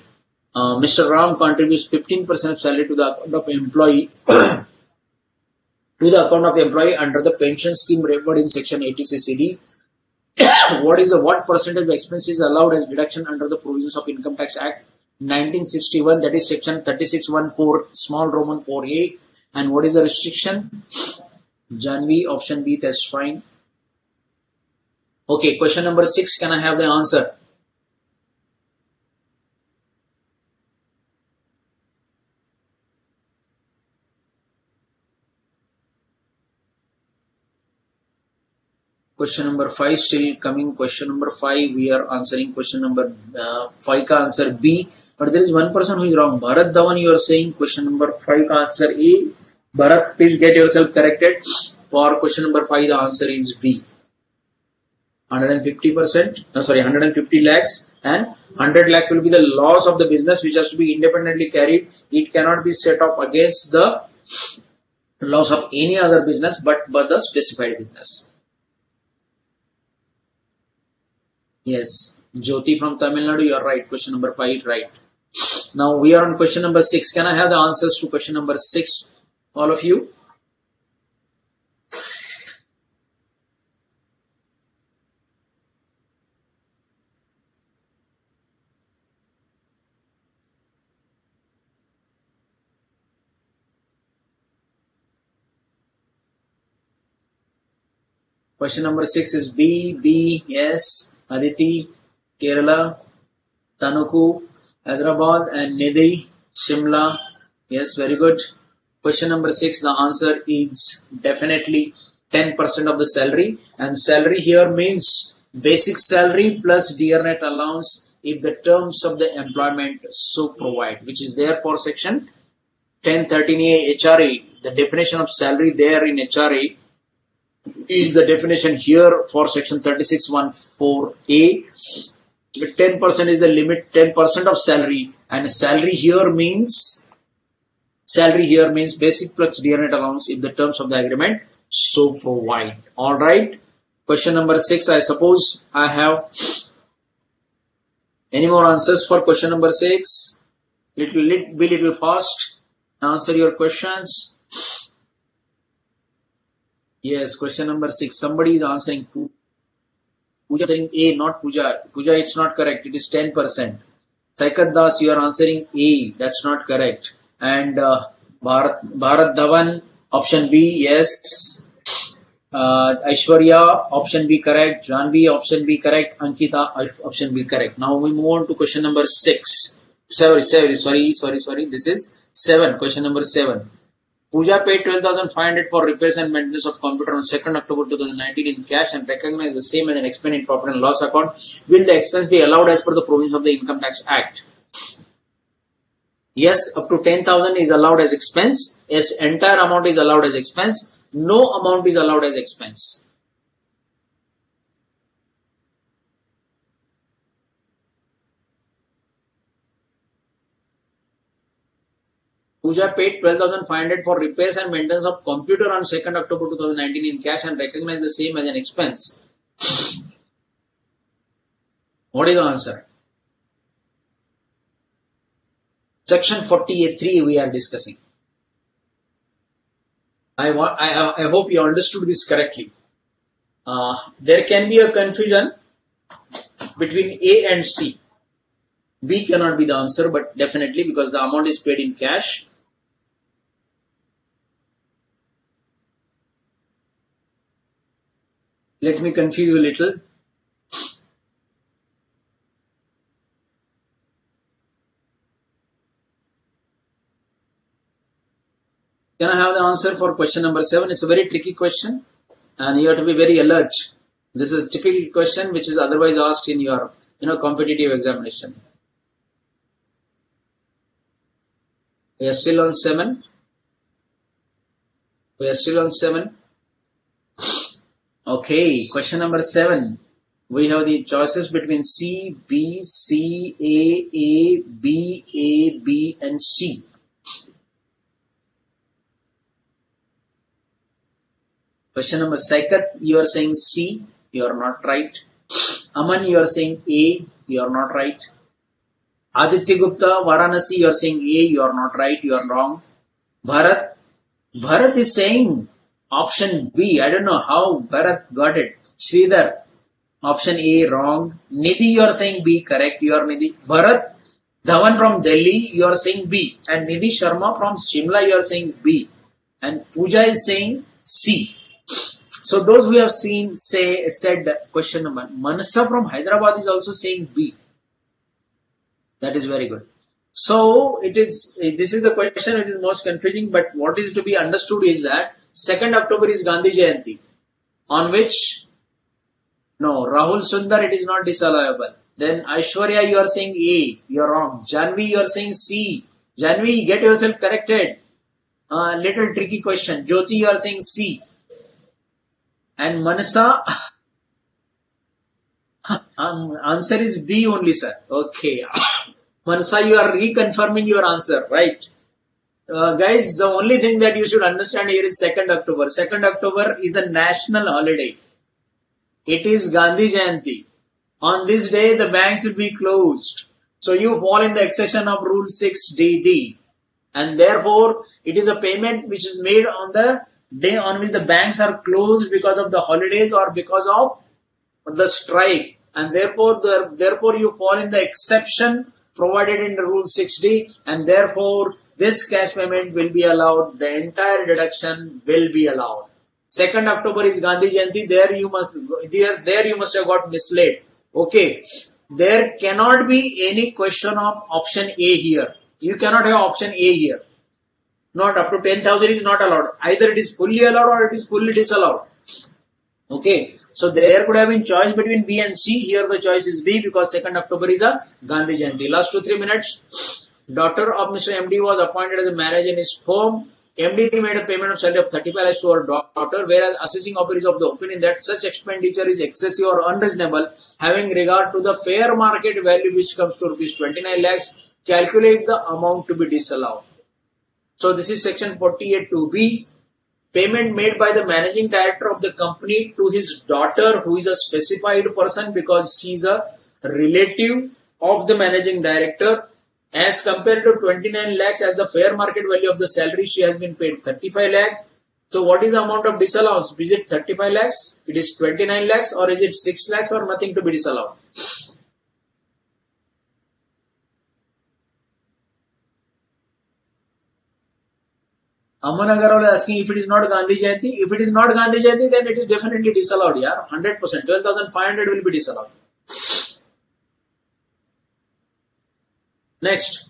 Mr. Ram contributes 15% of salary to the account of employee under the pension scheme referred in section 80CCD. What percentage of expense is allowed as deduction under the provisions of Income Tax Act 1961, that is section 3614 small Roman 4A, and what is the restriction? Janvi, option B, that's fine. Okay, question number 6, can I have the answer? Question number 5 still coming. Question number 5, we are answering question number 5 ka answer B, but there is one person who is wrong. Bharat Dhawan, you are saying question number 5 ka answer A. Bharat, please get yourself corrected. For question number 5, the answer is B. 150%, 150 lakhs and 100 lakh will be the loss of the business which has to be independently carried. It cannot be set off against the loss of any other business but the specified business. Yes, Jyoti from Tamil Nadu, you are right. Question number 5, right. Now we are on question number 6. Can I have the answers to question number 6, all of you? Question number 6 is B, yes, Aditi, Kerala, Tanuku, Hyderabad and Nidhi, Shimla. Yes, very good. Question number 6, the answer is definitely 10% of the salary, and salary here means basic salary plus dear net allowance if the terms of the employment so provide, which is there for section 1013A HRA. The definition of salary there in HRA is the definition here for section 3614A. 10% is the limit, 10% of salary, and salary here means basic plus dear net allowance if the terms of the agreement so provide. All right. Question number 6. I suppose I have any more answers for question number 6. Be little fast. Answer your questions. Yes, question number 6. Somebody is answering. Pooja saying A, not Pooja. Pooja, it's not correct. It is 10%. Saikat Das, you are answering A. That's not correct. And Bharat Dhawan, option B, yes. Aishwarya, option B correct. Janvi, option B correct. Ankita, option B correct. Now we move on to question number 6. Sorry. This is 7. Question number 7. Pooja paid 12,500 for repairs and maintenance of computer on 2nd October 2019 in cash and recognized the same as an expense in profit and loss account. Will the expense be allowed as per the provisions of the Income Tax Act? Yes, up to 10,000 is allowed as expense. Yes, entire amount is allowed as expense. No amount is allowed as expense. Pooja paid 12,500 for repairs and maintenance of computer on 2nd October 2019 in cash and recognized the same as an expense. What is the answer? Section 48.3 we are discussing. I hope you understood this correctly. There can be a confusion between A and C. B cannot be the answer, but definitely because the amount is paid in cash. Let me confuse you a little. Can I have the answer for question number 7? It's a very tricky question and you have to be very alert. This is a typical question which is otherwise asked in your competitive examination. We are still on 7. Okay, question number 7. We have the choices between C, B, C, A, B, and C. Question number 2, you are saying C, you are not right. Aman, you are saying A, you are not right. Aditya Gupta, Varanasi, you are saying A, you are not right, you are wrong. Bharat is saying option B. I don't know how Bharat got it. Sridhar, option A, wrong. Nidhi, you are saying B, correct, you are Nidhi. Bharat Dhawan from Delhi, you are saying B. And Nidhi Sharma from Shimla, you are saying B. And Pooja is saying C. So those we have seen said question number. Manasa from Hyderabad is also saying B. That is very good. So this is the question which is most confusing, but what is to be understood is that 2nd October is Gandhi Jayanti, on which Rahul Sundar, it is not disallowable. Then Aishwarya, you are saying A, you are wrong. Janvi, you are saying C. Janvi, get yourself corrected. Little tricky question. Jyoti, you are saying C. And Manasa, answer is B only, sir. Okay. Manasa, you are reconfirming your answer, right? Guys, the only thing that you should understand here is 2nd October. 2nd October is a national holiday. It is Gandhi Jayanti. On this day, the banks will be closed. So you fall in the exception of Rule 6DD. And therefore, it is a payment which is made on the day on which the banks are closed because of the holidays or because of the strike. And therefore you fall in the exception provided in the Rule 6D, and therefore this cash payment will be allowed. The entire deduction will be allowed. 2nd October is Gandhi Jayanti. There you must have got misled. Okay. There cannot be any question of option A here. You cannot have option A here. Not up to 10,000 is not allowed. Either it is fully allowed or it is fully disallowed. Okay. So there could have been choice between B and C. Here the choice is B because 2nd October is a Gandhi Jayanti. Last 2-3 minutes. Daughter of Mr. MD was appointed as a manager in his firm. MD made a payment of salary of 35 lakhs to her daughter, whereas assessing officer is of the opinion that such expenditure is excessive or unreasonable, having regard to the fair market value which comes to rupees 29 lakhs. Calculate the amount to be disallowed. So this is section 48(2)(b). Payment made by the managing director of the company to his daughter, who is a specified person because she is a relative of the managing director, as compared to 29 lakhs as the fair market value of the salary. She has been paid 35 lakh. So what is the amount of disallowance? Is it 35 lakhs? It is 29 lakhs, or is it 6 lakhs, or nothing to be disallowed? Aman Agarwal is asking if it is not Gandhi Jayanti. If it is not Gandhi Jayanti, then it is definitely disallowed. Yeah, 100%. 12,500 will be disallowed. Next.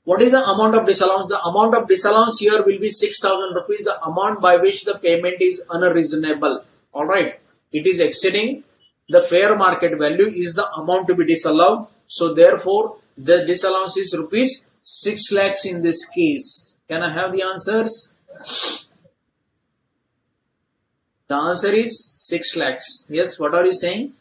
What is the amount of disallowance? The amount of disallowance here will be 6,000 rupees, the amount by which the payment is unreasonable. Alright. It is exceeding the fair market value is the amount to be disallowed. So therefore, the disallowance is rupees 6 lakhs in this case. Can I have the answers? The answer is 6 lakhs. Yes, what are you saying?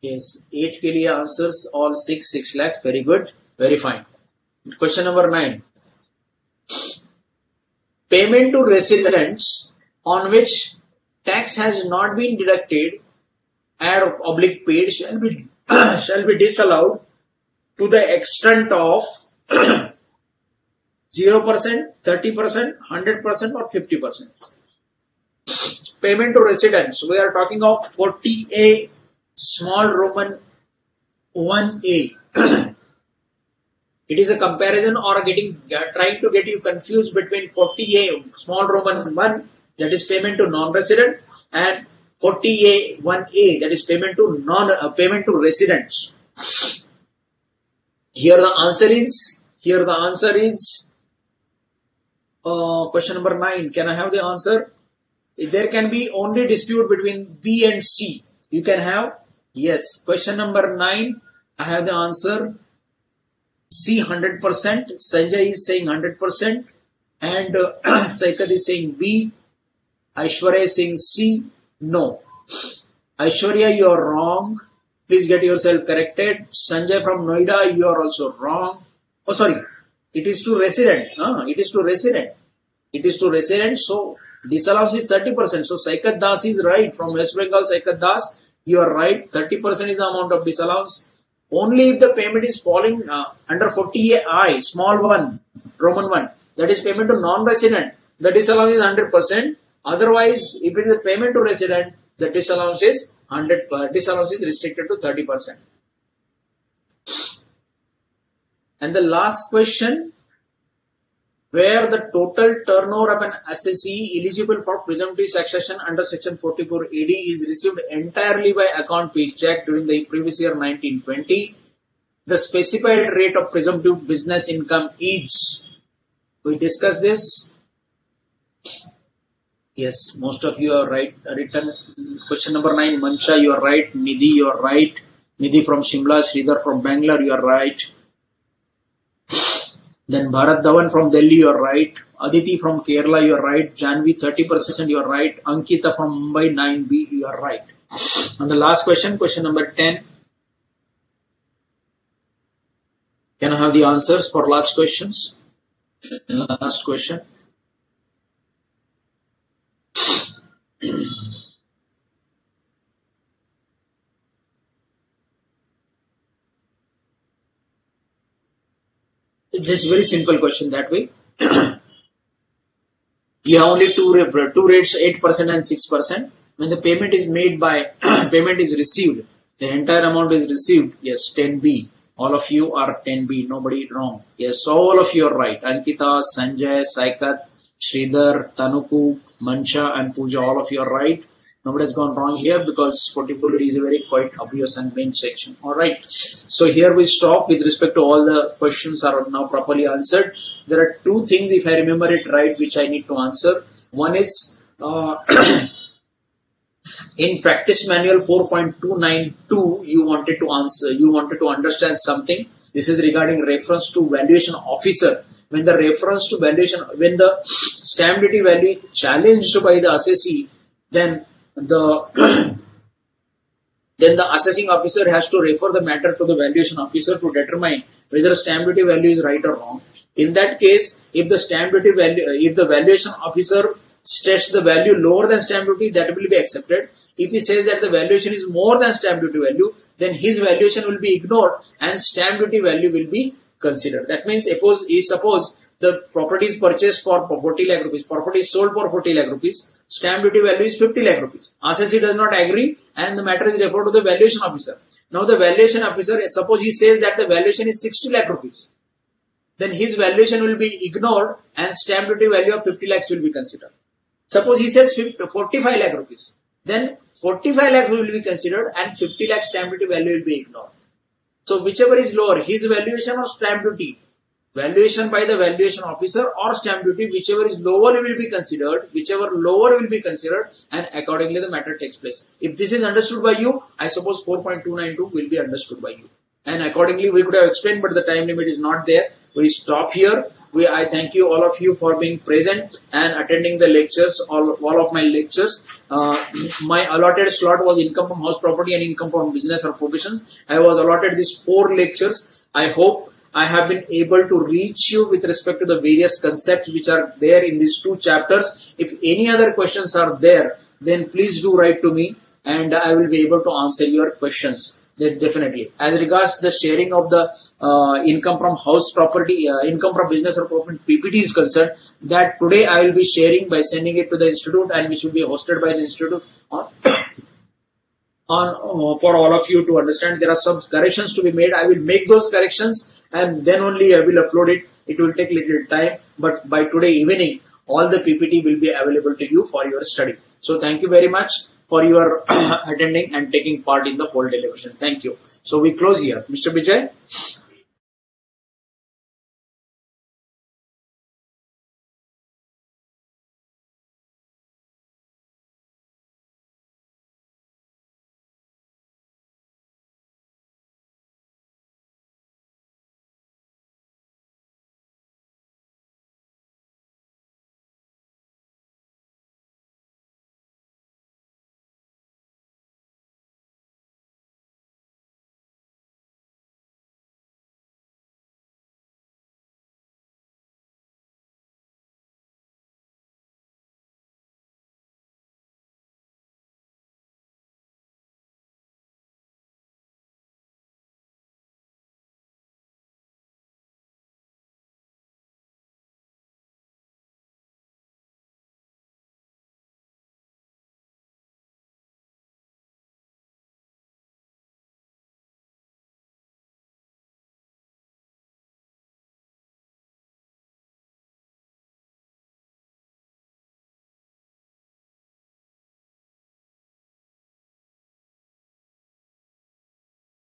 Yes, 8 के लिए answers all 6 lakhs. Very good, very fine. Question number 9. Payment to residents on which tax has not been deducted and oblique paid shall be disallowed to the extent of 0%, 30%, 100% or 50%. Payment to residents. We are talking of 40A small Roman 1A. It is a comparison or trying to get you confused between 40A small Roman 1, that is payment to non-resident, and 40A 1A, that is payment to residents. Here the answer is question number 9. Can I have the answer? There can be only dispute between B and C. You can have, yes. Question number 9, I have the answer. C 100%. Sanjay is saying 100%. And Saikat is saying B. Aishwarya is saying C. No. Aishwarya, you are wrong. Please get yourself corrected. Sanjay from Noida, you are also wrong. Oh, sorry. It is to resident. It is to resident. It is to resident. So, disallowance is 30%. So, Saikat Das is right. From West Bengal, Saikat Das, you are right. 30% is the amount of disallowance. Only if the payment is falling under 40AI, small 1, Roman 1, that is payment to non-resident, the disallowance is 100%. Otherwise, if it is a payment to resident, the disallowance is restricted to 30%. And the last question, where the total turnover of an assessee eligible for presumptive succession under section 44 AD is received entirely by account paid check during the previous year 1920, the specified rate of presumptive business income is. We discussed this. Yes, most of you are right. Written question number 9. Mansha, you are right. Nidhi, you are right. Nidhi from Shimla, Sridhar from Bangalore, you are right. Then Bharat Dhawan from Delhi, you are right. Aditi from Kerala, you are right. Janvi, 30%, you are right. Ankita from Mumbai, 9B, you are right. And the last question, question number 10. Can I have the answers for last questions? Last question. This is very simple question that way. You have only two rates, 8% and 6%. When the payment is made by, payment is received, the entire amount is received. Yes, 10B. All of you are 10B. Nobody wrong. Yes, all of you are right. Ankita, Sanjay, Saikat, Sridhar, Tanuku, Mansha and Pooja, all of you are right. Nobody has gone wrong here because 44 is a very quite obvious and main section. Alright. So here we stop with respect to all the questions are now properly answered. There are two things, if I remember it right, which I need to answer. One is in practice manual 4.292, you wanted to understand something. This is regarding reference to valuation officer. When the reference to valuation, when the stamp duty value is challenged by the assessee, then the assessing officer has to refer the matter to the valuation officer to determine whether stamp duty value is right or wrong. In that case, if the valuation officer states the value lower than stamp duty, that will be accepted. If he says that the valuation is more than stamp duty value, then his valuation will be ignored and stamp duty value will be considered. That means suppose the property is purchased for 40 lakh rupees, property is sold for 40 lakh rupees, stamp duty value is 50 lakh rupees. Assessee does not agree and the matter is referred to the valuation officer. Now the valuation officer, suppose he says that the valuation is 60 lakh rupees. Then his valuation will be ignored and stamp duty value of 50 lakhs will be considered. Suppose he says 45 lakh rupees. Then 45 lakh will be considered and 50 lakh stamp duty value will be ignored. So whichever is lower, his valuation or stamp duty, valuation by the valuation officer or stamp duty, whichever is lower will be considered, and accordingly the matter takes place. If this is understood by you, I suppose 4.292 will be understood by you. And accordingly we could have explained, but the time limit is not there. We stop here. I thank you, all of you, for being present and attending the lectures, all of my lectures. My allotted slot was income from house property and income from business or professions. I was allotted these 4 lectures. I hope I have been able to reach you with respect to the various concepts which are there in these 2 chapters. If any other questions are there, then please do write to me and I will be able to answer your questions. Definitely. As regards the sharing of the income from house property, income from business or profit PPT is concerned, that today I will be sharing by sending it to the institute and which will be hosted by the institute for all of you to understand. There are some corrections to be made. I will make those corrections and then only I will upload it. It will take little time, but by today evening, all the PPT will be available to you for your study. So thank you very much for your attending and taking part in the whole deliberation. Thank you. So we close here. Mr. Vijay.